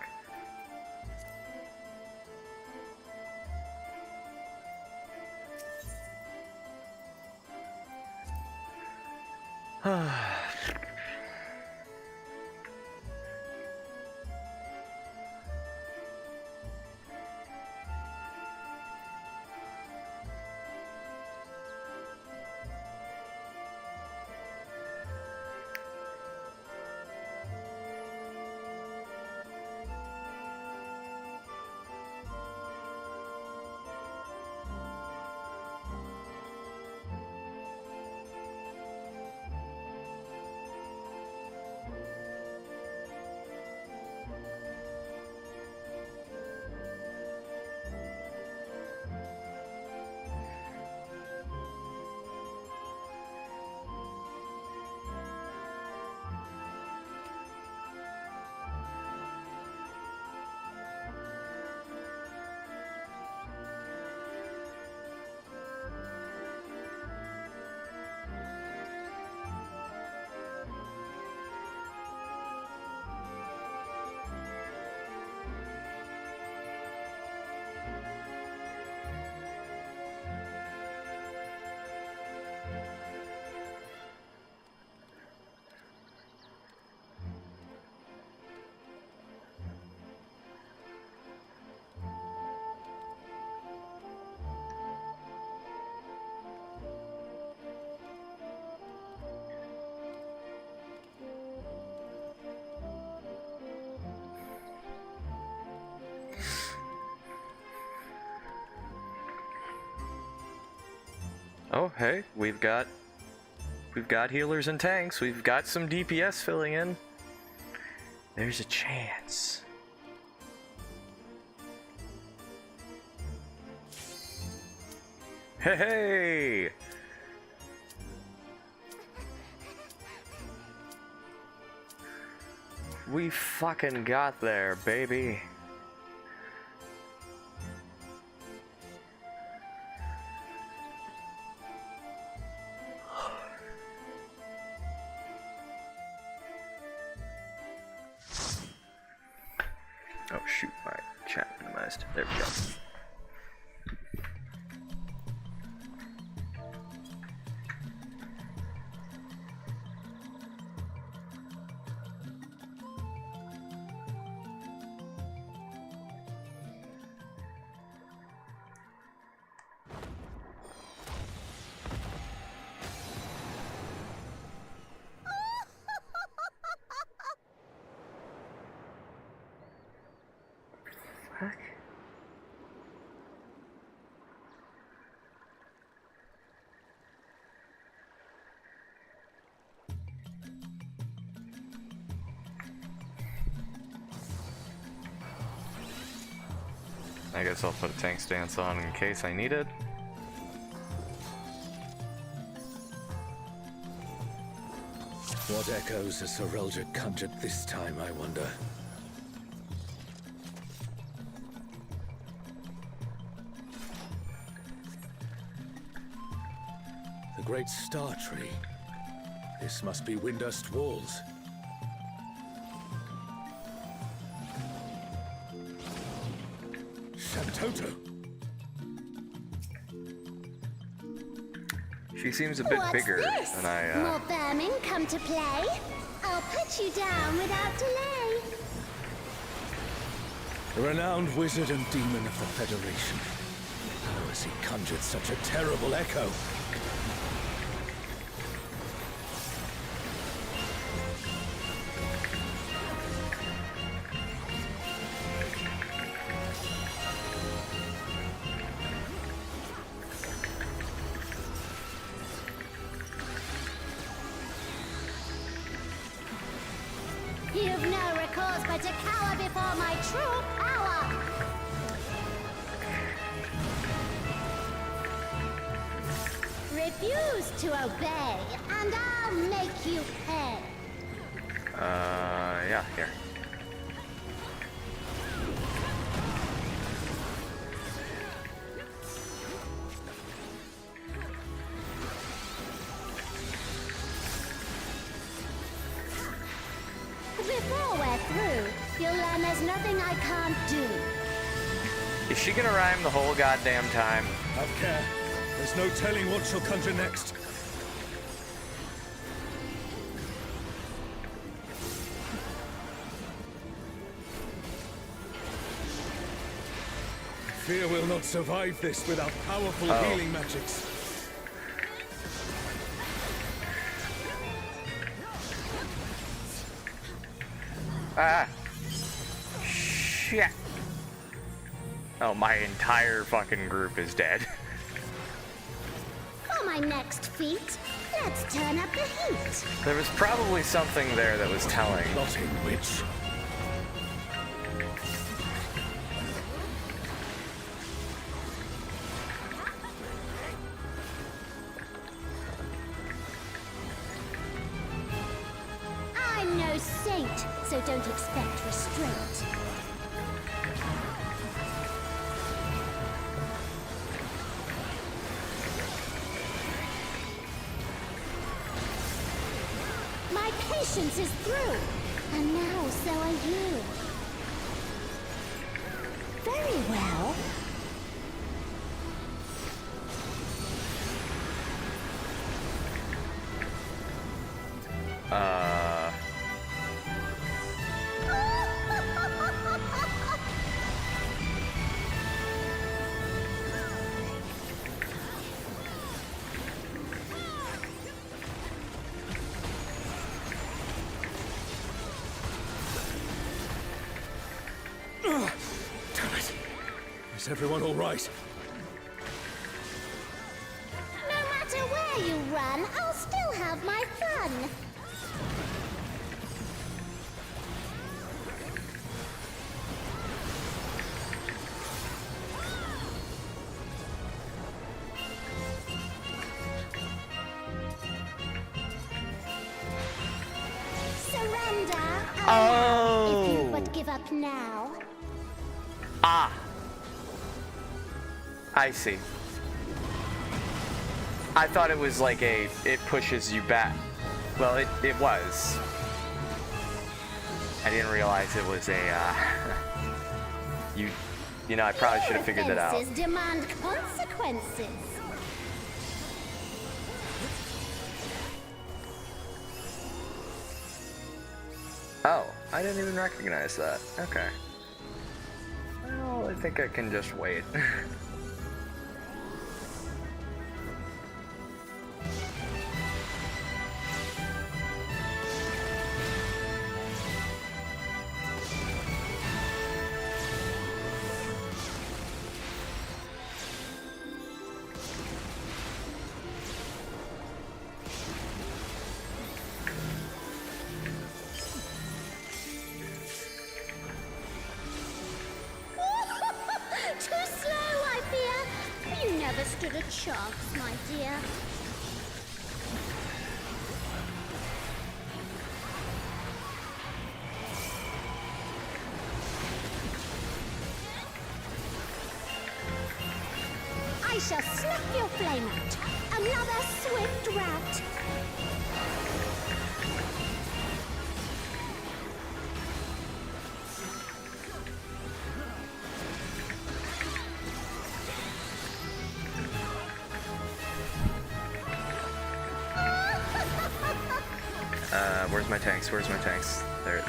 Oh, hey, we've got healers and tanks. We've got some DPS filling in. There's a chance. Hey, hey! We fucking got there, baby. Oh shoot, my chat minimized. There we go. Fuck. I guess I'll put a tank stance on in case I need it. What echoes has Sir Eldrick conjured this time, I wonder? The Great Star Tree. This must be Windust Walls. Shatter. Toto. She seems a bit bigger than I. More vermin come to play? I'll put you down without delay. A renowned wizard and demon of the Federation. How has he conjured such a terrible echo? You've no recourse but to cower before my true power. Refuse to obey, and I'll make you pay. Yeah, here. Before we're through, you'll learn there's nothing I can't do. Is she gonna rhyme the whole goddamn time? Have care. There's no telling what she'll conjure next. Fear will not survive this without powerful healing magics. Ah! Shit! Oh, my entire fucking group is dead. For my next feat, let's turn up the heat. There was probably something there that was telling. Plotting witch. I'm no saint, so don't expect restraint. My patience is through, and now so are you. Very well. Damn it. Is everyone all right? No matter where you run, I'll still have my fun. Surrender. Oh. If you but give up now. Ah! I see. I thought it was like it pushes you back. Well, it was. I didn't realize it was a, you know, I probably should have figured that out. Offenses demand consequences. Oh, I didn't even recognize that. Okay. Well, I think I can just wait. Too slow, I fear. You never stood a chance, my dear. I shall snap your flame out. Another swift rat. Where's my tanks? Where's my tanks? There.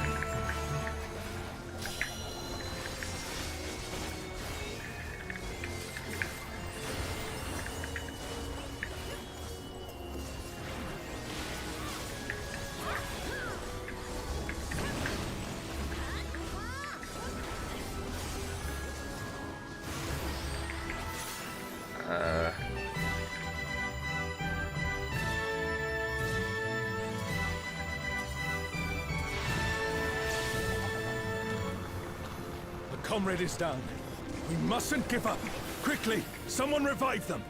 Comrade is down. We mustn't give up. Quickly, someone revive them.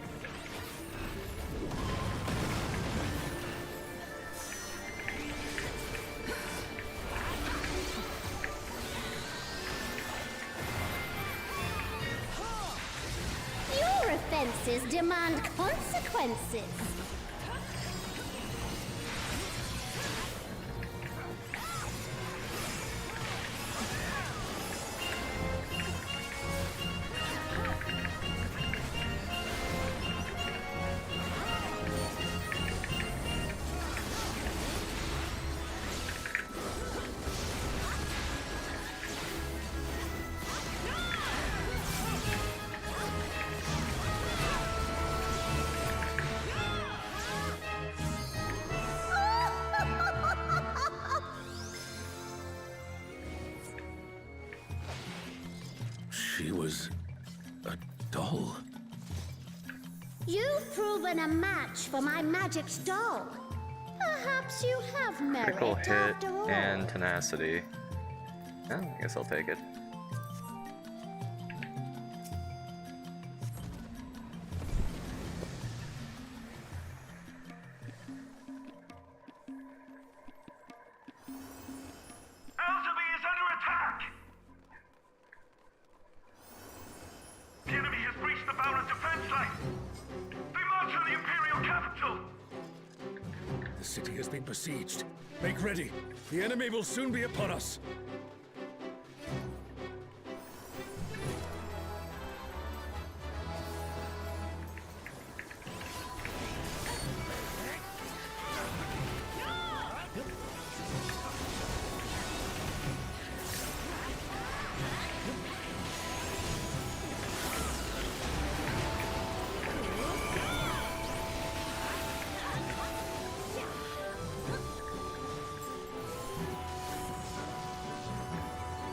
Your offenses demand consequences. She was a doll. You've proven a match for my magic's doll. Perhaps you have merit Critical hit after all. and tenacity. Oh, I guess I'll take it. The city has been besieged. Make ready. The enemy will soon be upon us.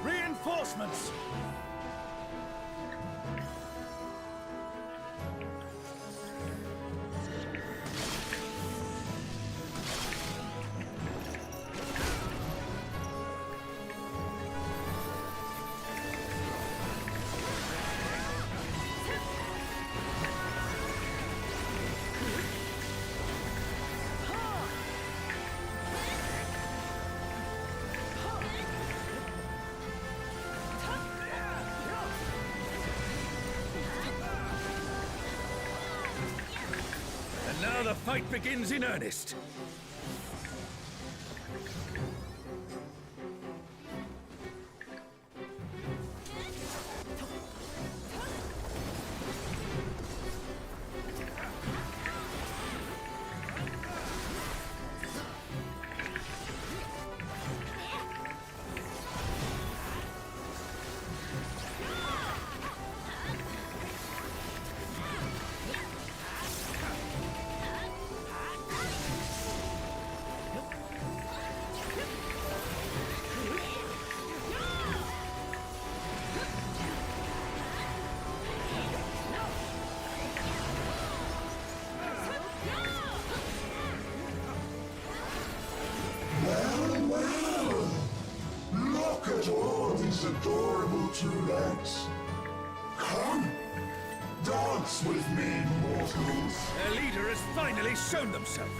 Reinforcements! And now the fight begins in earnest. Look at all these adorable two legs. Come, dance with me, mortals. Their leader has finally shown themselves.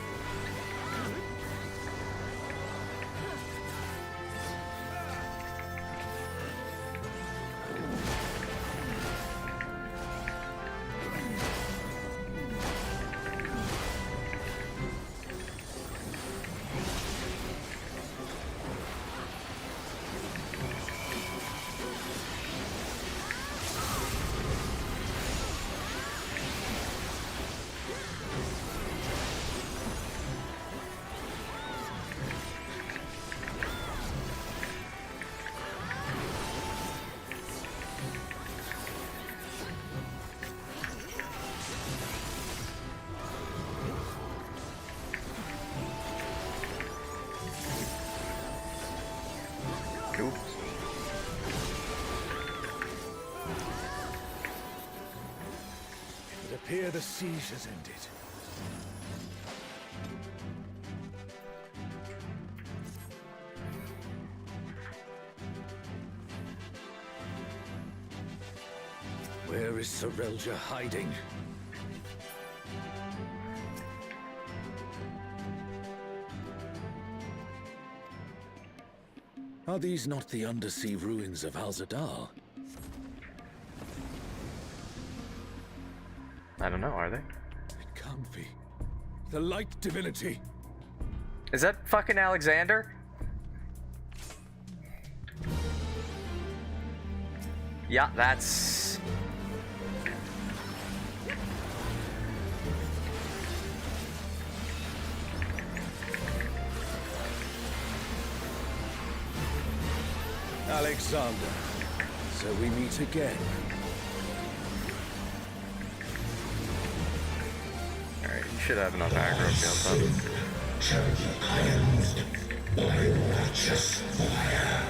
Oops. It appears the siege has ended. Where is Sorelja hiding? Are these not the undersea ruins of Al-Zadar? I don't know, are they? It can't be. The light divinity. Is that fucking Alexander? Yeah, that's... Alexander. So we meet again. Alright, you should have enough aggro built up. Shall be cleansed by righteous fire.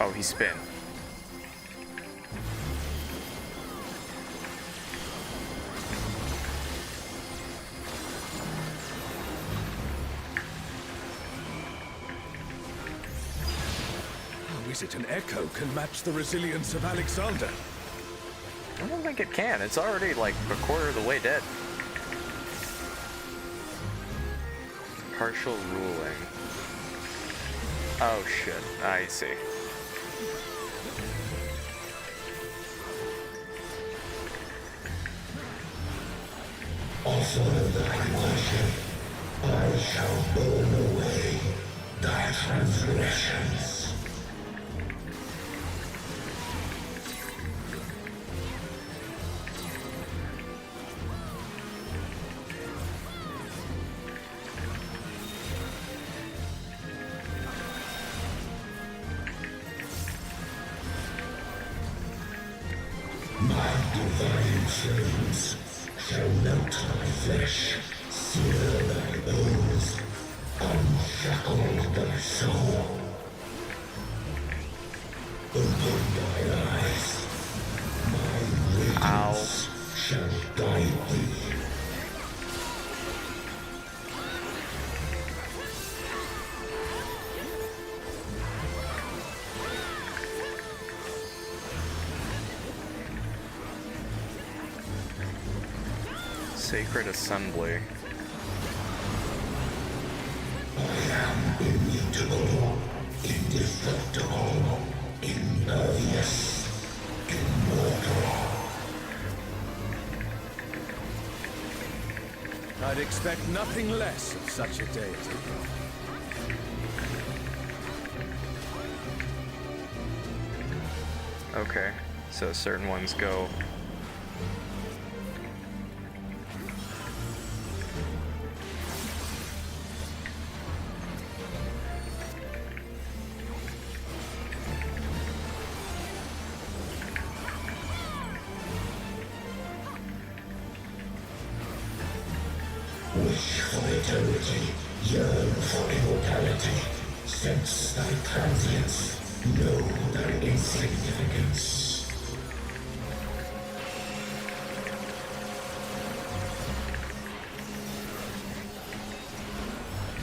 Oh, he spin. How is it an echo can match the resilience of Alexander? I don't think it can. It's already like a quarter of the way dead. Partial ruling. Oh shit, I see. Also thy worship, I shall burn away thy transgressions. My divine flames shall melt thy flesh, sear thy bones, unshackle thy soul. Open thy eyes, my radiance shall guide thee. Sacred Assembly. I am immutable, indestructible, impervious, immortal. I'd expect nothing less of such a deity. Okay, so certain ones go. Wish for eternity, yearn for immortality. Sense thy transience, know thy insignificance.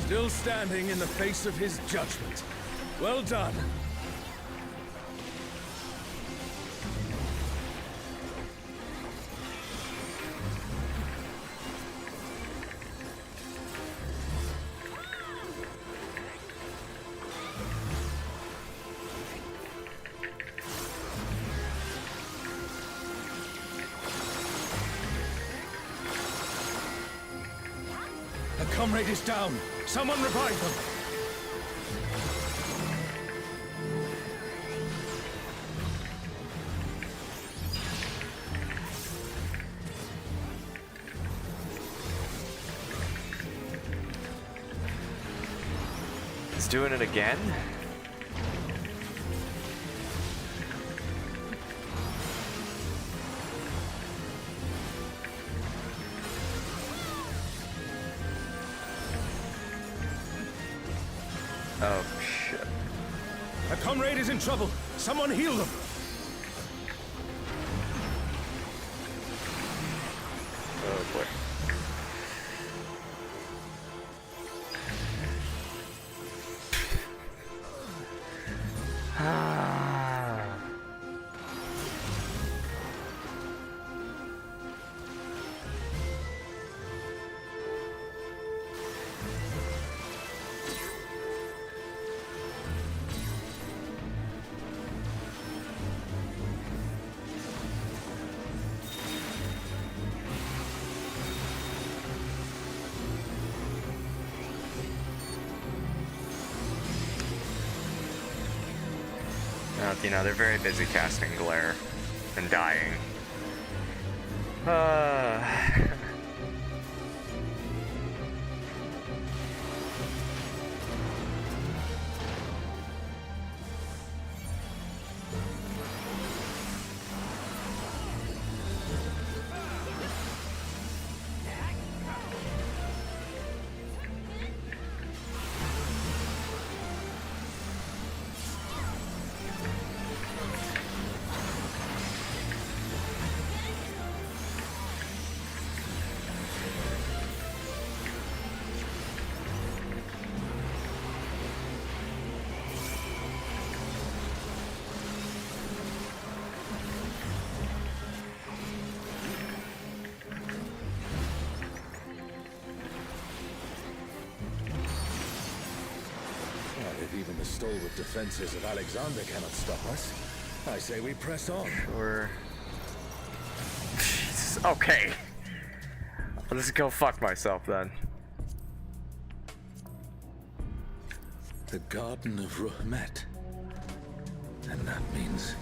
Still standing in the face of his judgment. Well done. A comrade is down. Someone revive them. It's doing it again? comrade is in trouble. Someone heal them. Oh boy. You know, they're very busy casting Glare and dying. If even the stalwart defenses of Alexander cannot stop us, I say we press on. Sure. Jesus. Okay. I'll just go fuck myself then. The Garden of Ruhmet. And that means...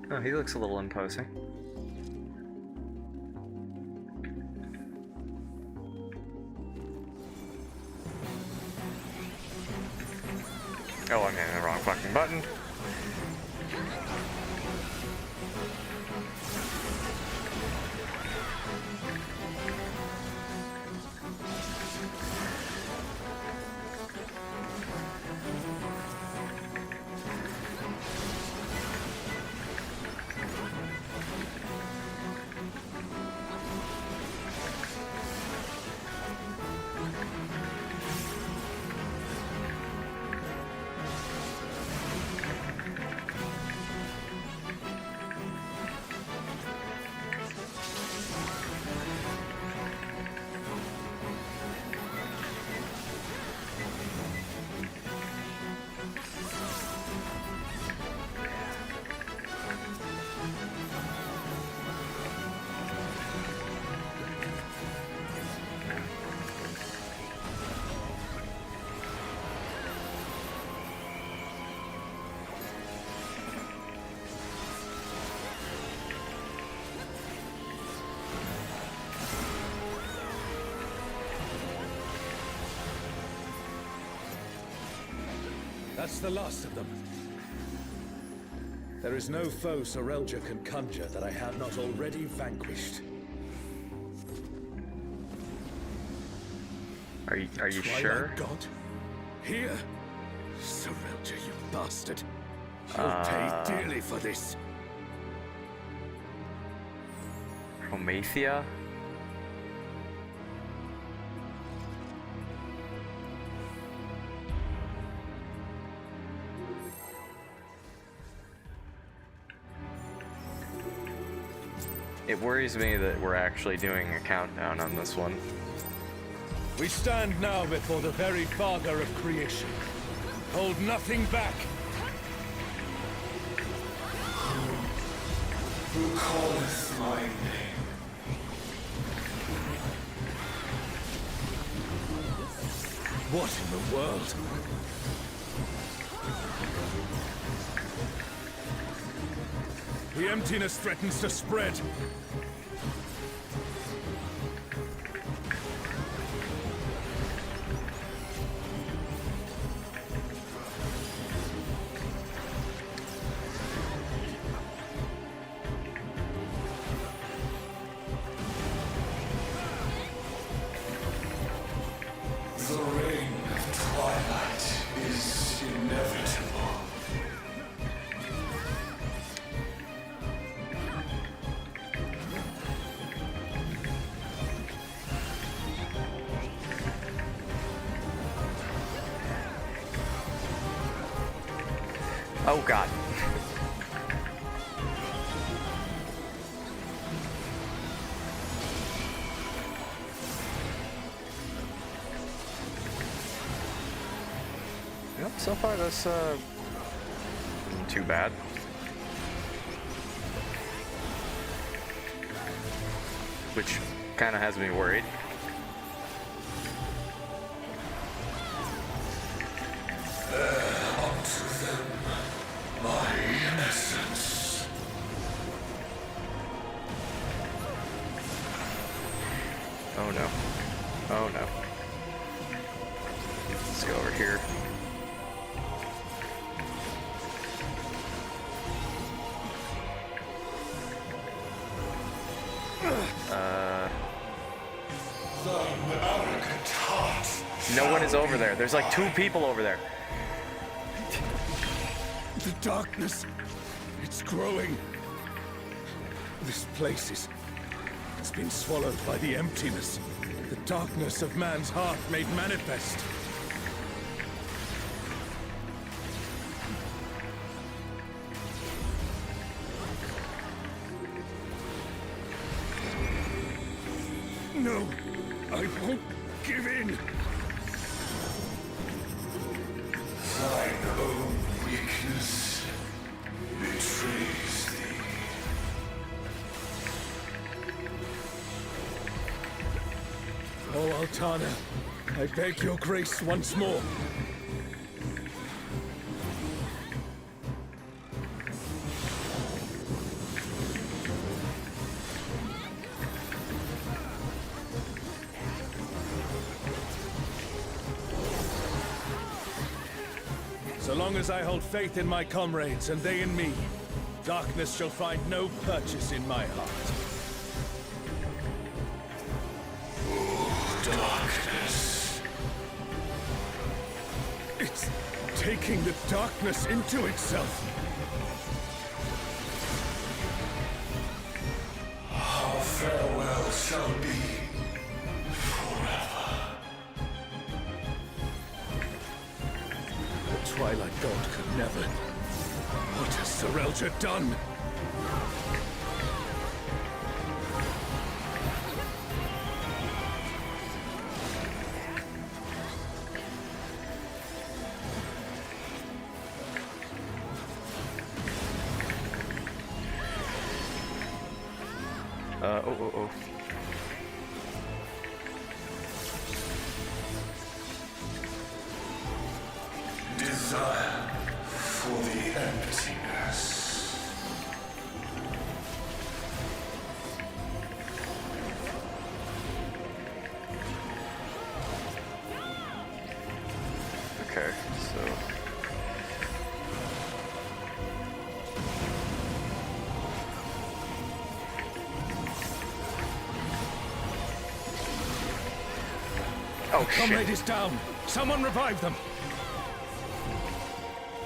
Oh, he looks a little imposing. Oh, I'm hitting the wrong fucking button. That's the last of them. There is no foe Sorelja can conjure that I have not already vanquished. Are you Twilight sure? God? Here? Sorelja, you bastard. You'll pay dearly for this. Promethea? It worries me that we're actually doing a countdown on this one. We stand now before the very father of creation. Hold nothing back. Who calleth my name? What in the world? The emptiness threatens to spread. Oh god. Yep, so far that's isn't too bad. Which kind of has me worried. Unto them, my innocence. Oh no. Oh no. Let's go over here. No one is over there. There's like 2 people over there. The darkness, it's growing. This place it's been swallowed by the emptiness. The darkness of man's heart made manifest. No, I won't give in. Thine own weakness betrays thee. Oh, Altana, I beg your grace once more. So long as I hold faith in my comrades and they in me, darkness shall find no purchase in my heart. Darkness. It's taking the darkness into itself. Our farewell shall be forever. The Twilight God could never. What has Serelja done? Oh. Desire for the emptiness. Okay, so oh, comrade is down. Someone revive them.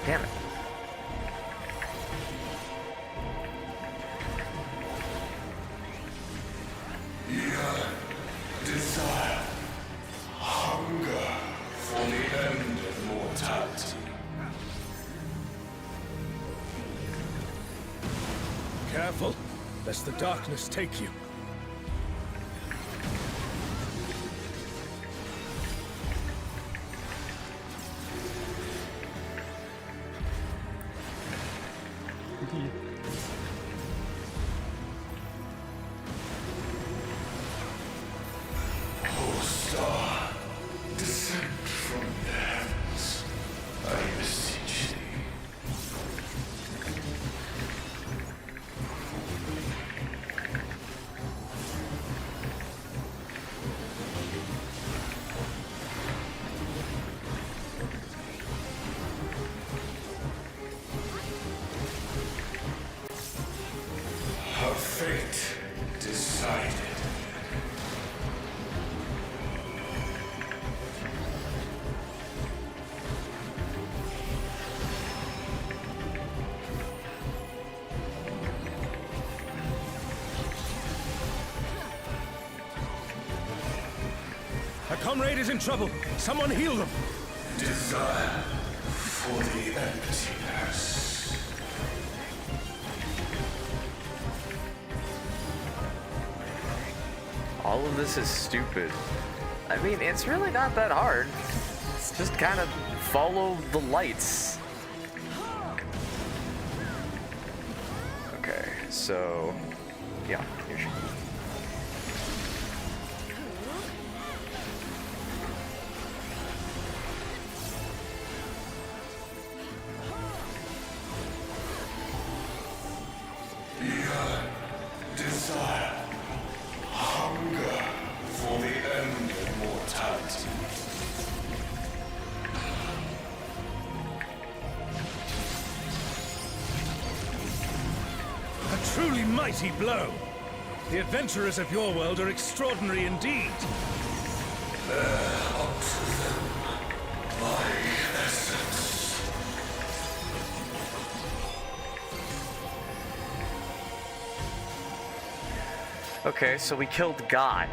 Damn it. Eager desire, hunger for the end of mortality. Careful, lest the darkness take you. O star, descend from the heavens, I beseech thee. Her fate decided. A comrade is in trouble. Someone heal them. Desire for the emptiness. All of this is stupid. I mean, it's really not that hard. It's just kind of follow the lights. Okay, so yeah, here she goes. Desire, hunger for the end of mortality. A truly mighty blow. The adventurers of your world are extraordinary indeed. Up to them, my essence. Okay, so we killed God.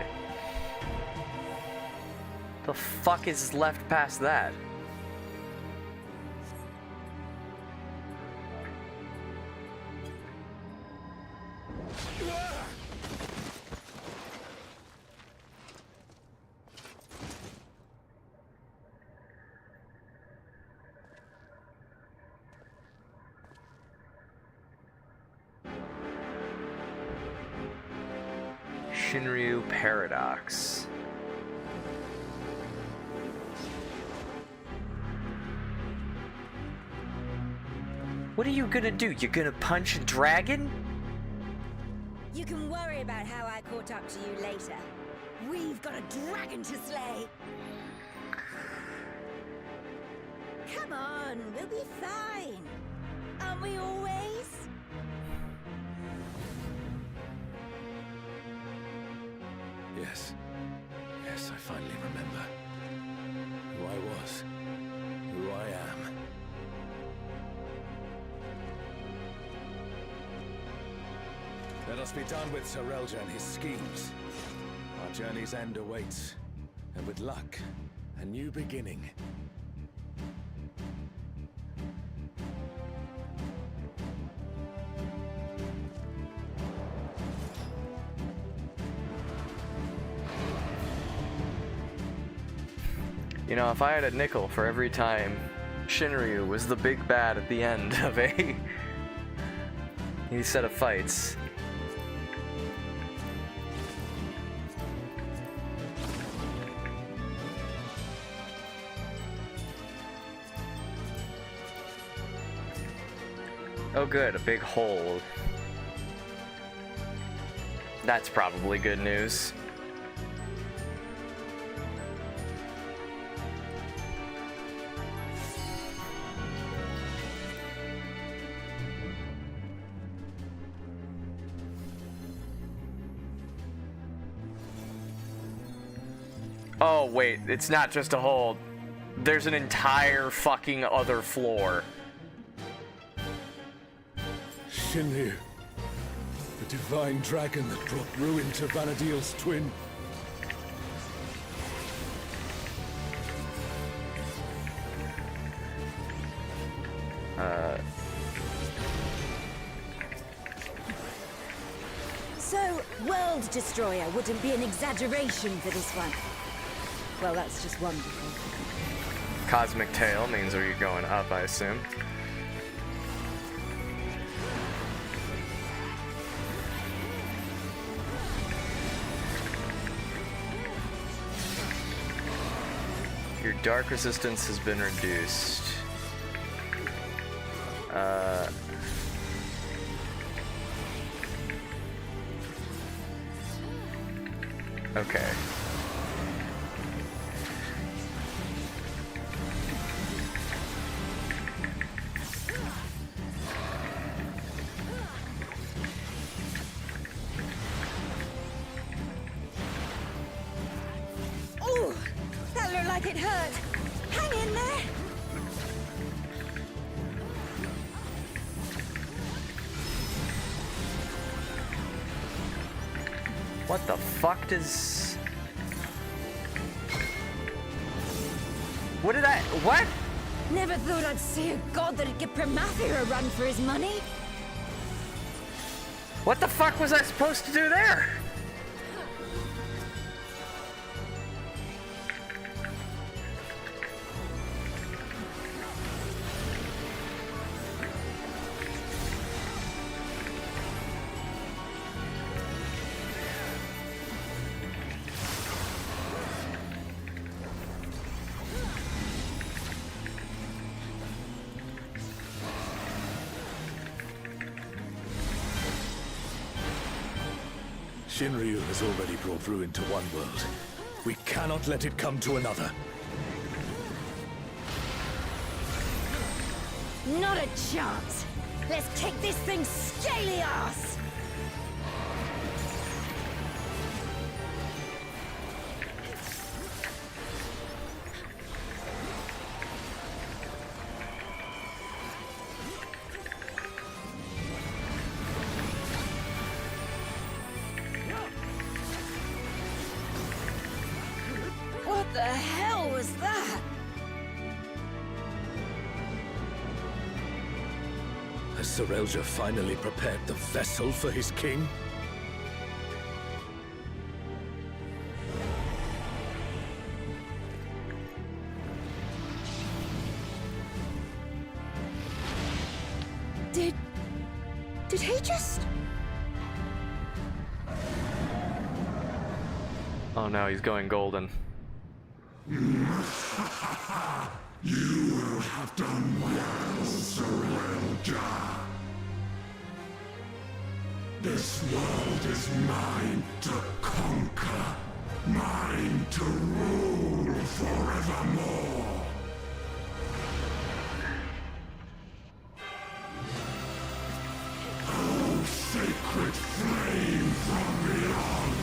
The fuck is left past that? Shinryu Paradox. What are you gonna do? You're gonna punch a dragon? You can worry about how I caught up to you later. We've got a dragon to slay. Come on, we'll be fine. Aren't we always? Yes. Yes, I finally remember. Who I was. Who I am. Let us be done with Serelja and his schemes. Our journey's end awaits. And with luck, a new beginning. You know, if I had a nickel for every time Shinryu was the big bad at the end of a set of fights. Oh good, a big hole. That's probably good news. Oh wait, it's not just a hole. There's an entire fucking other floor. Shinryu, the divine dragon that brought ruin to Vana'diel's twin. So, World Destroyer wouldn't be an exaggeration for this one. Well, that's just wonderful. Cosmic tail means you're going up, I assume. Your dark resistance has been reduced. Okay. Ooh, that looked like it hurt. Hang in there. What the fuck does... What did I... What? Never thought I'd see a god that'd give Pramathir a run for his money. What the fuck was I supposed to do there? Shinryu has already brought ruin to one world. We cannot let it come to another. Not a chance! Let's kick this thing's scaly ass! What the hell was that? Has Serelja finally prepared the vessel for his king? Did he just... Oh no, he's going golden. You will have done well, Serelja. This world is mine to conquer, mine to rule forevermore. Oh, sacred flame from beyond,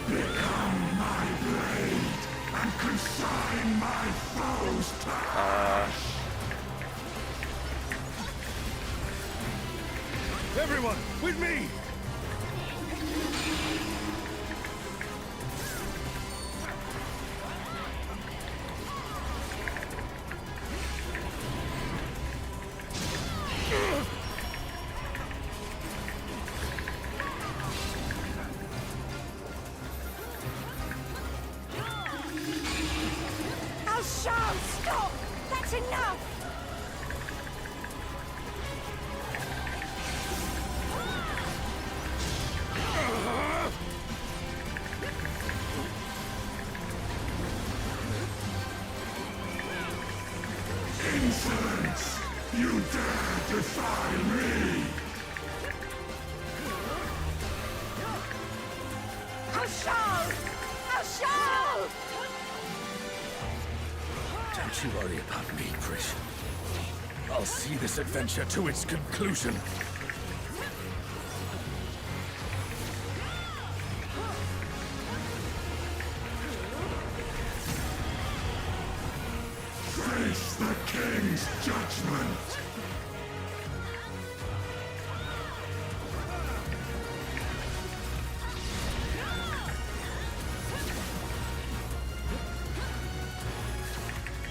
become my blade and consign my foes to ash. Everyone, with me! Al-Sham, stop! That's enough! Insolence! You dare defy me! Al-Sham! Al-Sham! Don't you worry about me, Krish. I'll see this adventure to its conclusion. Face the king's judgment!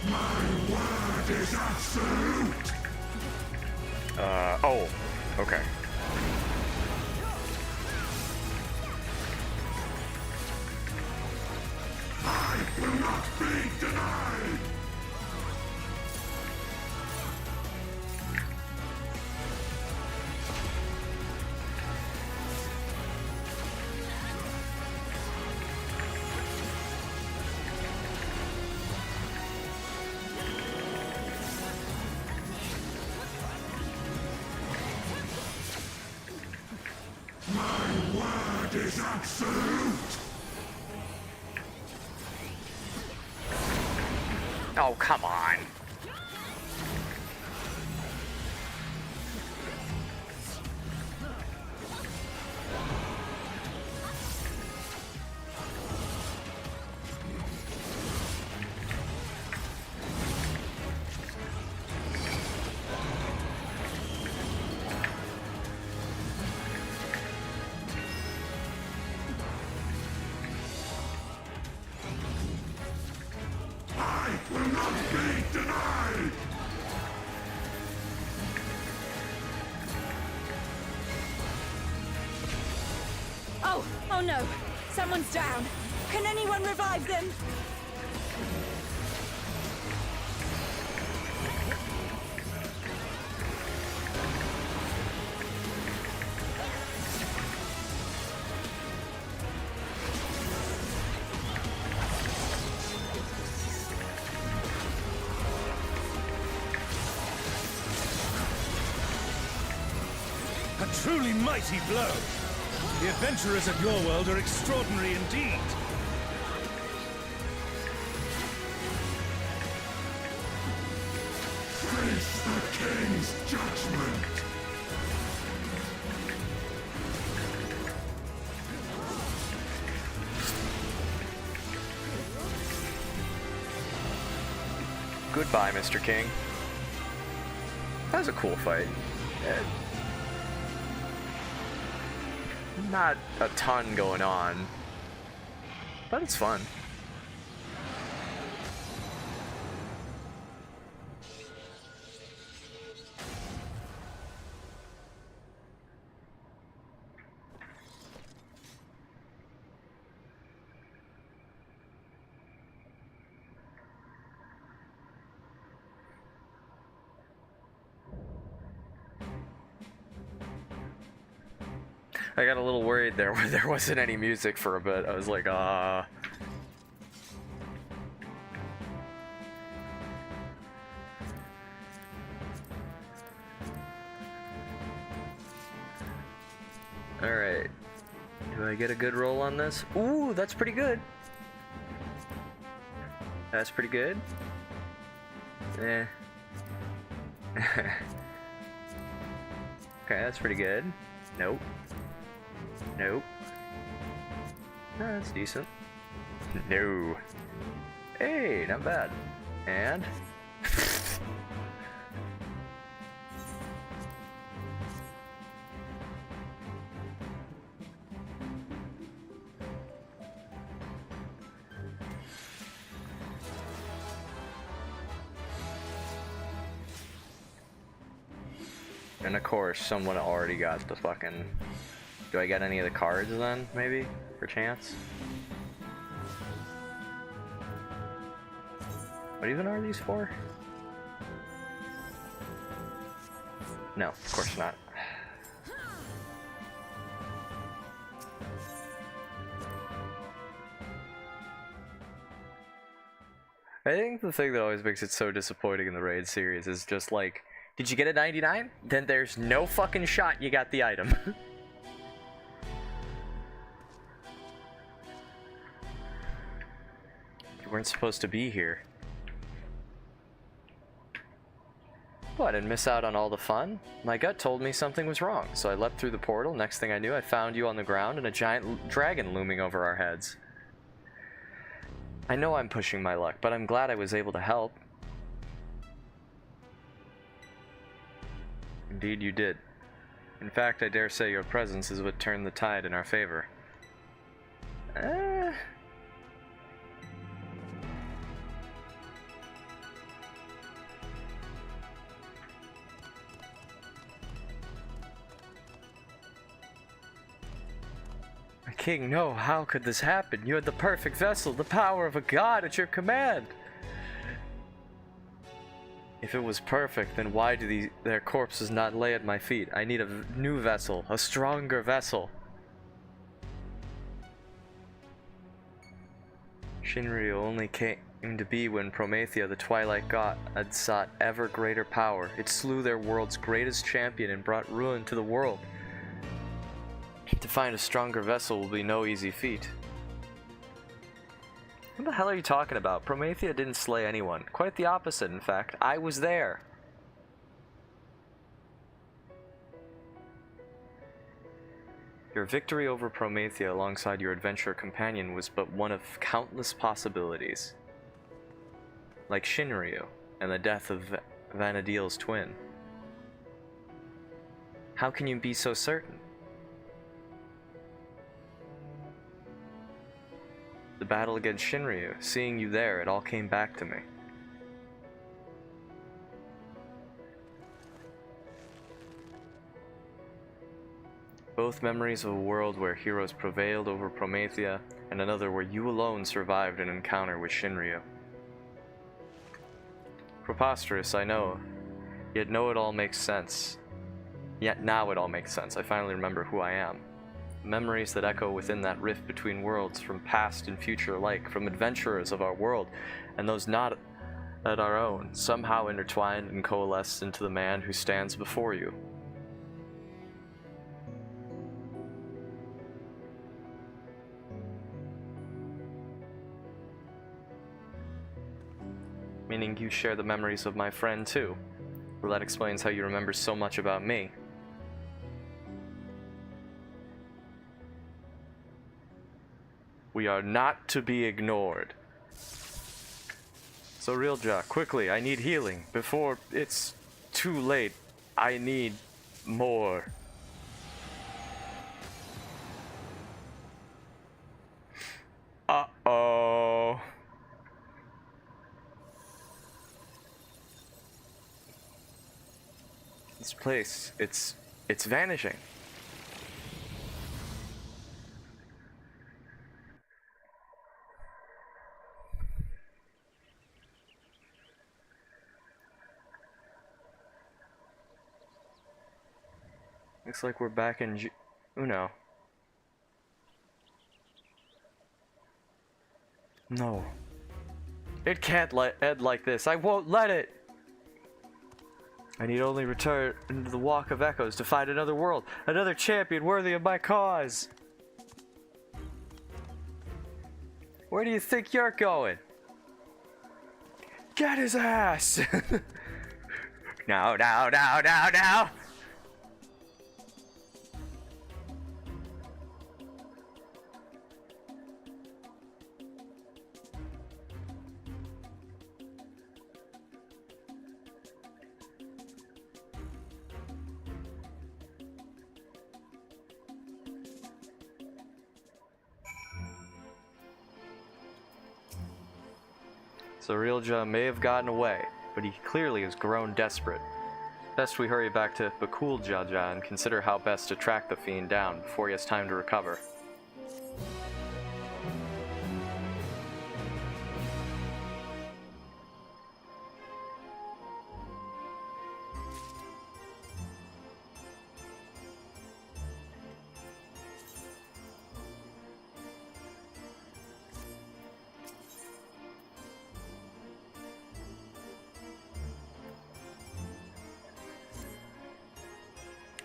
My word is absolute! Oh, okay. I will not be denied! My word is absolute! Oh, come on. I will not be denied! Oh no! Someone's down! Can anyone revive them? A truly mighty blow. The adventurers of your world are extraordinary indeed. Face the king's judgment! Goodbye, Mr. King. That was a cool fight. Not a ton going on, but it's fun. I got a little worried there where there wasn't any music for a bit. I was like, Alright. Do I get a good roll on this? Ooh, that's pretty good. That's pretty good. Eh. Okay, that's pretty good. Nope. Nope. No, that's decent. No. Hey, not bad. And? And of course, someone already got the fucking... Do I get any of the cards then, maybe? For chance? What even are these for? No, of course not. I think the thing that always makes it so disappointing in the raid series is just like, did you get a 99? Then there's no fucking shot you got the item. You weren't supposed to be here. What, and miss out on all the fun? My gut told me something was wrong, so I leapt through the portal. Next thing I knew, I found you on the ground and a giant dragon looming over our heads. I know I'm pushing my luck, but I'm glad I was able to help. Indeed you did. In fact, I dare say your presence is what turned the tide in our favor. King, no, how could this happen? You had the perfect vessel, the power of a god at your command. If it was perfect, then why do their corpses not lay at my feet? I need a new vessel, a stronger vessel. Shinryu only came to be when Promethea, the Twilight God, had sought ever greater power. It slew their world's greatest champion and brought ruin to the world. To find a stronger vessel will be no easy feat. What the hell are you talking about? Promethea didn't slay anyone. Quite the opposite, in fact. I was there. Your victory over Promethea alongside your adventurer companion was but one of countless possibilities. Like Shinryu and the death of Vana'diel's twin. How can you be so certain? The battle against Shinryu, seeing you there, it all came back to me. Both memories of a world where heroes prevailed over Promethea, and another where you alone survived an encounter with Shinryu. Preposterous, I know, yet now it all makes sense. I finally remember who I am. Memories that echo within that rift between worlds, from past and future alike, from adventurers of our world and those not at our own, somehow intertwined and coalesced into the man who stands before you. meaning you share the memories of my friend too. Well, that explains how you remember so much about me. We are not to be ignored. So Eorzea, quickly, I need healing before it's too late. I need more. Uh-oh. This place, it's vanishing. Looks like we're back in Uno. No. It can't end like this. I won't let it! I need only return to the Walk of Echoes to find another world, another champion worthy of my cause. Where do you think you're going? Get his ass! No, no, no, no, no! So Eorzea may have gotten away, but he clearly has grown desperate. Best we hurry back to ffxiv and consider how best to track the fiend down before he has time to recover.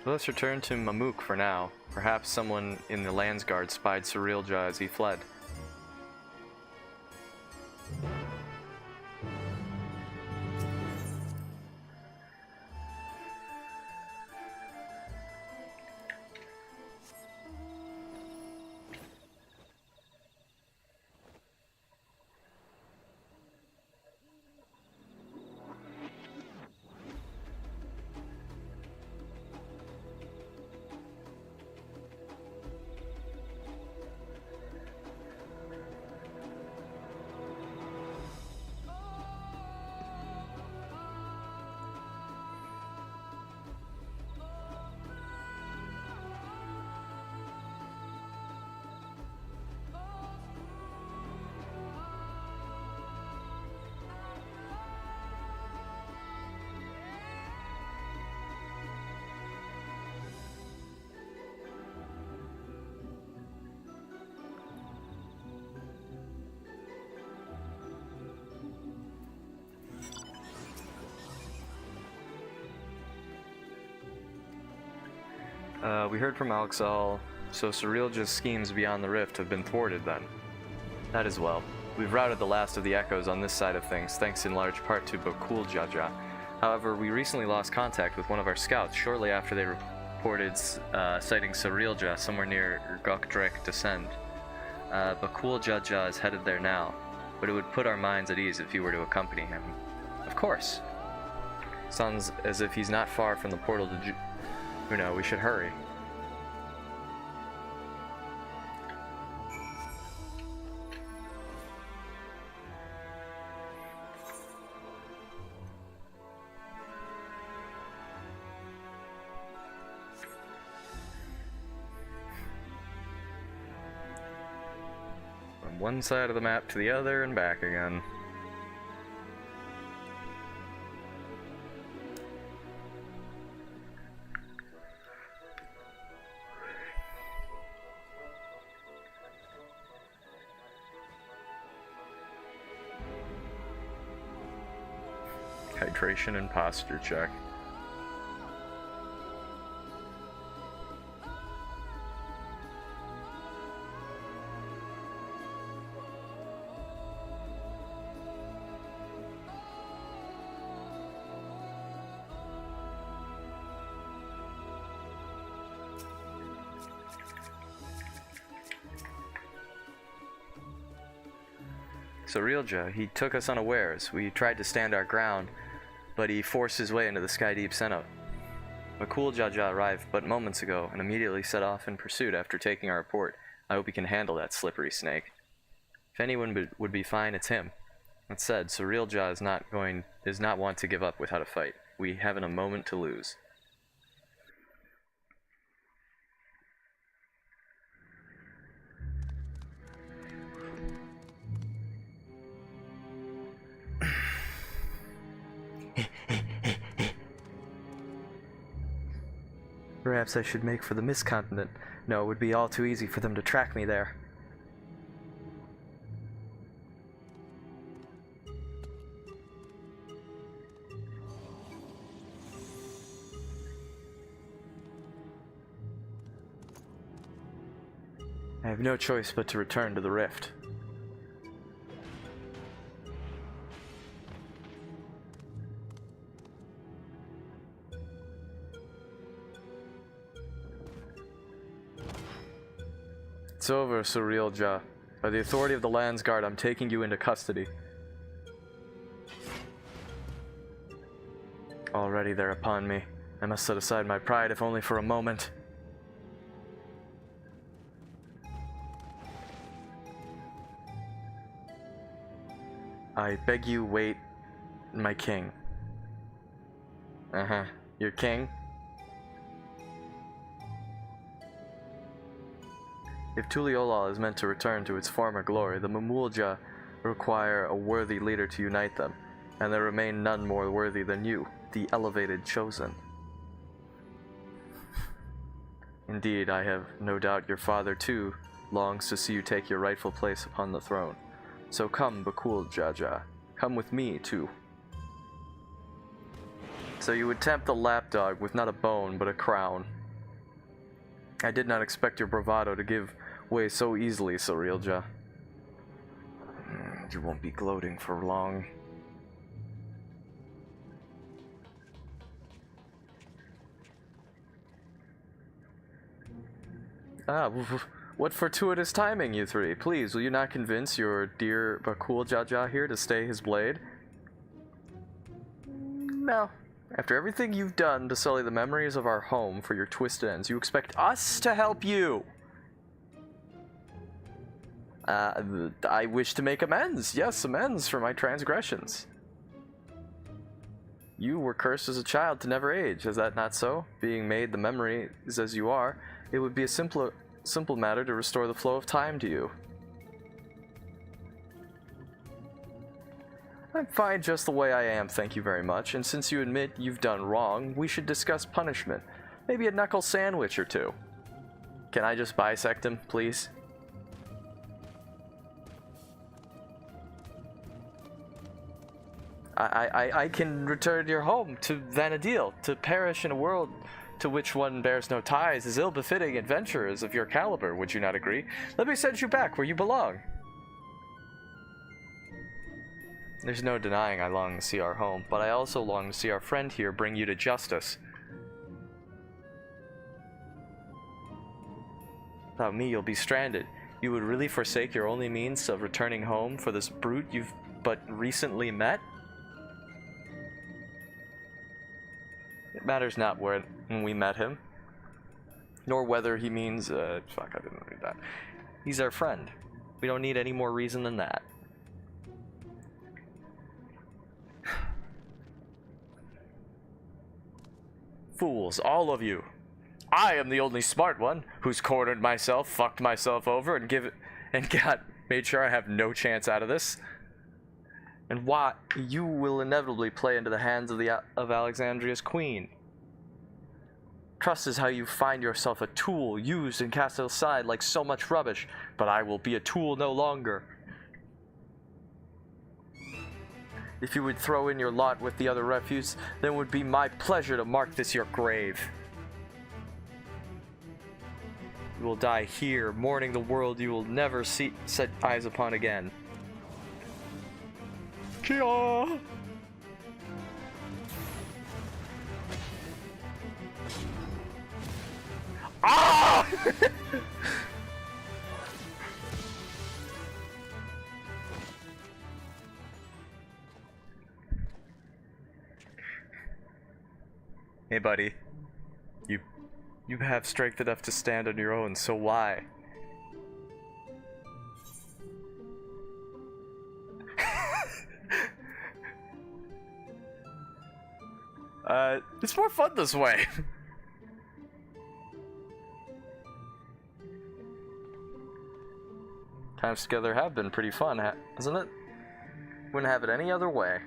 Let's return to Mamuk for now. Perhaps someone in the Landsguard spied Eorzea as he fled. We heard from Alexal, so Eorzea's schemes beyond the rift have been thwarted then. That is well. We've routed the last of the echoes on this side of things, thanks in large part to ffxiv. However, we recently lost contact with one of our scouts shortly after they reported sighting Eorzea somewhere near Gokdrek Descend. ffxiv is headed there now, but it would put our minds at ease if you were to accompany him. Of course. Sounds as if he's not far from the portal to Uno. We should hurry. From one side of the map to the other and back again. Hydration and posture check. So Realja, he took us unawares. We tried to stand our ground, but he forced his way into the Skydeep Senate. Makul Jaja arrived but moments ago and immediately set off in pursuit after taking our report. I hope he can handle that slippery snake. If anyone would be fine, it's him. That said, Surrealja is not want to give up without a fight. We haven't a moment to lose. Perhaps I should make for the Mist Continent. No, it would be all too easy for them to track me there. I have no choice but to return to the Rift. It's over, Surrealja. By the authority of the Landsguard, I'm taking you into custody. Already they're upon me. I must set aside my pride, if only for a moment. I beg you, wait, my king. Uh-huh. Your king? If Tuliolal is meant to return to its former glory, the Mamulja require a worthy leader to unite them, and there remain none more worthy than you, the elevated chosen. Indeed, I have no doubt your father, too, longs to see you take your rightful place upon the throne. So come, Bakul Jaja. Come with me, too. So you would tempt the lapdog with not a bone, but a crown. I did not expect your bravado to give way so easily, Surrealja. You won't be gloating for long. What fortuitous timing, you three. Please, will you not convince your dear Bakul Jaja here to stay his blade? No. After everything you've done to sully the memories of our home for your twisted ends, you expect us to help you? I wish to make amends. Yes, amends for my transgressions. You were cursed as a child to never age. Is that not so? Being made the memories as you are, it would be a simple matter to restore the flow of time to you. I'm fine just the way I am, thank you very much, and since you admit you've done wrong, we should discuss punishment. Maybe a knuckle sandwich or two. Can I just bisect him, please? I can return your home to Vanadil. To perish in a world to which one bears no ties is ill-befitting adventurers of your caliber, would you not agree? Let me send you back where you belong. There's no denying I long to see our home, but I also long to see our friend here bring you to justice. Without me, you'll be stranded. You would really forsake your only means of returning home for this brute you've but recently met? It matters not when we met him, nor whether he means, fuck, I didn't read that. He's our friend. We don't need any more reason than that. Fools, all of you. I am the only smart one who's cornered myself, fucked myself over, made sure I have no chance out of this. And why you will inevitably play into the hands of Alexandria's queen. Trust is how you find yourself a tool used and cast aside like so much rubbish, but I will be a tool no longer. If you would throw in your lot with the other refuse, then it would be my pleasure to mark this your grave. You will die here, mourning the world you will never set eyes upon again. Kia! Ah! Hey, buddy. You have strength enough to stand on your own, so why? It's more fun this way. Times together have been pretty fun, hasn't it? Wouldn't have it any other way.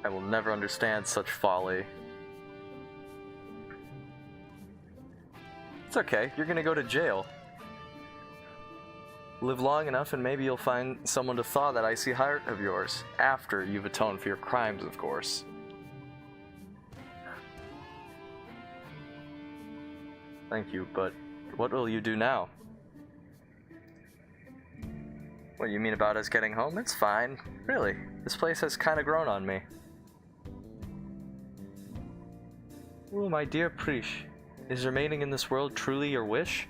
I will never understand such folly. It's okay, you're gonna go to jail. Live long enough and maybe you'll find someone to thaw that icy heart of yours. After you've atoned for your crimes, of course. Thank you, but what will you do now? What you mean about us getting home? It's fine. Really, this place has kinda grown on me. Oh, my dear Prish, is remaining in this world truly your wish?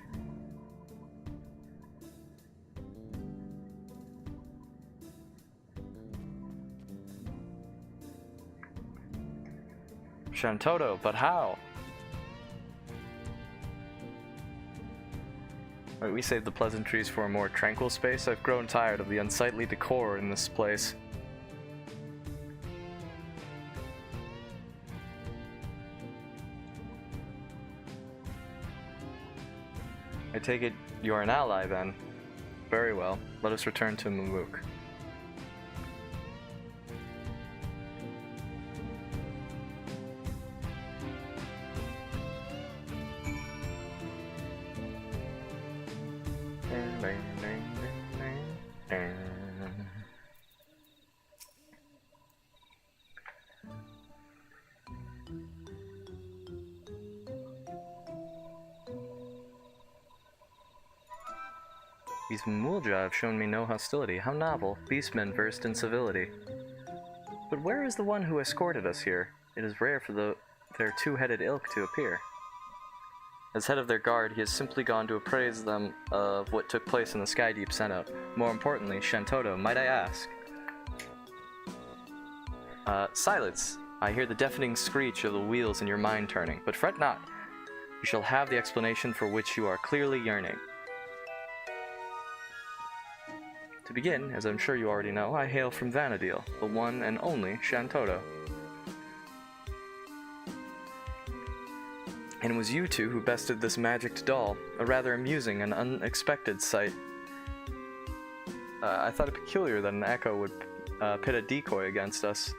Shantoto, but how? Wait, we saved the pleasantries for a more tranquil space. I've grown tired of the unsightly decor in this place. I take it you are an ally, then. Very well. Let us return to Mamuk. These Mulja have shown me no hostility. How novel. Beastmen versed in civility. But where is the one who escorted us here? It is rare for their two-headed ilk to appear. As head of their guard, he has simply gone to appraise them of what took place in the Skydeep Senate. More importantly, Shantoto, might I ask? Silence. I hear the deafening screech of the wheels in your mind turning, but fret not. You shall have the explanation for which you are clearly yearning. To begin, as I'm sure you already know, I hail from Vanadil, the one and only Shantoto. And it was you two who bested this magicked doll, a rather amusing and unexpected sight. I thought it peculiar that an echo would pit a decoy against us.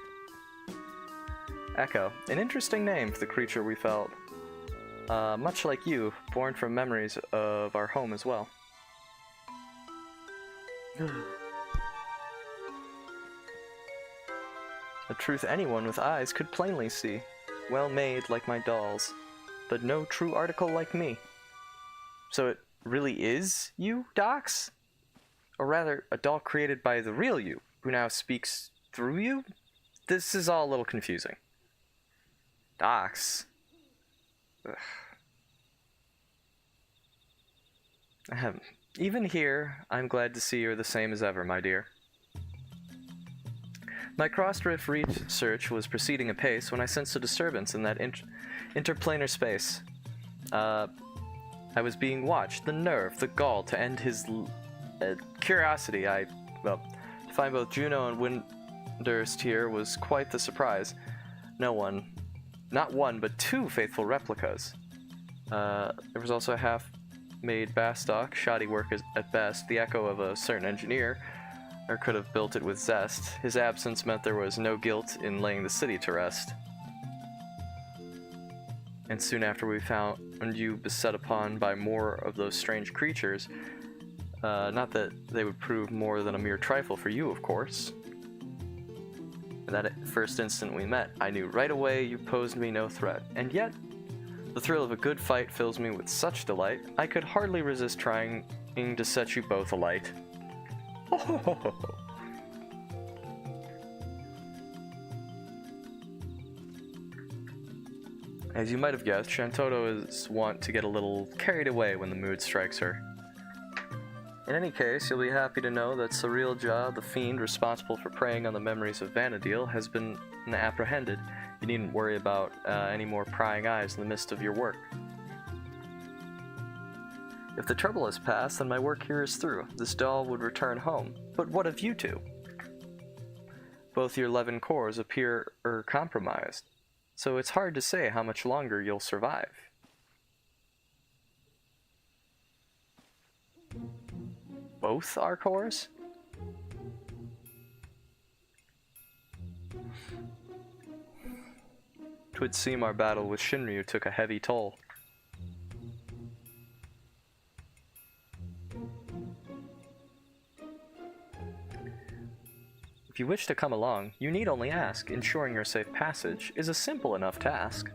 Echo, an interesting name for the creature we felt. Much like you, born from memories of our home as well. A truth anyone with eyes could plainly see, well made like my dolls, but no true article like me. So it really is you, Dox? Or rather, a doll created by the real you, who now speaks through you? This is all a little confusing. Dox. Ugh. Even here, I'm glad to see you're the same as ever, my dear. My cross-drift research was proceeding apace when I sensed a disturbance in that interplanar space. I was being watched. The nerve, the gall to end his curiosity. To find both Juno and Windurst here was quite the surprise. Not one, but two faithful replicas. There was also a half-made Bastock, shoddy work at best, the echo of a certain engineer, or could have built it with zest. His absence meant there was no guilt in laying the city to rest. And soon after we found you beset upon by more of those strange creatures, not that they would prove more than a mere trifle for you, of course. That first instant we met, I knew right away you posed me no threat, and yet, the thrill of a good fight fills me with such delight, I could hardly resist trying to set you both alight. As you might have guessed, Shantoto is wont to get a little carried away when the mood strikes her. In any case, you'll be happy to know that Cerealjah, the fiend responsible for preying on the memories of Vanadil, has been apprehended. You needn't worry about any more prying eyes in the midst of your work. If the trouble has passed, then my work here is through. This doll would return home. But what of you two? Both your 11 cores appear compromised, so it's hard to say how much longer you'll survive. Both our cores? Twould seem our battle with Shinryu took a heavy toll. If you wish to come along, you need only ask. Ensuring your safe passage is a simple enough task.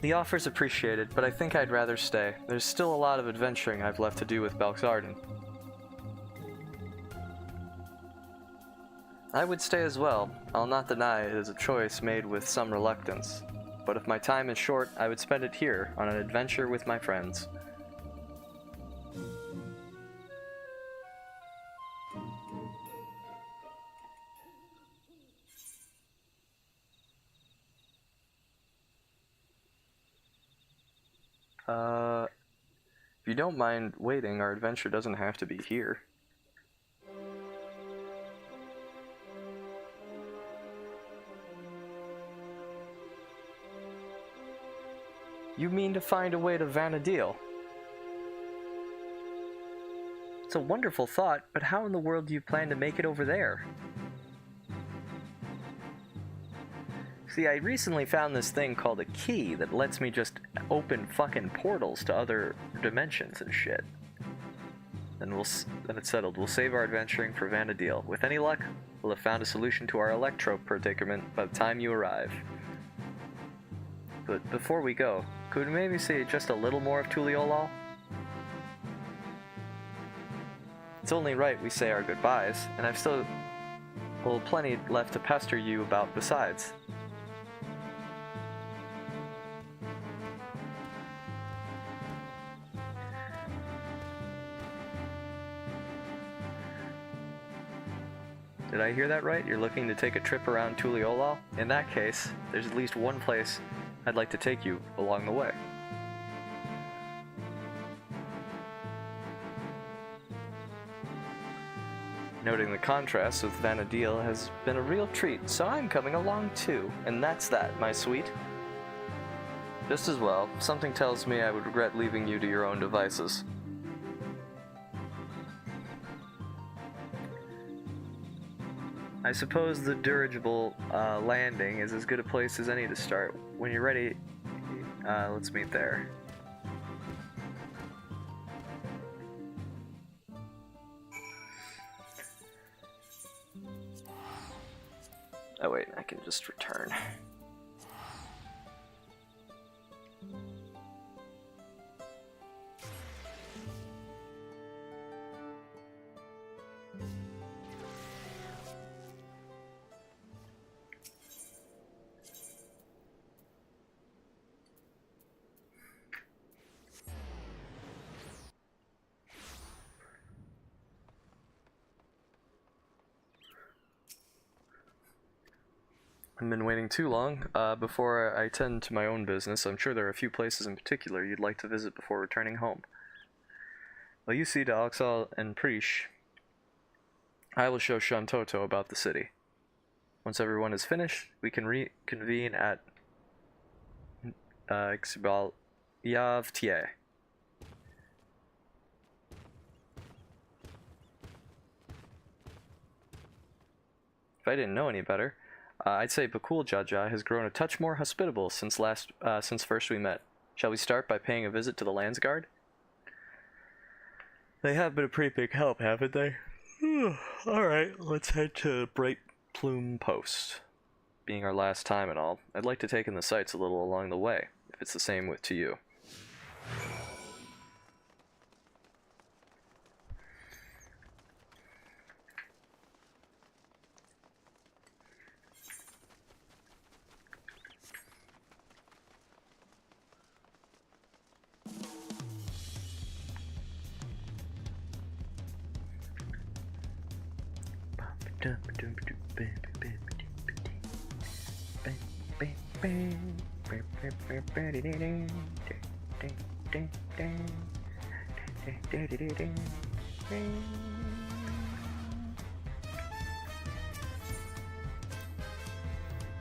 The offer's appreciated, but I think I'd rather stay. There's still a lot of adventuring I've left to do with Belxarden. I would stay as well. I'll not deny it is a choice made with some reluctance. But if my time is short, I would spend it here, on an adventure with my friends. If you don't mind waiting, our adventure doesn't have to be here. You mean to find a way to Vanadil? It's a wonderful thought, but how in the world do you plan to make it over there? See, I recently found this thing called a key that lets me just open fucking portals to other dimensions and shit. Then it's settled. We'll save our adventuring for Vanadil. With any luck, we'll have found a solution to our electrope predicament by the time you arrive. But before we go, could we maybe say just a little more of Tuliolal? It's only right we say our goodbyes, and I've still plenty left to pester you about besides. Did I hear that right? You're looking to take a trip around Tuliolal? In that case, there's at least one place I'd like to take you along the way. Noting the contrast with Vanadil has been a real treat, so I'm coming along too. And that's that, my sweet. Just as well, something tells me I would regret leaving you to your own devices. I suppose the dirigible landing is as good a place as any to start. When you're ready, let's meet there. Oh wait, I can just return. I've been waiting too long. Before I tend to my own business, I'm sure there are a few places in particular you'd like to visit before returning home. While you see to Alxal and Prish, I will show Shantoto about the city. Once everyone is finished, we can reconvene at ffxiv. If I didn't know any better, I'd say Bakuljajah has grown a touch more hospitable since first we met. Shall we start by paying a visit to the Landsguard? They have been a pretty big help, haven't they? Alright, let's head to Bright Plume Post. Being our last time and all, I'd like to take in the sights a little along the way, if it's the same to you.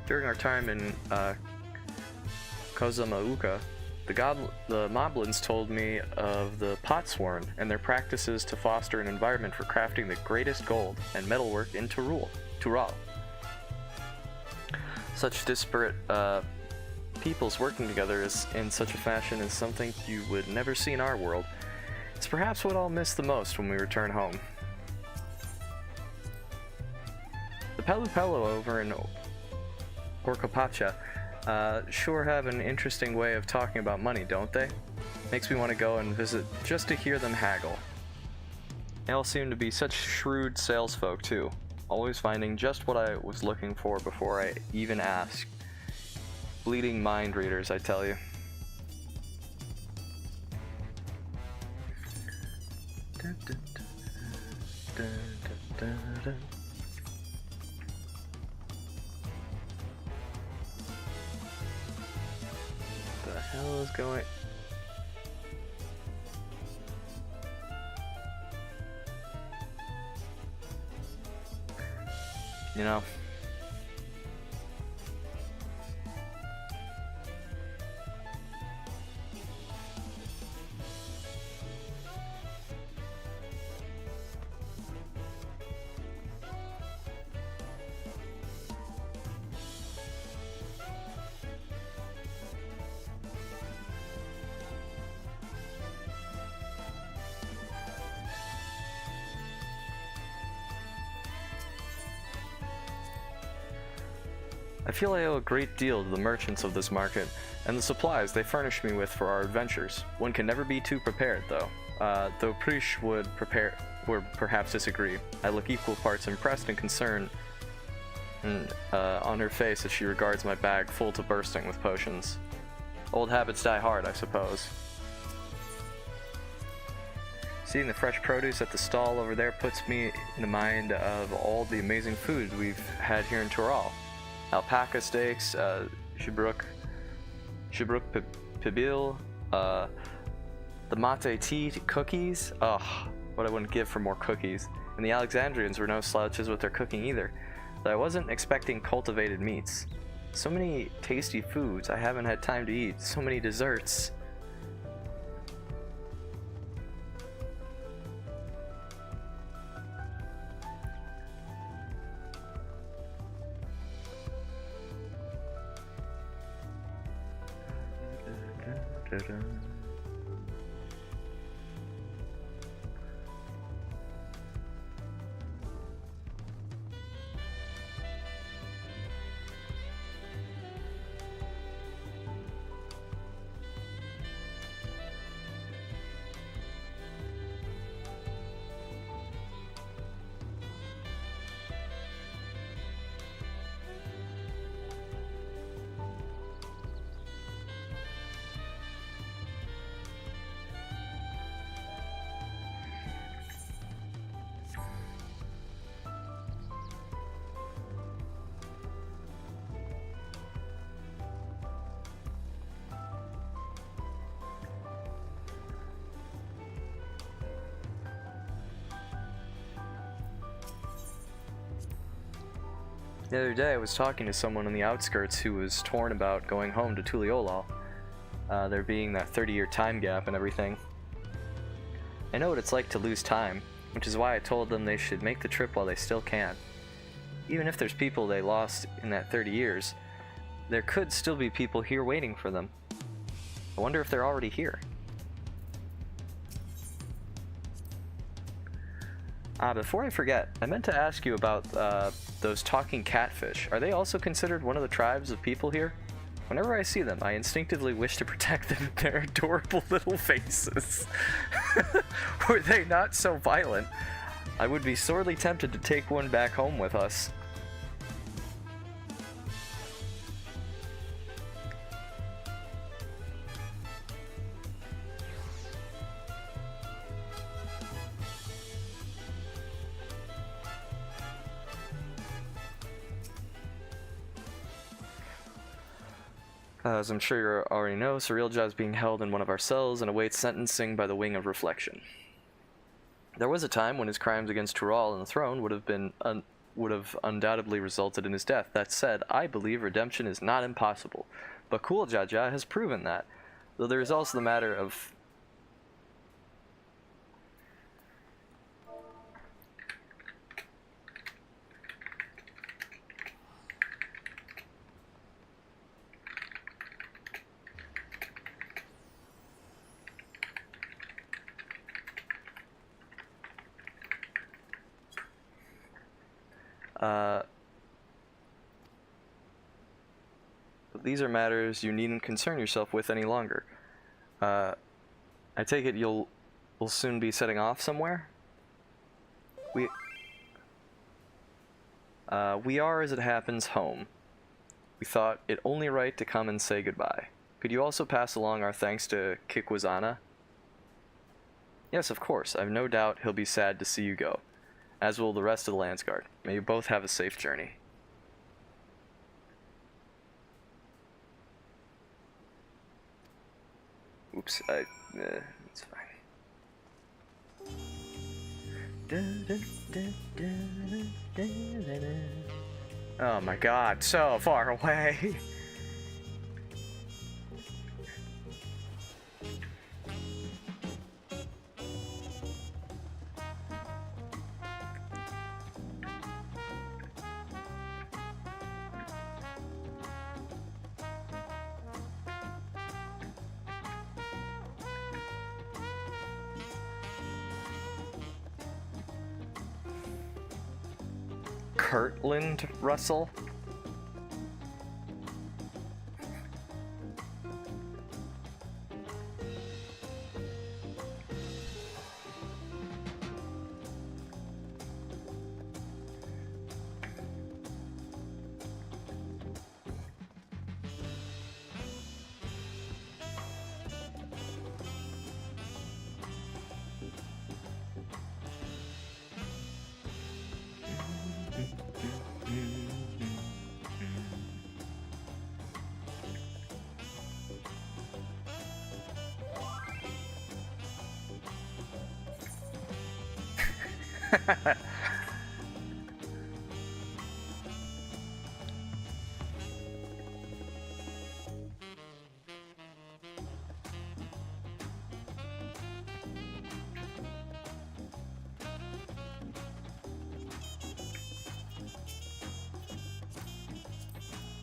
During our time in Kozamauka, the Moblins told me of the Potsworn and their practices to foster an environment for crafting the greatest gold and metalwork in Tural. Such disparate peoples working together in such a fashion is something you would never see in our world. It's perhaps what I'll miss the most when we return home. The Pelu Pelu over in Orcapacha sure have an interesting way of talking about money, don't they? Makes me want to go and visit just to hear them haggle. They all seem to be such shrewd salesfolk too, always finding just what I was looking for before I even asked. Bleeding mind readers, I tell you. The hell is going? You know, I feel I owe a great deal to the merchants of this market, and the supplies they furnish me with for our adventures. One can never be too prepared, though. Though Prish would perhaps disagree. I look equal parts impressed and concerned on her face as she regards my bag full to bursting with potions. Old habits die hard, I suppose. Seeing the fresh produce at the stall over there puts me in the mind of all the amazing food we've had here in Tural. Alpaca steaks, Shibruk Pibil, the mate tea cookies. Ugh, what I wouldn't give for more cookies. And the Alexandrians were no slouches with their cooking either. But I wasn't expecting cultivated meats. So many tasty foods I haven't had time to eat. So many desserts. The other day I was talking to someone on the outskirts who was torn about going home to Tuliolal, there being that 30-year time gap and everything. I know what it's like to lose time, which is why I told them they should make the trip while they still can. Even if there's people they lost in that 30 years, there could still be people here waiting for them. I wonder if they're already here. Before I forget, I meant to ask you about those talking catfish. Are they also considered one of the tribes of people here? Whenever I see them, I instinctively wish to protect them with their adorable little faces. Were they not so violent, I would be sorely tempted to take one back home with us. As I'm sure you already know, Eorzea is being held in one of our cells and awaits sentencing by the Wing of Reflection. There was a time when his crimes against Tural and the throne would have undoubtedly resulted in his death. That said, I believe redemption is not impossible. But Eorzea has proven that. Though there is also the matter of... But these are matters you needn't concern yourself with any longer. I take it will soon be setting off somewhere? We are, as it happens, home. We thought it only right to come and say goodbye. Could you also pass along our thanks to Kikwazana? Yes, of course. I've no doubt he'll be sad to see you go, as will the rest of the Landsguard. May you both have a safe journey. Oops, it's fine. Oh my god, so far away. Kirtland Russell?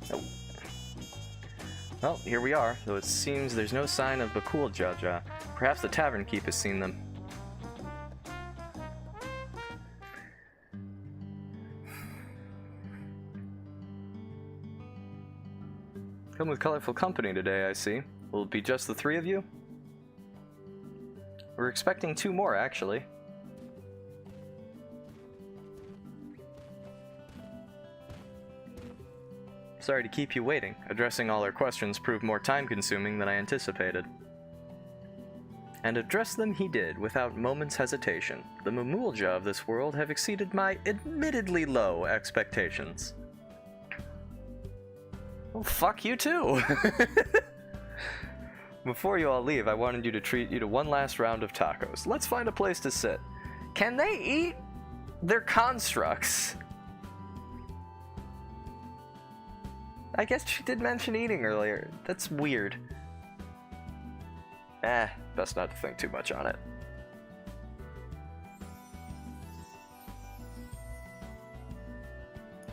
Oh. Well, here we are, though it seems there's no sign of Eorzea. Perhaps the tavern keep has seen them. Come with colorful company today, I see. Will it be just the three of you? We're expecting 2 more, actually. Sorry to keep you waiting. Addressing all our questions proved more time-consuming than I anticipated. And address them he did, without moment's hesitation. The Mamulja of this world have exceeded my admittedly low expectations. Well, fuck you too! Before you all leave, I wanted you to treat you to one last round of tacos. Let's find a place to sit. Can they eat their constructs? I guess she did mention eating earlier. That's weird. Best not to think too much on it.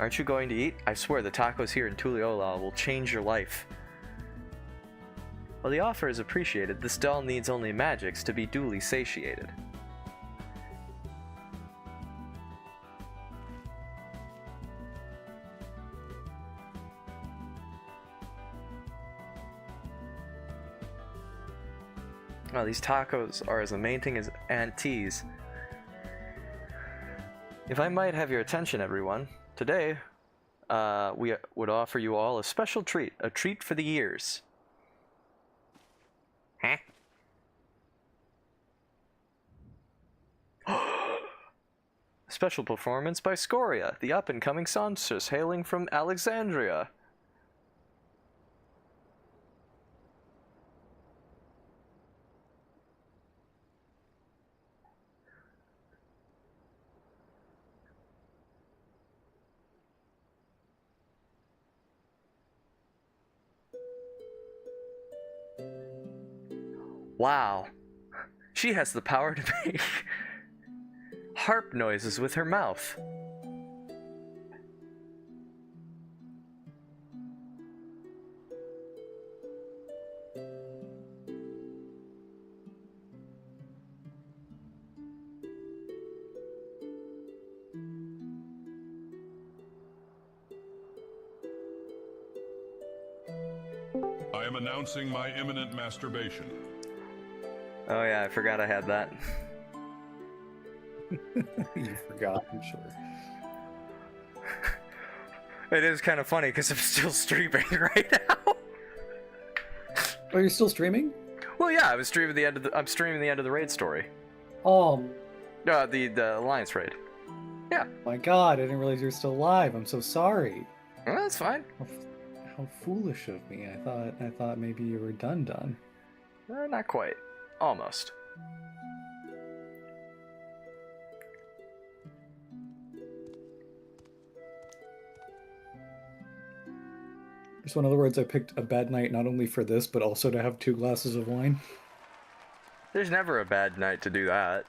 Aren't you going to eat? I swear the tacos here in Tuliyola will change your life. Well, the offer is appreciated. This doll needs only magics to be duly satiated. Oh, these tacos are as amazing as aunties. If I might have your attention, everyone, today we would offer you all a special treat, a treat for the ears. Huh? Special performance by Scoria, the up-and-coming songstress hailing from Alexandria. Wow. She has the power to make harp noises with her mouth. I am announcing my imminent masturbation. Oh yeah, I forgot I had that. You forgot, I'm sure. It is kind of funny because I'm still streaming right now. Oh, you're still streaming? Well, yeah, I'm streaming the end of the raid story. Oh. The Alliance raid. Yeah. My God, I didn't realize you're still live. I'm so sorry. Well, that's fine. How foolish of me. I thought maybe you were done. Not quite. Almost. So in other words, I picked a bad night not only for this, but also to have 2 glasses of wine. There's never a bad night to do that.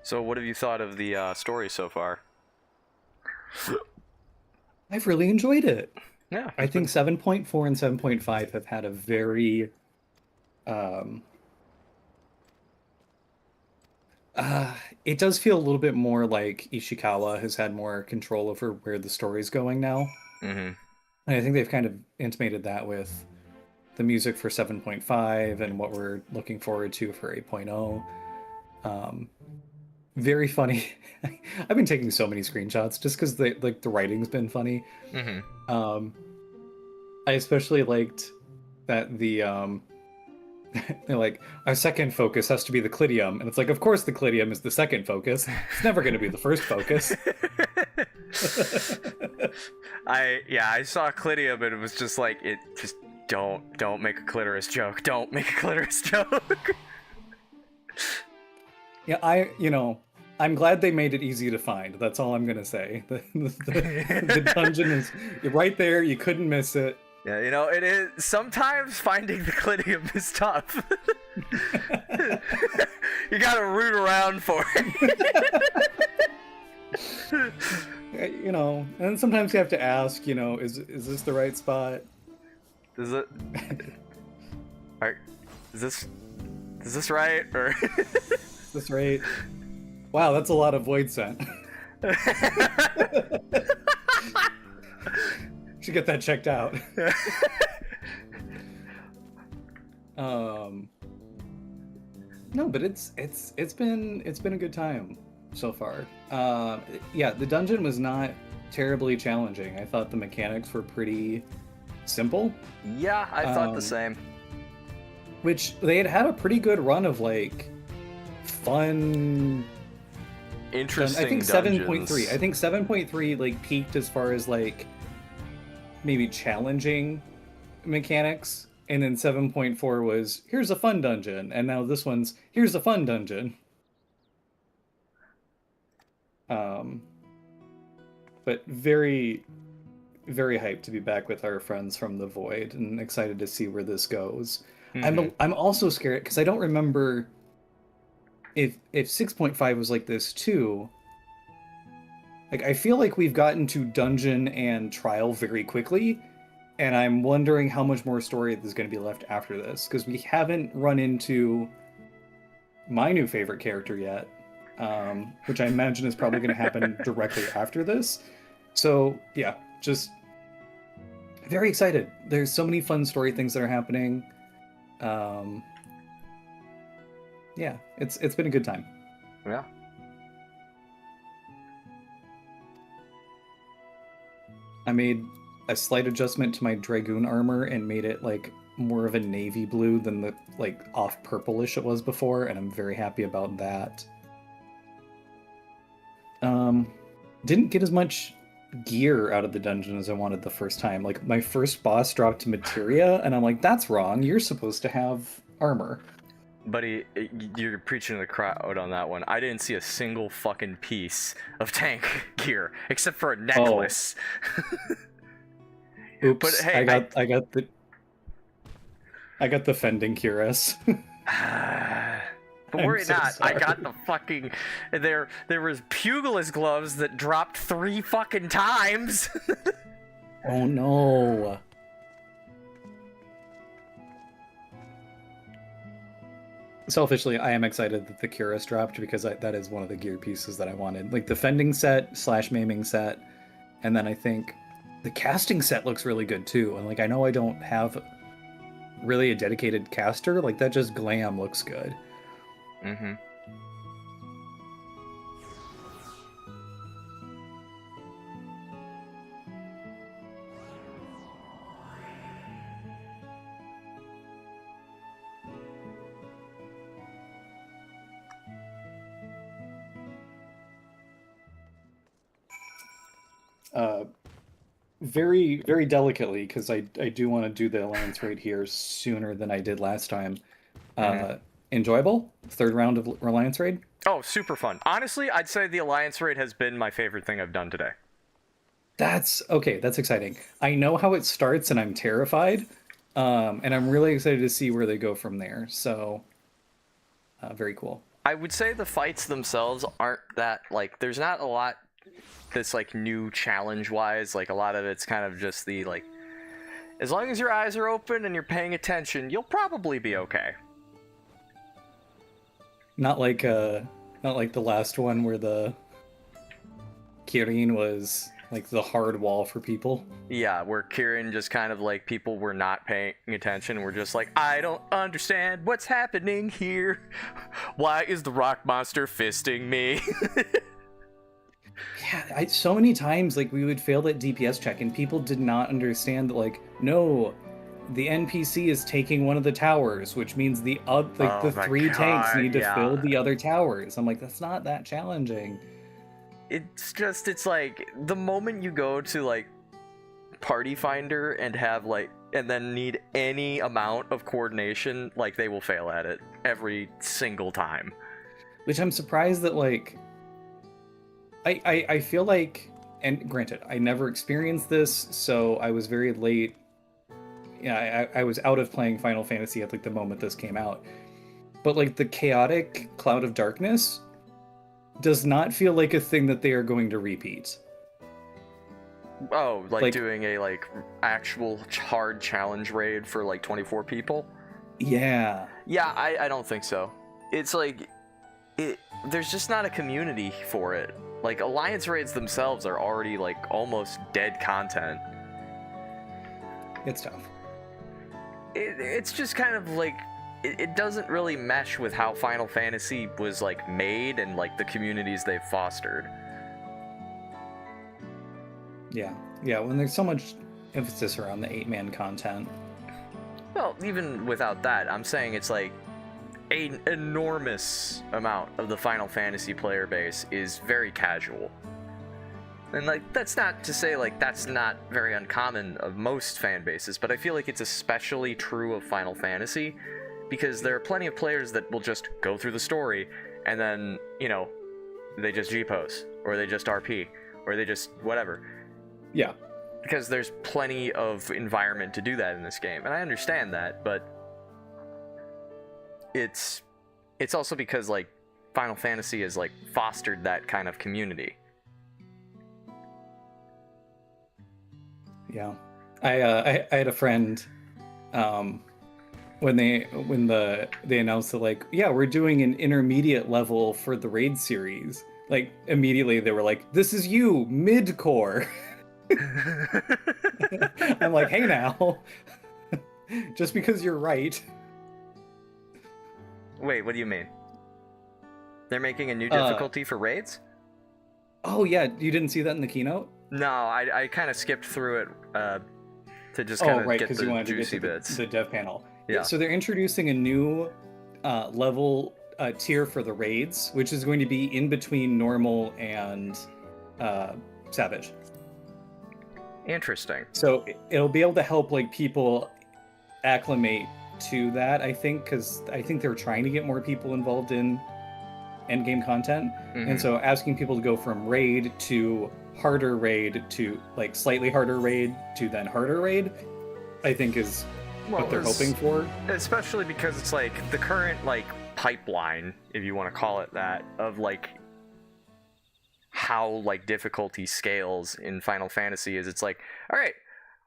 So what have you thought of the story so far? I've really enjoyed it. Yeah. I think 7.4 and 7.5 have had a very it does feel a little bit more like Ishikawa has had more control over where the story's going now. Mm-hmm. And I think they've kind of intimated that with the music for 7.5 and what we're looking forward to for 8.0. Very funny. I've been taking so many screenshots just because the writing's been funny. Mm-hmm. I especially liked that they're like, our second focus has to be the Clidium, and it's like, of course the Clidium is the second focus. It's never going to be the first focus. I saw Clidium and it was just like, don't make a clitoris joke. Don't make a clitoris joke. Yeah, I'm glad they made it easy to find. That's all I'm gonna say. The dungeon is right there. You couldn't miss it. Yeah, it is. Sometimes finding the Clidium is tough. You gotta root around for it. And then sometimes you have to ask, is this the right spot? Is it? Is this right? Or is this right? Wow, that's a lot of void scent. Should get that checked out. No, but it's been a good time so far. Yeah, the dungeon was not terribly challenging. I thought the mechanics were pretty simple. Yeah, I thought the same. Which they had a pretty good run of fun, interesting. I think 7.3. I think 7.3 peaked as far as maybe challenging mechanics, and then 7.4 was here's a fun dungeon, and now this one's here's a fun dungeon. But very, very hyped to be back with our friends from the Void, and excited to see where this goes. Mm-hmm. I'm also scared because I don't remember if 6.5 was like this too. I feel like we've gotten to dungeon and trial very quickly, and I'm wondering how much more story is going to be left after this, because we haven't run into my new favorite character yet, which I imagine is probably going to happen directly after this. So yeah, just very excited. There's so many fun story things that are happening. yeah, it's been a good time. Yeah. I made a slight adjustment to my Dragoon armor and made it like more of a navy blue than the like off purplish it was before, and I'm very happy about that. Didn't get as much gear out of the dungeon as I wanted the first time. Like my first boss dropped materia, and I'm like, that's wrong. You're supposed to have armor. Buddy, you're preaching to the crowd on that one. I didn't see a single fucking piece of tank gear except for a necklace. Oops! But hey, I got the fending cuirass. But worry not, I got the fucking... There was pugilist gloves that dropped 3 fucking times! Oh no. Selfishly, I am excited that the cuirass dropped because that is one of the gear pieces that I wanted. Like the fending set / maiming set, and then I think the casting set looks really good too. And like I know I don't have really a dedicated caster, like that just glam looks good. Mm-hmm. Very, very delicately, because I do want to do the alliance raid here sooner than I did last time. Enjoyable? 3rd round of alliance raid? Oh, super fun. Honestly, I'd say the alliance raid has been my favorite thing I've done today. That's okay. That's exciting. I know how it starts, and I'm terrified. And I'm really excited to see where they go from there. So, very cool. I would say the fights themselves aren't that, like, there's not a lot that's, like, new challenge-wise. Like, a lot of it's kind of just the, like, as long as your eyes are open and you're paying attention, you'll probably be okay. Not like the last one where the Kirin was like the hard wall for people. Yeah, where Kirin just kind of like people were not paying attention. We're just like, I don't understand what's happening here. Why is the rock monster fisting me? Yeah, so many times like we would fail that DPS check and people did not understand that like, no, the NPC is taking one of the towers, which means the 3 tanks need to fill the other towers. I'm like, that's not that challenging. It's like the moment you go to like Party Finder and have like and then need any amount of coordination, like they will fail at it every single time. Which I'm surprised that like I feel like, and granted, I never experienced this, so I was very late. Yeah, I was out of playing Final Fantasy at like the moment this came out. But like the chaotic Cloud of Darkness does not feel like a thing that they are going to repeat. Oh, like doing a like actual hard challenge raid for like 24 people? Yeah. Yeah, I don't think so. It's like there's just not a community for it. Like alliance raids themselves are already like almost dead content. It's tough. It's just kind of like it doesn't really mesh with how Final Fantasy was like made and like the communities they've fostered. Yeah, when there's so much emphasis around the 8-man content. Well, even without that, I'm saying it's like an enormous amount of the Final Fantasy player base is very casual. And like that's not to say like that's not very uncommon of most fan bases, but I feel like it's especially true of Final Fantasy because there are plenty of players that will just go through the story and then, you know, they just G-pose or they just RP or they just whatever. Yeah. Because there's plenty of environment to do that in this game, and I understand that, but it's also because like Final Fantasy has like fostered that kind of community. Yeah, I had a friend when they announced that like, yeah, we're doing an intermediate level for the raid series. Like immediately they were like, this is you mid-core. I'm like, hey now, just because you're right. Wait, what do you mean? They're making a new difficulty for raids? Oh yeah, you didn't see that in the keynote? No, I kind of skipped through it to just kind of get the juicy bits. The dev panel. Yeah. So they're introducing a new level tier for the raids, which is going to be in between normal and savage. Interesting. So it'll be able to help like people acclimate to that, I think, because I think they're trying to get more people involved in endgame content. And so asking people to go from raid to harder raid to like slightly harder raid to then harder raid, I think is what they're hoping for. Especially because it's like the current like pipeline, if you want to call it that, of like how like difficulty scales in Final Fantasy is it's like, all right,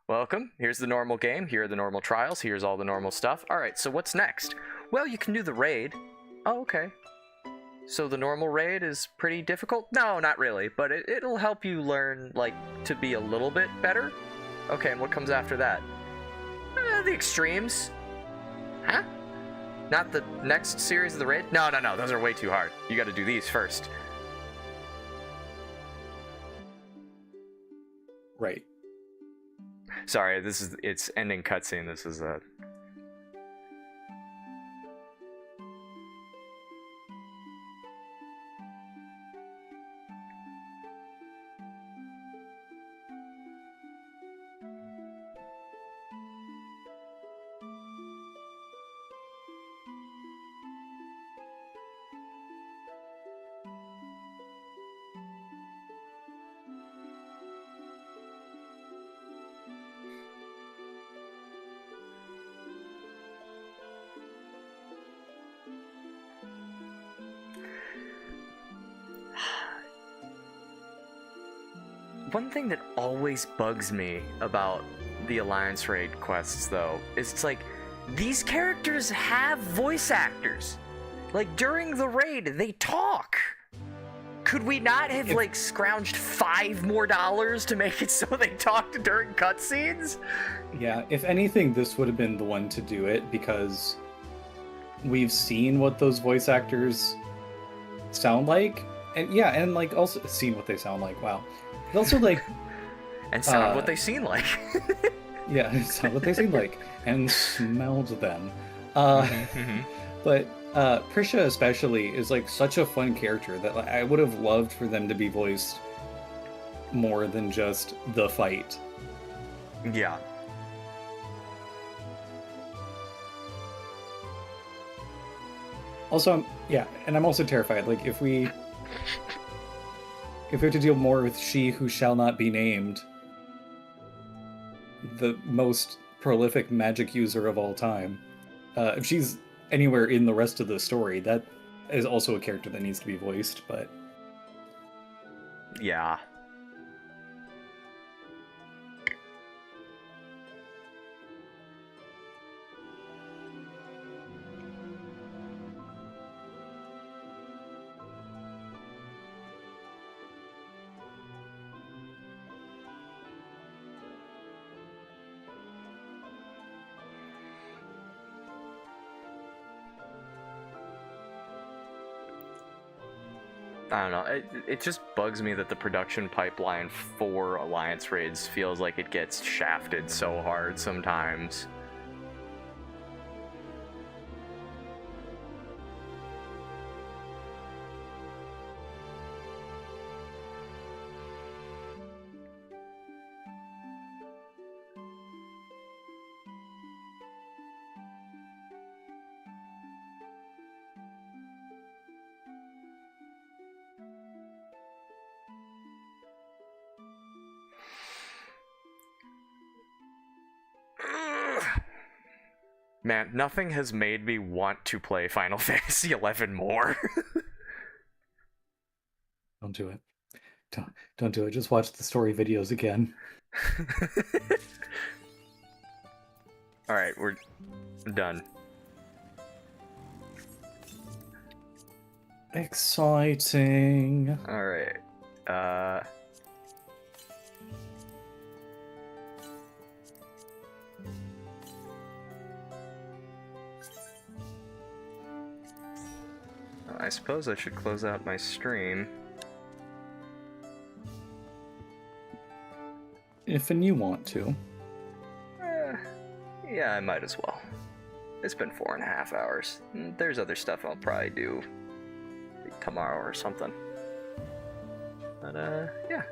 welcome, here's the normal game, here are the normal trials, here's all the normal stuff. All right, so what's next? Well, you can do the raid. Oh, okay. So the normal raid is pretty difficult? No, not really, but it'll help you learn, like, to be a little bit better. Okay, and what comes after that? The extremes. Huh? Not the next series of the raid? No, those are way too hard. You gotta do these first. Right. Sorry, it's ending cutscene. This is a... One thing that always bugs me about the Alliance raid quests, though, is it's like, these characters have voice actors. Like, during the raid, they talk. Could we not have, like, scrounged $5 more to make it so they talked during cutscenes? Yeah, if anything, this would have been the one to do it, because we've seen what those voice actors sound like. And yeah, and, like, also seen what they sound like, wow. Also, like... and sound what they seem like. Yeah, sound what they seem like. And smelled them. But Prisha especially is, like, such a fun character that I would have loved for them to be voiced more than just the fight. Yeah. Also, yeah, and I'm also terrified. Like, if we have to deal more with she who shall not be named, the most prolific magic user of all time, if she's anywhere in the rest of the story, that is also a character that needs to be voiced, but... Yeah. I don't know, it just bugs me that the production pipeline for Alliance raids feels like it gets shafted so hard sometimes. Man, nothing has made me want to play Final Fantasy XI more. Don't do it. Don't do it. Just watch the story videos again. Alright, we're done. Exciting. Alright. I suppose I should close out my stream. If and you want to. Yeah, I might as well. It's been 4.5 hours. There's other stuff I'll probably do tomorrow or something. But, yeah,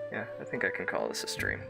I think I can call this a stream.